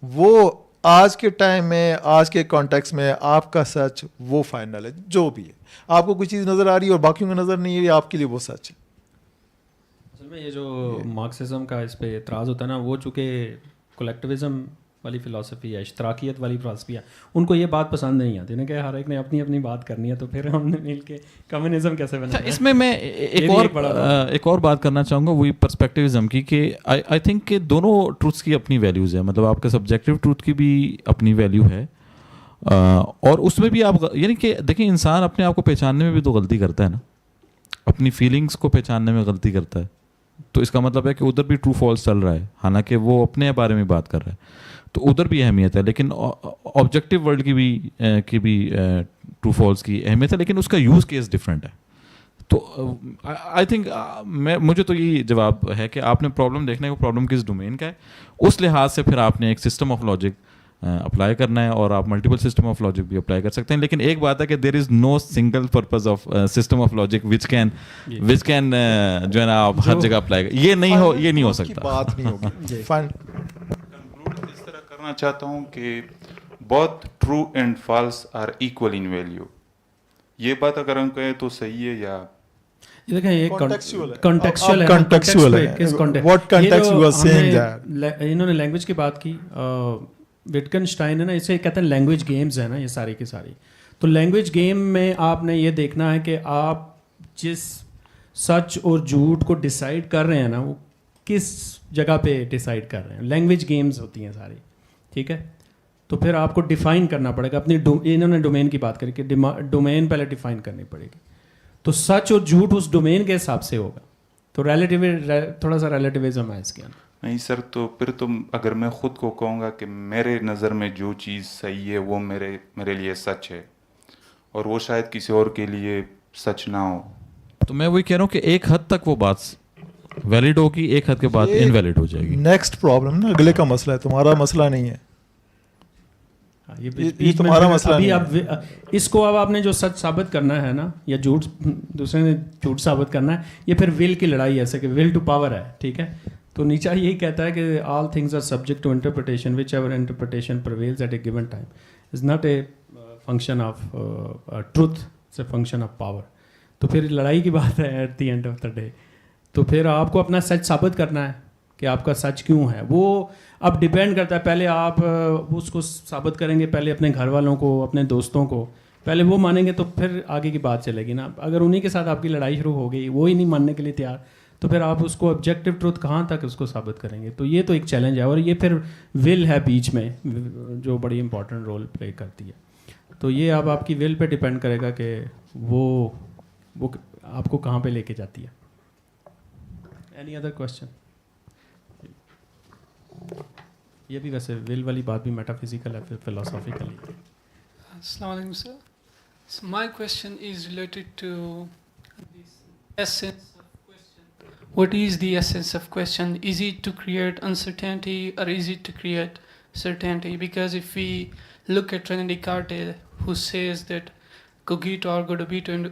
وہ آج کے ٹائم میں, آج کے کانٹیکس میں آپ کا سچ وہ فائنل ہے. جو بھی ہے, آپ کو کوئی چیز نظر آ رہی ہے اور باقیوں کو نظر نہیں آ رہی, آپ کے لیے وہ سچ ہے. اصل میں یہ جو مارکسزم کا اس پہ اعتراض ہوتا ہے نا, وہ چونکہ کولیکٹیوزم والی فلاسفی ہے, اشتراکیت والی فلاسفی ہے, ان کو یہ بات پسند نہیں آتی نا کہ ہر ایک نے اپنی اپنی بات کرنی ہے, تو پھر ہم نے مل کے کمیونزم کیسے بنا. اس میں ایک اور بات کرنا چاہوں گا, وہی پرسپیکٹیوزم کی, کہ آئی تھنک کہ دونوں ٹروتھس کی اپنی ویلیوز ہیں. مطلب آپ کا سبجیکٹیو ٹروتھ کی بھی اپنی ویلیو ہے, اور اس میں بھی آپ یعنی کہ دیکھیں انسان اپنے آپ کو پہچاننے میں بھی تو غلطی کرتا ہے نا, اپنی فیلنگس کو پہچاننے میں غلطی کرتا ہے. تو اس کا مطلب ہے کہ ادھر بھی ٹرو فالس چل رہا ہے, حالانکہ وہ اپنے بارے میں بات کر رہا ہے, تو ادھر بھی اہمیت ہے. لیکن آبجیکٹیو ورلڈ کی بھی ٹرو فالس کی اہمیت ہے, لیکن اس کا یوز کیس ڈفرینٹ ہے. تو آئی تھنک مجھے تو یہی جواب ہے کہ آپ نے پرابلم دیکھنا ہے, وہ پرابلم کس ڈومین کا ہے, اس لحاظ سے پھر آپ نے ایک سسٹم آف لاجک اپلائی کرنا ہے, اور آپ ملٹیپل سسٹم آف لاجک بھی اپلائی کر سکتے ہیں. لیکن ایک بات ہے کہ there is no single purpose of system of logic which can جو ہے نا آپ ہر جگہ اپلائی کر, یہ نہیں ہو سکتا. بات نہیں ہوگی. کرنا چاہتا ہوں کہ بہت true and false are equal in value. یہ بات اگر ہم کہیں تو صحیح ہے یا یہ دیکھیں یہ Contextual ہے. contextual ہے. اب contextual ہے. کس context؟ What context یہ you are جو saying ہم نے انہوں نے لینگویج کی بات کی, وٹکنشٹائن ہے نا, اسے کہتے ہیں لینگویج گیمز ہیں نا یہ ساری کی ساری. تو لینگویج گیم میں آپ نے یہ دیکھنا ہے کہ آپ جس سچ اور جھوٹ کو ڈیسائیڈ کر رہے ہیں نا وہ کس جگہ پہ ڈیسائیڈ کر رہے ہیں. لینگویج گیمز ہوتی ہیں ساری, ٹھیک ہے. تو پھر آپ کو ڈیفائن کرنا پڑے گا اپنی, انہوں نے ڈومین کی بات کری کہ ڈومین پہلے ڈیفائن کرنی پڑے گی. تو سچ اور جھوٹ اس ڈومین کے حساب سے ہوگا. تو تھوڑا سا ریلیٹیوزم ہے اس کے اندر. نہیں سر, تو پھر تم اگر میں خود کو کہوں گا کہ میرے نظر میں جو چیز صحیح ہے وہ میرے لیے سچ ہے اور وہ شاید کسی اور کے لیے سچ نہ ہو. تو میں وہی کہہ رہا ہوں کہ ایک حد تک وہ بات ویلڈ ہوگی, ایک حد کے بعد انویلڈ ہو جائے گی. نیکسٹ پرابلم نا اگلے کا مسئلہ ہے, تمہارا مسئلہ نہیں ہے. یہ تمہارا مسئلہ ابھی نہیں اب اس کو اب آپ نے جو سچ ثابت کرنا ہے نا یا جھوٹ, دوسرے نے جھوٹ ثابت کرنا ہے, یہ پھر ول کی لڑائی ہے, ایسے کہ ول ٹو پاور ہے, ٹھیک ہے. تو نیچا یہی کہتا ہے کہ all things are subject to interpretation whichever interpretation prevails at a given time is not a function of truth, it's a function of power. تو پھر لڑائی کی بات ہے at the end of the day. تو پھر آپ کو اپنا سچ ثابت کرنا ہے کہ آپ کا سچ کیوں ہے. وہ اب ڈپینڈ کرتا ہے, پہلے آپ اس کو ثابت کریں گے, پہلے اپنے گھر والوں کو, اپنے دوستوں کو, پہلے وہ مانیں گے تو پھر آگے کی بات چلے گی نا. اگر انہیں کے ساتھ آپ کی لڑائی شروع ہو گئی, وہ ہی نہیں ماننے کے لیے تیار, تو پھر آپ اس کو آبجیکٹو ٹروتھ کہاں تک اس کو ثابت کریں گے. تو یہ تو ایک چیلنج ہے, اور یہ پھر ول ہے بیچ میں جو بڑی امپورٹنٹ رول پلے کرتی ہے. تو یہ اب آپ کی ول پہ ڈپینڈ کرے گا کہ وہ آپ کو کہاں پہ لے کے جاتی ہے. Any other question? یہ بھی ویسے ول والی بات بھی میٹا فزیکل ہے, پھر فلاسافیکلی. السلام علیکم سر. So my question is related to this essence of question. What is the essence of question? Is it to create uncertainty or is it to create certainty? Because if we look at René Descartes, who says that cogito ergo dubito and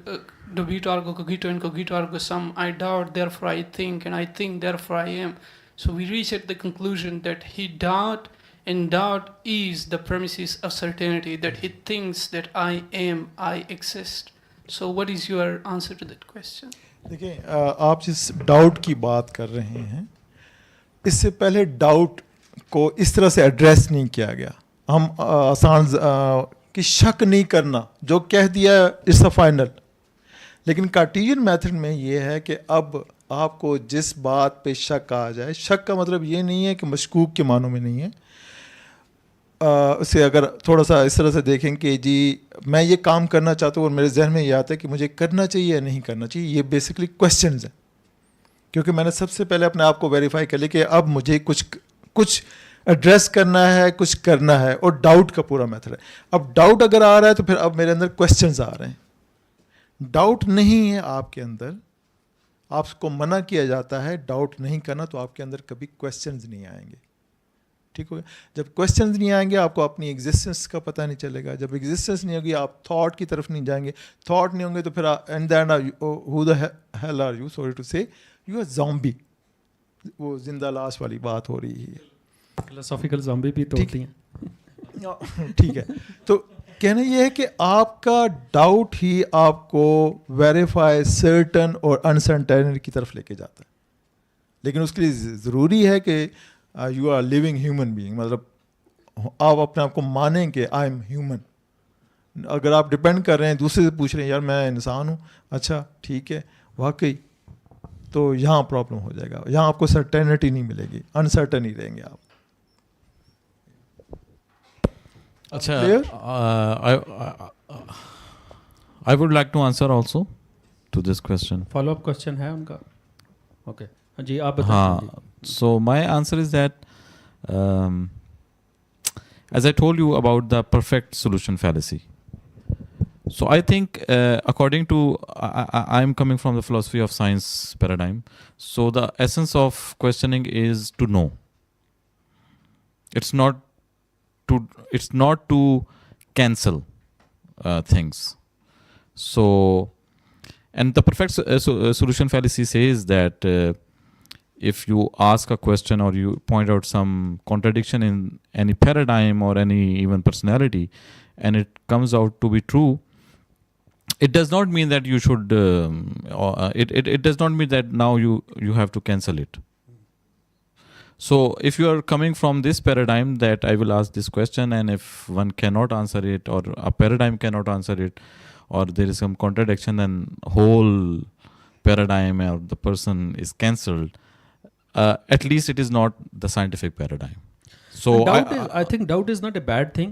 dubito ergo cogito and cogito ergo sum, I doubt therefore I think and I think therefore I am. So we reach at the conclusion that he doubt, and doubt is the premises of certainty, that he thinks that I am, I exist. So what is your answer to that question? دیکھیں, آپ جس ڈاؤٹ کی بات کر رہے ہیں, اس سے پہلے ڈاؤٹ کو اس طرح سے ایڈریس نہیں کیا گیا. ہم آسان کہ شک نہیں کرنا, جو کہہ دیا اٹس اے فائنل. لیکن کارٹیزین میتھڈ میں یہ ہے کہ اب آپ کو جس بات پہ شک آ جائے, شک کا مطلب یہ نہیں ہے کہ مشکوک کے معنوں میں نہیں ہے. اسے اگر تھوڑا سا اس طرح سے دیکھیں کہ جی میں یہ کام کرنا چاہتا ہوں اور میرے ذہن میں یہ آتا ہے کہ مجھے کرنا چاہیے یا نہیں کرنا چاہیے, یہ بیسکلی کویسچنز ہیں. کیونکہ میں نے سب سے پہلے اپنے آپ کو ویریفائی کر لیا کہ اب مجھے کچھ ایڈریس کرنا ہے, کچھ کرنا ہے, اور ڈاؤٹ کا پورا میتھڈ ہے. اب ڈاؤٹ اگر آ رہا ہے تو پھر اب میرے اندر کویسچنز آ رہے ہیں. ڈاؤٹ نہیں ہے آپ کے اندر, آپ کو منع کیا جاتا ہے ڈاؤٹ نہیں کرنا, تو آپ کے اندر کبھی کویسچنز نہیں آئیں گے. ٹھیک ہو گیا. جب کویسچنز نہیں آئیں گے آپ کو اپنی ایگزسٹنس کا پتہ نہیں چلے گا. جب ایگزسٹنس نہیں ہوگی آپ تھاٹ کی طرف نہیں جائیں گے. تھاٹ نہیں ہوں گے تو پھر and then who the hell are you, sorry to say, you are zombie. وہ زندہ لاش والی بات ہو رہی ہے. فلاسافیکل زامبی بھی تو ہوتی ہیں. ٹھیک ہے. تو کہنا یہ ہے کہ آپ کا ڈاؤٹ ہی آپ کو ویریفائی, سرٹن اور انسرٹن کی طرف لے کے جاتا ہے. لیکن اس کے لیے ضروری ہے کہ you are living human being, مطلب آپ اپنے آپ کو مانیں کہ آئی ایم ہیومن. اگر آپ ڈپینڈ کر رہے ہیں, دوسرے سے پوچھ رہے ہیں یار میں انسان ہوں, اچھا ٹھیک ہے واقعی, تو یہاں پرابلم ہو جائے گا. یہاں آپ کو سرٹینٹی نہیں ملے گی, انسرٹن ہی رہیں گے آپ. اچھا, I would like to answer also to this question. Follow up question ہے ان کا؟ اوکے جی آپ بتائیں. ہاں, so my answer is that as I told you about the perfect solution fallacy. So I think according to I'm coming from the philosophy of science paradigm. So the essence of questioning is to know. It's not to cancel things. So, and the perfect solution fallacy says that if you ask a question or you point out some contradiction in any paradigm or any even personality, and it comes out to be true, it does not mean that you should it does not mean that now you have to cancel it. So if you are coming from this paradigm that I will ask this question, and if one cannot answer it or a paradigm cannot answer it, or there is some contradiction, then whole paradigm or the person is cancelled. At least it is not the scientific paradigm. So I think doubt is not a bad thing.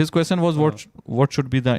his question was what should be the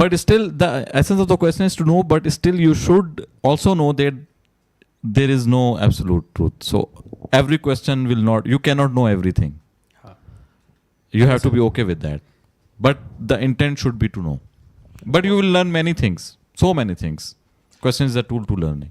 But still the essence of the question is to know, but still you should also know that there is no absolute truth. So every question will not, you cannot know everything. You have to be okay with that. But the intent should be to know. But you will learn many things, so many things. Question is a tool to learning.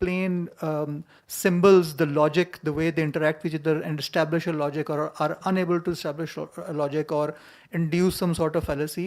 plain symbols, the logic, the way they interact with each other and establish a logic or are unable to establish a logic or induce some sort of fallacy,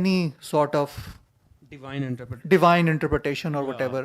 any sort of divine interpretation or whatever.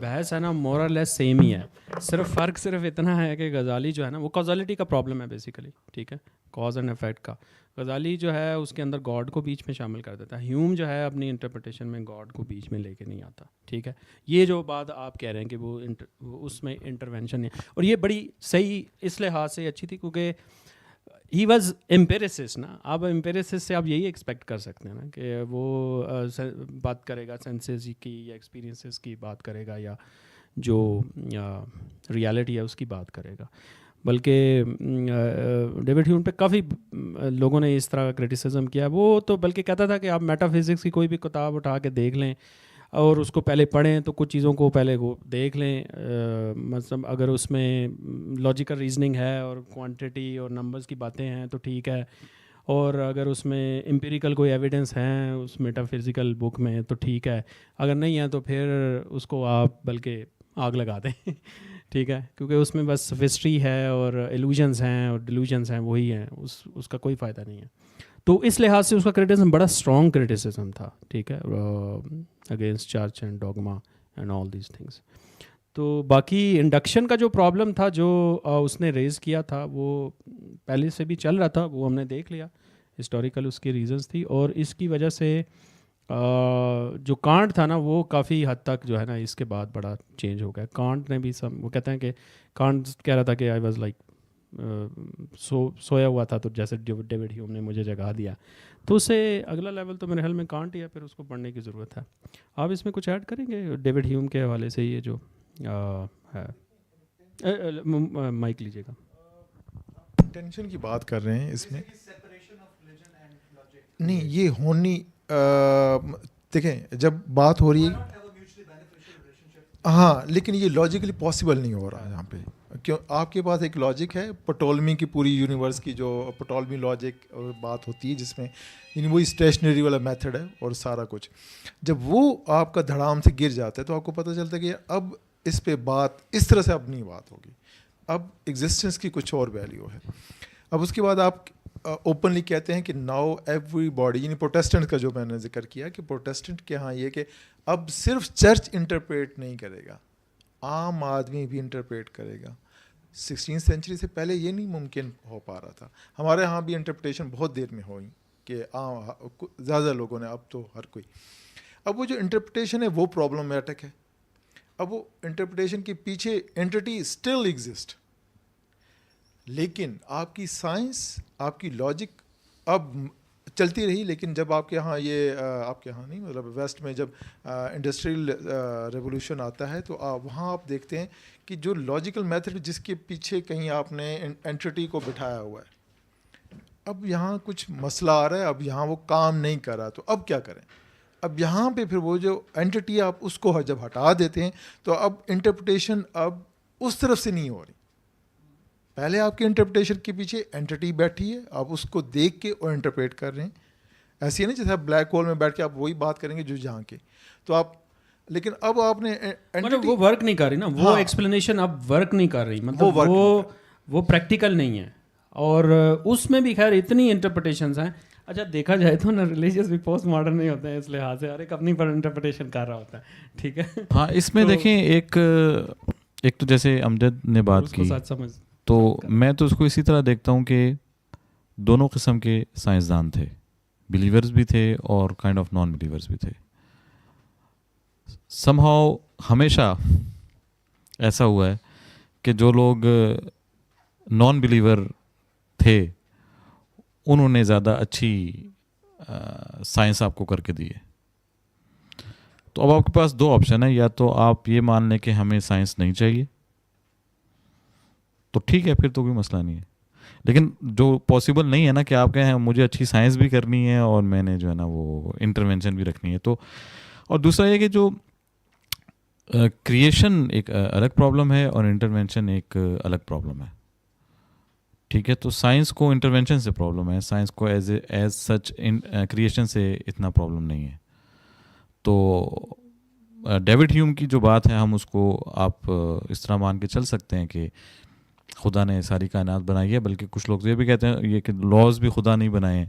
بحث ہے نا مور اور لیس سیم ہی ہے, صرف فرق صرف اتنا ہے کہ غزالی جو ہے نا وہ کازالٹی کا پرابلم ہے بیسیکلی, ٹھیک ہے, کاز اینڈ افیکٹ کا. غزالی جو ہے اس کے اندر گاڈ کو بیچ میں شامل کر دیتا ہے, ہیوم جو ہے اپنی انٹرپریٹیشن میں گاڈ کو بیچ میں لے کے نہیں آتا, ٹھیک ہے. یہ جو بات آپ کہہ رہے ہیں کہ وہ اس میں انٹرونشن ہے, اور یہ بڑی صحیح اس لحاظ سے اچھی تھی کیونکہ ہی واز امپیریسسٹ نا. اب امپیریسسٹ سے آپ یہی ایکسپیکٹ کر سکتے ہیں نا کہ وہ بات کرے گا سینسز کی یا ایکسپیرینسز کی بات کرے گا یا جو ریالٹی ہے اس کی بات کرے گا. بلکہ ڈیوڈ ہیوم پہ کافی لوگوں نے اس طرح کا کرٹیسزم کیا. وہ تو بلکہ کہتا تھا کہ آپ میٹا فزکس کی کوئی بھی کتاب اٹھا کے دیکھ لیں اور اس کو پہلے پڑھیں تو کچھ چیزوں کو پہلے وہ دیکھ لیں, مطلب اگر اس میں لاجیکل ریزننگ ہے اور کوانٹٹی اور نمبرز کی باتیں ہیں تو ٹھیک ہے, اور اگر اس میں امپیریکل کوئی ایویڈنس ہیں اس میٹا فزیکل بک میں تو ٹھیک ہے, اگر نہیں ہے تو پھر اس کو آپ بلکہ آگ لگا دیں ٹھیک ہے, کیونکہ اس میں بس سفسٹری ہے اور ایلوژنس ہیں اور ڈیلوژنس ہیں, وہی ہیں, اس کا کوئی فائدہ نہیں ہے. تو اس لحاظ سے اس کا کرٹیسزم بڑا اسٹرانگ کرٹیسزم تھا, ٹھیک ہے, against church and dogma and all these things. تو باقی انڈکشن کا جو پرابلم تھا جو اس نے ریز کیا تھا وہ پہلے سے بھی چل رہا تھا, وہ ہم نے دیکھ لیا, ہسٹوریکل اس کی ریزنس تھی, اور اس کی وجہ سے جو کانٹ تھا نا وہ کافی حد تک جو ہے نا اس کے بعد بڑا چینج ہو گیا. کانٹ نے بھی وہ کہتے ہیں کہ کانٹ کہہ رہا تھا کہ آئی واز لائک سویا ہوا تھا تو جیسے ڈیوڈ ہیوم نے مجھے جگا دیا, تو اس سے اگلا لیول تو میرے خیال میں کانٹ ہی ہے, پھر اس کو پڑھنے کی ضرورت ہے. آپ اس میں کچھ ایڈ کریں گے ڈیوڈ ہیوم کے حوالے سے؟ یہ جو ہے مائک لیجیے گا. ٹینشن کی بات کر رہے ہیں اس میں, نہیں یہ ہونی دیکھیں جب بات ہو رہی ہے ہاں, لیکن یہ لاجیکلی پاسبل نہیں ہو رہا یہاں پہ, کیوں آپ کے پاس ایک لاجک ہے پٹولمی کی پوری یونیورس کی, جو پٹولمی لاجک بات ہوتی ہے جس میں یعنی وہی اسٹیشنری والا میتھڈ ہے اور سارا کچھ, جب وہ آپ کا دھڑام سے گر جاتا ہے تو آپ کو پتہ چلتا ہے کہ اب اس پہ بات اس طرح سے اب نہیں بات ہوگی, اب ایگزسٹنس کی کچھ اور ویلیو ہے. اب اس کے بعد آپ اوپنلی کہتے ہیں کہ ناؤ ایوری باڈی, یعنی پروٹیسٹنٹ کا جو میں نے ذکر کیا کہ پروٹیسٹنٹ کے ہاں یہ کہ اب صرف چرچ انٹرپریٹ نہیں کرے گا, عام آدمی بھی انٹرپریٹ کرے گا. 16 سینچری سے پہلے یہ نہیں ممکن ہو پا رہا تھا. ہمارے ہاں بھی انٹرپریٹیشن بہت دیر میں ہوئی کہ زیادہ لوگوں نے, اب تو ہر کوئی, اب وہ جو انٹرپریٹیشن ہے وہ پرابلمٹک ہے. اب وہ انٹرپریٹیشن کے پیچھے اینٹی اسٹل ایگزسٹ, لیکن آپ کی سائنس آپ کی لاجک اب چلتی رہی. لیکن جب آپ کے ہاں یہ آپ کے ہاں نہیں مطلب ویسٹ میں جب انڈسٹریل ریولوشن آتا ہے تو وہاں آپ دیکھتے ہیں کہ جو لاجیکل میتھڈ جس کے پیچھے کہیں آپ نے اینٹی کو بٹھایا ہوا ہے, اب یہاں کچھ مسئلہ آ رہا ہے, اب یہاں وہ کام نہیں کر رہا, تو اب کیا کریں؟ اب یہاں پہ پھر وہ جو اینٹی آپ اس کو جب ہٹا دیتے ہیں تو اب انٹرپریٹیشن اب اس طرف سے نہیں ہو رہی. پہلے آپ کے انٹرپریٹیشن کے پیچھے اینٹی بیٹھی ہے, آپ اس کو دیکھ کے اور انٹرپریٹ کر رہے ہیں. ایسی ہے نا جیسے آپ بلیک ہول میں بیٹھ کے آپ وہی بات کریں گے جو جہاں کے, تو آپ لیکن اب آپ نے وہ ورک نہیں کر رہی نا, وہ ایکسپلینیشن اب ورک نہیں کر رہی, مطلب وہ پریکٹیکل نہیں ہے, اور اس میں بھی خیر اتنی انٹرپریٹیشنز ہیں. اچھا دیکھا جائے تو نا ریلیجیس بھی پوسٹ ماڈرن نہیں ہوتے ہیں اس لحاظ سے, ہر ایک اپنی پر انٹرپریٹیشن کر رہا ہوتا ہے, ٹھیک ہے. ہاں اس میں دیکھیں ایک تو جیسے امجد نے بات کی, تو میں تو اس کو اسی طرح دیکھتا ہوں کہ دونوں قسم کے سائنسدان تھے, بلیورز بھی تھے اور کائنڈ آف نان بلیورز بھی تھے. سم ہاؤ ہمیشہ ایسا ہوا ہے کہ جو لوگ نان بلیور تھے انہوں نے زیادہ اچھی سائنس آپ کو کر کے دی ہے. تو اب آپ کے پاس دو آپشن ہے, یا تو آپ یہ مان لیں کہ ہمیں سائنس نہیں چاہیے تو ٹھیک ہے, پھر تو کوئی مسئلہ نہیں ہے. لیکن جو پاسبل نہیں ہے نا کہ آپ کہیں مجھے اچھی سائنس بھی کرنی ہے اور میں نے جو ہے نا وہ انٹرونشن بھی رکھنی ہے. تو اور دوسرا یہ کہ جو کریشن ایک الگ پرابلم ہے اور انٹرونشن ایک الگ پرابلم ہے, ٹھیک ہے. تو سائنس کو انٹرونشن سے پرابلم ہے, سائنس کو ایز سچ کریشن سے اتنا پرابلم نہیں ہے. تو ڈیوڈ ہیوم کی جو بات ہے ہم اس کو آپ اس طرح مان کے چل سکتے ہیں کہ خدا نے ساری کائنات بنائی ہے, بلکہ کچھ لوگ یہ بھی کہتے ہیں یہ کہ لاز بھی خدا نہیں بنائے ہیں,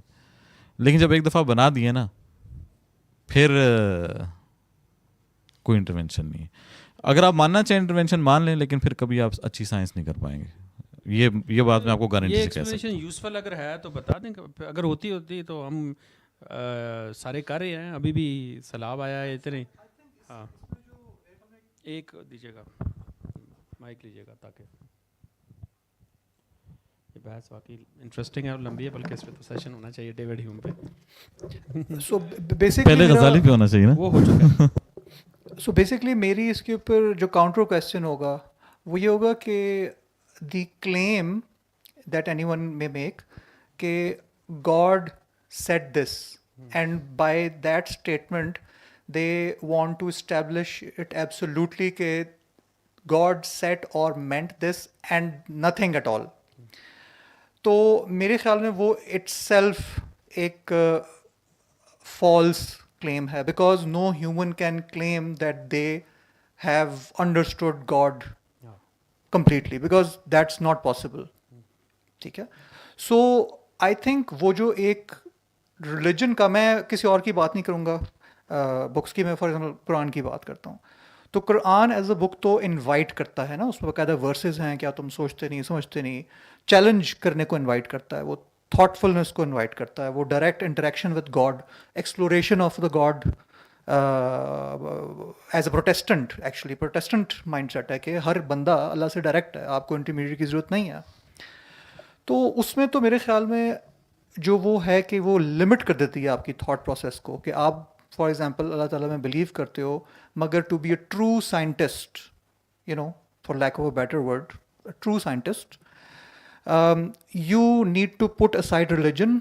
لیکن جب ایک دفعہ بنا دیے نا پھر کوئی انٹرونشن نہیں ہے. اگر آپ ماننا چاہیں انٹرونشن مان لیں, لیکن پھر کبھی آپ اچھی سائنس نہیں کر پائیں گے. یہ بات میں آپ کو گارنٹی یہ سے کہہ سکتا ایکسپلینیشن یوزفل اگر ہے تو بتا دیں, اگر ہوتی تو ہم سارے کر رہے ہیں. ابھی بھی سیلاب آیا ہے اتنے. ہاں ایک دیجیے گا, مائک لیجیے گا تاکہ یہ بحث واقعی انٹرسٹنگ ہے اور لمبی ہے, بلکہ اس پہ تو سیشن ہونا چاہیے ڈیوڈ ہیوم پہ. سو ہے. بیسکلی پہلے غزالی پہ ہونا چاہیے نا. وہ ہو چکا ہے. سو بیسکلی میری اس کے اوپر جو کاؤنٹر کویسچن ہوگا وہ یہ ہوگا کہ the claim that anyone میں میک کہ God set this and by that statement they want to establish it absolutely کہ God set or meant this and nothing at all. تو میرے خیال میں وہ اٹ سیلف ایک فالس claim ہے, because no human can claim that they have understood God completely, because that's not possible. ٹھیک ہے. سو آئی تھنک وہ جو ایک ریلیجن کا, میں کسی اور کی بات نہیں کروں گا, بکس کی, میں فار ایگزامپل قرآن کی بات کرتا ہوں, تو قرآن ایز اے بک تو انوائٹ کرتا ہے نا, اس میں باقاعدہ ورسز ہیں, کیا تم سوچتے نہیں سمجھتے نہیں, چیلنج کرنے کو انوائٹ کرتا ہے, وہ تھاٹ فلنس کو انوائٹ کرتا ہے, وہ direct interaction with God, exploration of the God as a Protestant. Actually Protestant mindset ہے کہ ہر بندہ اللہ سے ڈائریکٹ ہے, آپ کو انٹرمیڈیٹ کی ضرورت نہیں ہے. تو اس میں تو میرے خیال میں جو وہ ہے کہ وہ لمٹ کر دیتی ہے آپ کی تھاٹ پروسیس کو, کہ آپ فار ایگزامپل اللہ تعالیٰ میں بلیو کرتے ہو, مگر to be a true scientist, you know, for lack of a better word, true scientist, you need to put aside religion,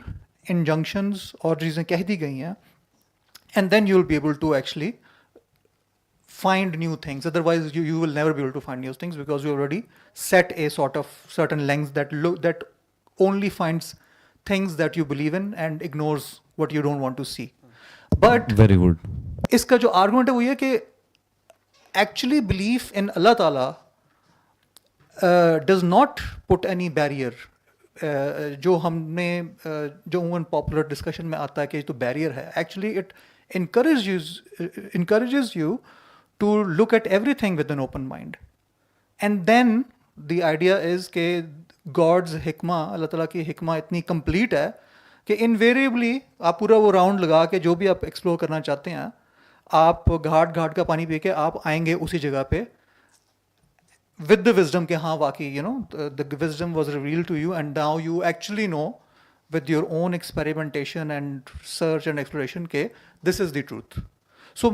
injunctions اور چیزیں کہہ دی گئی ہیں, and then you will be able to actually find new things. Otherwise you will never be able to find new things, because you already set a sort of certain lens that only finds things that you believe in and ignores what you don't want to see. But Very good. اس کا جو آرگومنٹ ہے وہ یہ کہ actually belief in Allah Ta'ala does not put any barrier. جو ہم نے جو عموماً پاپولر ڈسکشن میں آتا ہے کہ یہ تو بیریئر ہے, actually it encourages you to look at everything with an open mind. And then the idea is کہ God's حکمہ, اللہ تعالیٰ کی حکمہ اتنی کمپلیٹ ہے کہ انویریبلی آپ پورا وہ راؤنڈ لگا کے جو بھی آپ ایکسپلور کرنا چاہتے ہیں, آپ گھاٹ گھاٹ کا پانی پی کے آپ آئیں گے اسی جگہ پہ with the wisdom کہ ہاں واقعی, you know, the wisdom was revealed to you and now you actually know with your own experimentation and search and exploration کہ this is the truth. So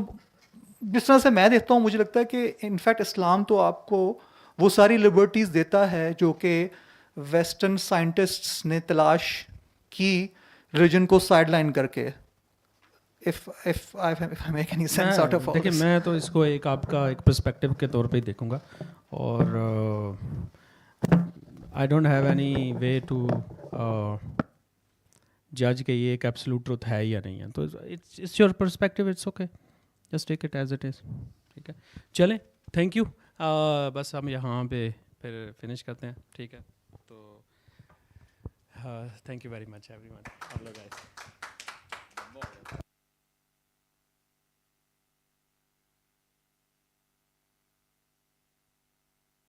جس طرح سے میں دیکھتا ہوں, مجھے لگتا ہے کہ انفیکٹ اسلام تو آپ کو وہ ساری لبرٹیز دیتا ہے جو کہ ویسٹرن سائنٹسٹس نے تلاش کی ریلیجن کو سائڈ لائن کر کے. if I make any sense out of all دیکھیں, this. میں تو اس کو ایک آپ کا ایک پرسپیکٹیو کے طور پہ ہی دیکھوں گا, اور I don't have any way to جج کہ یہ ایک ایبسولوٹ ٹروتھ ہے یا نہیں ہے. تو it's your perspective, it's okay, just take it as it is. ٹھیک ہے, چلیں, تھینک یو. بس ہم یہاں پہ پھر فنش کرتے ہیں. ٹھیک ہے, تو thank you very much every one.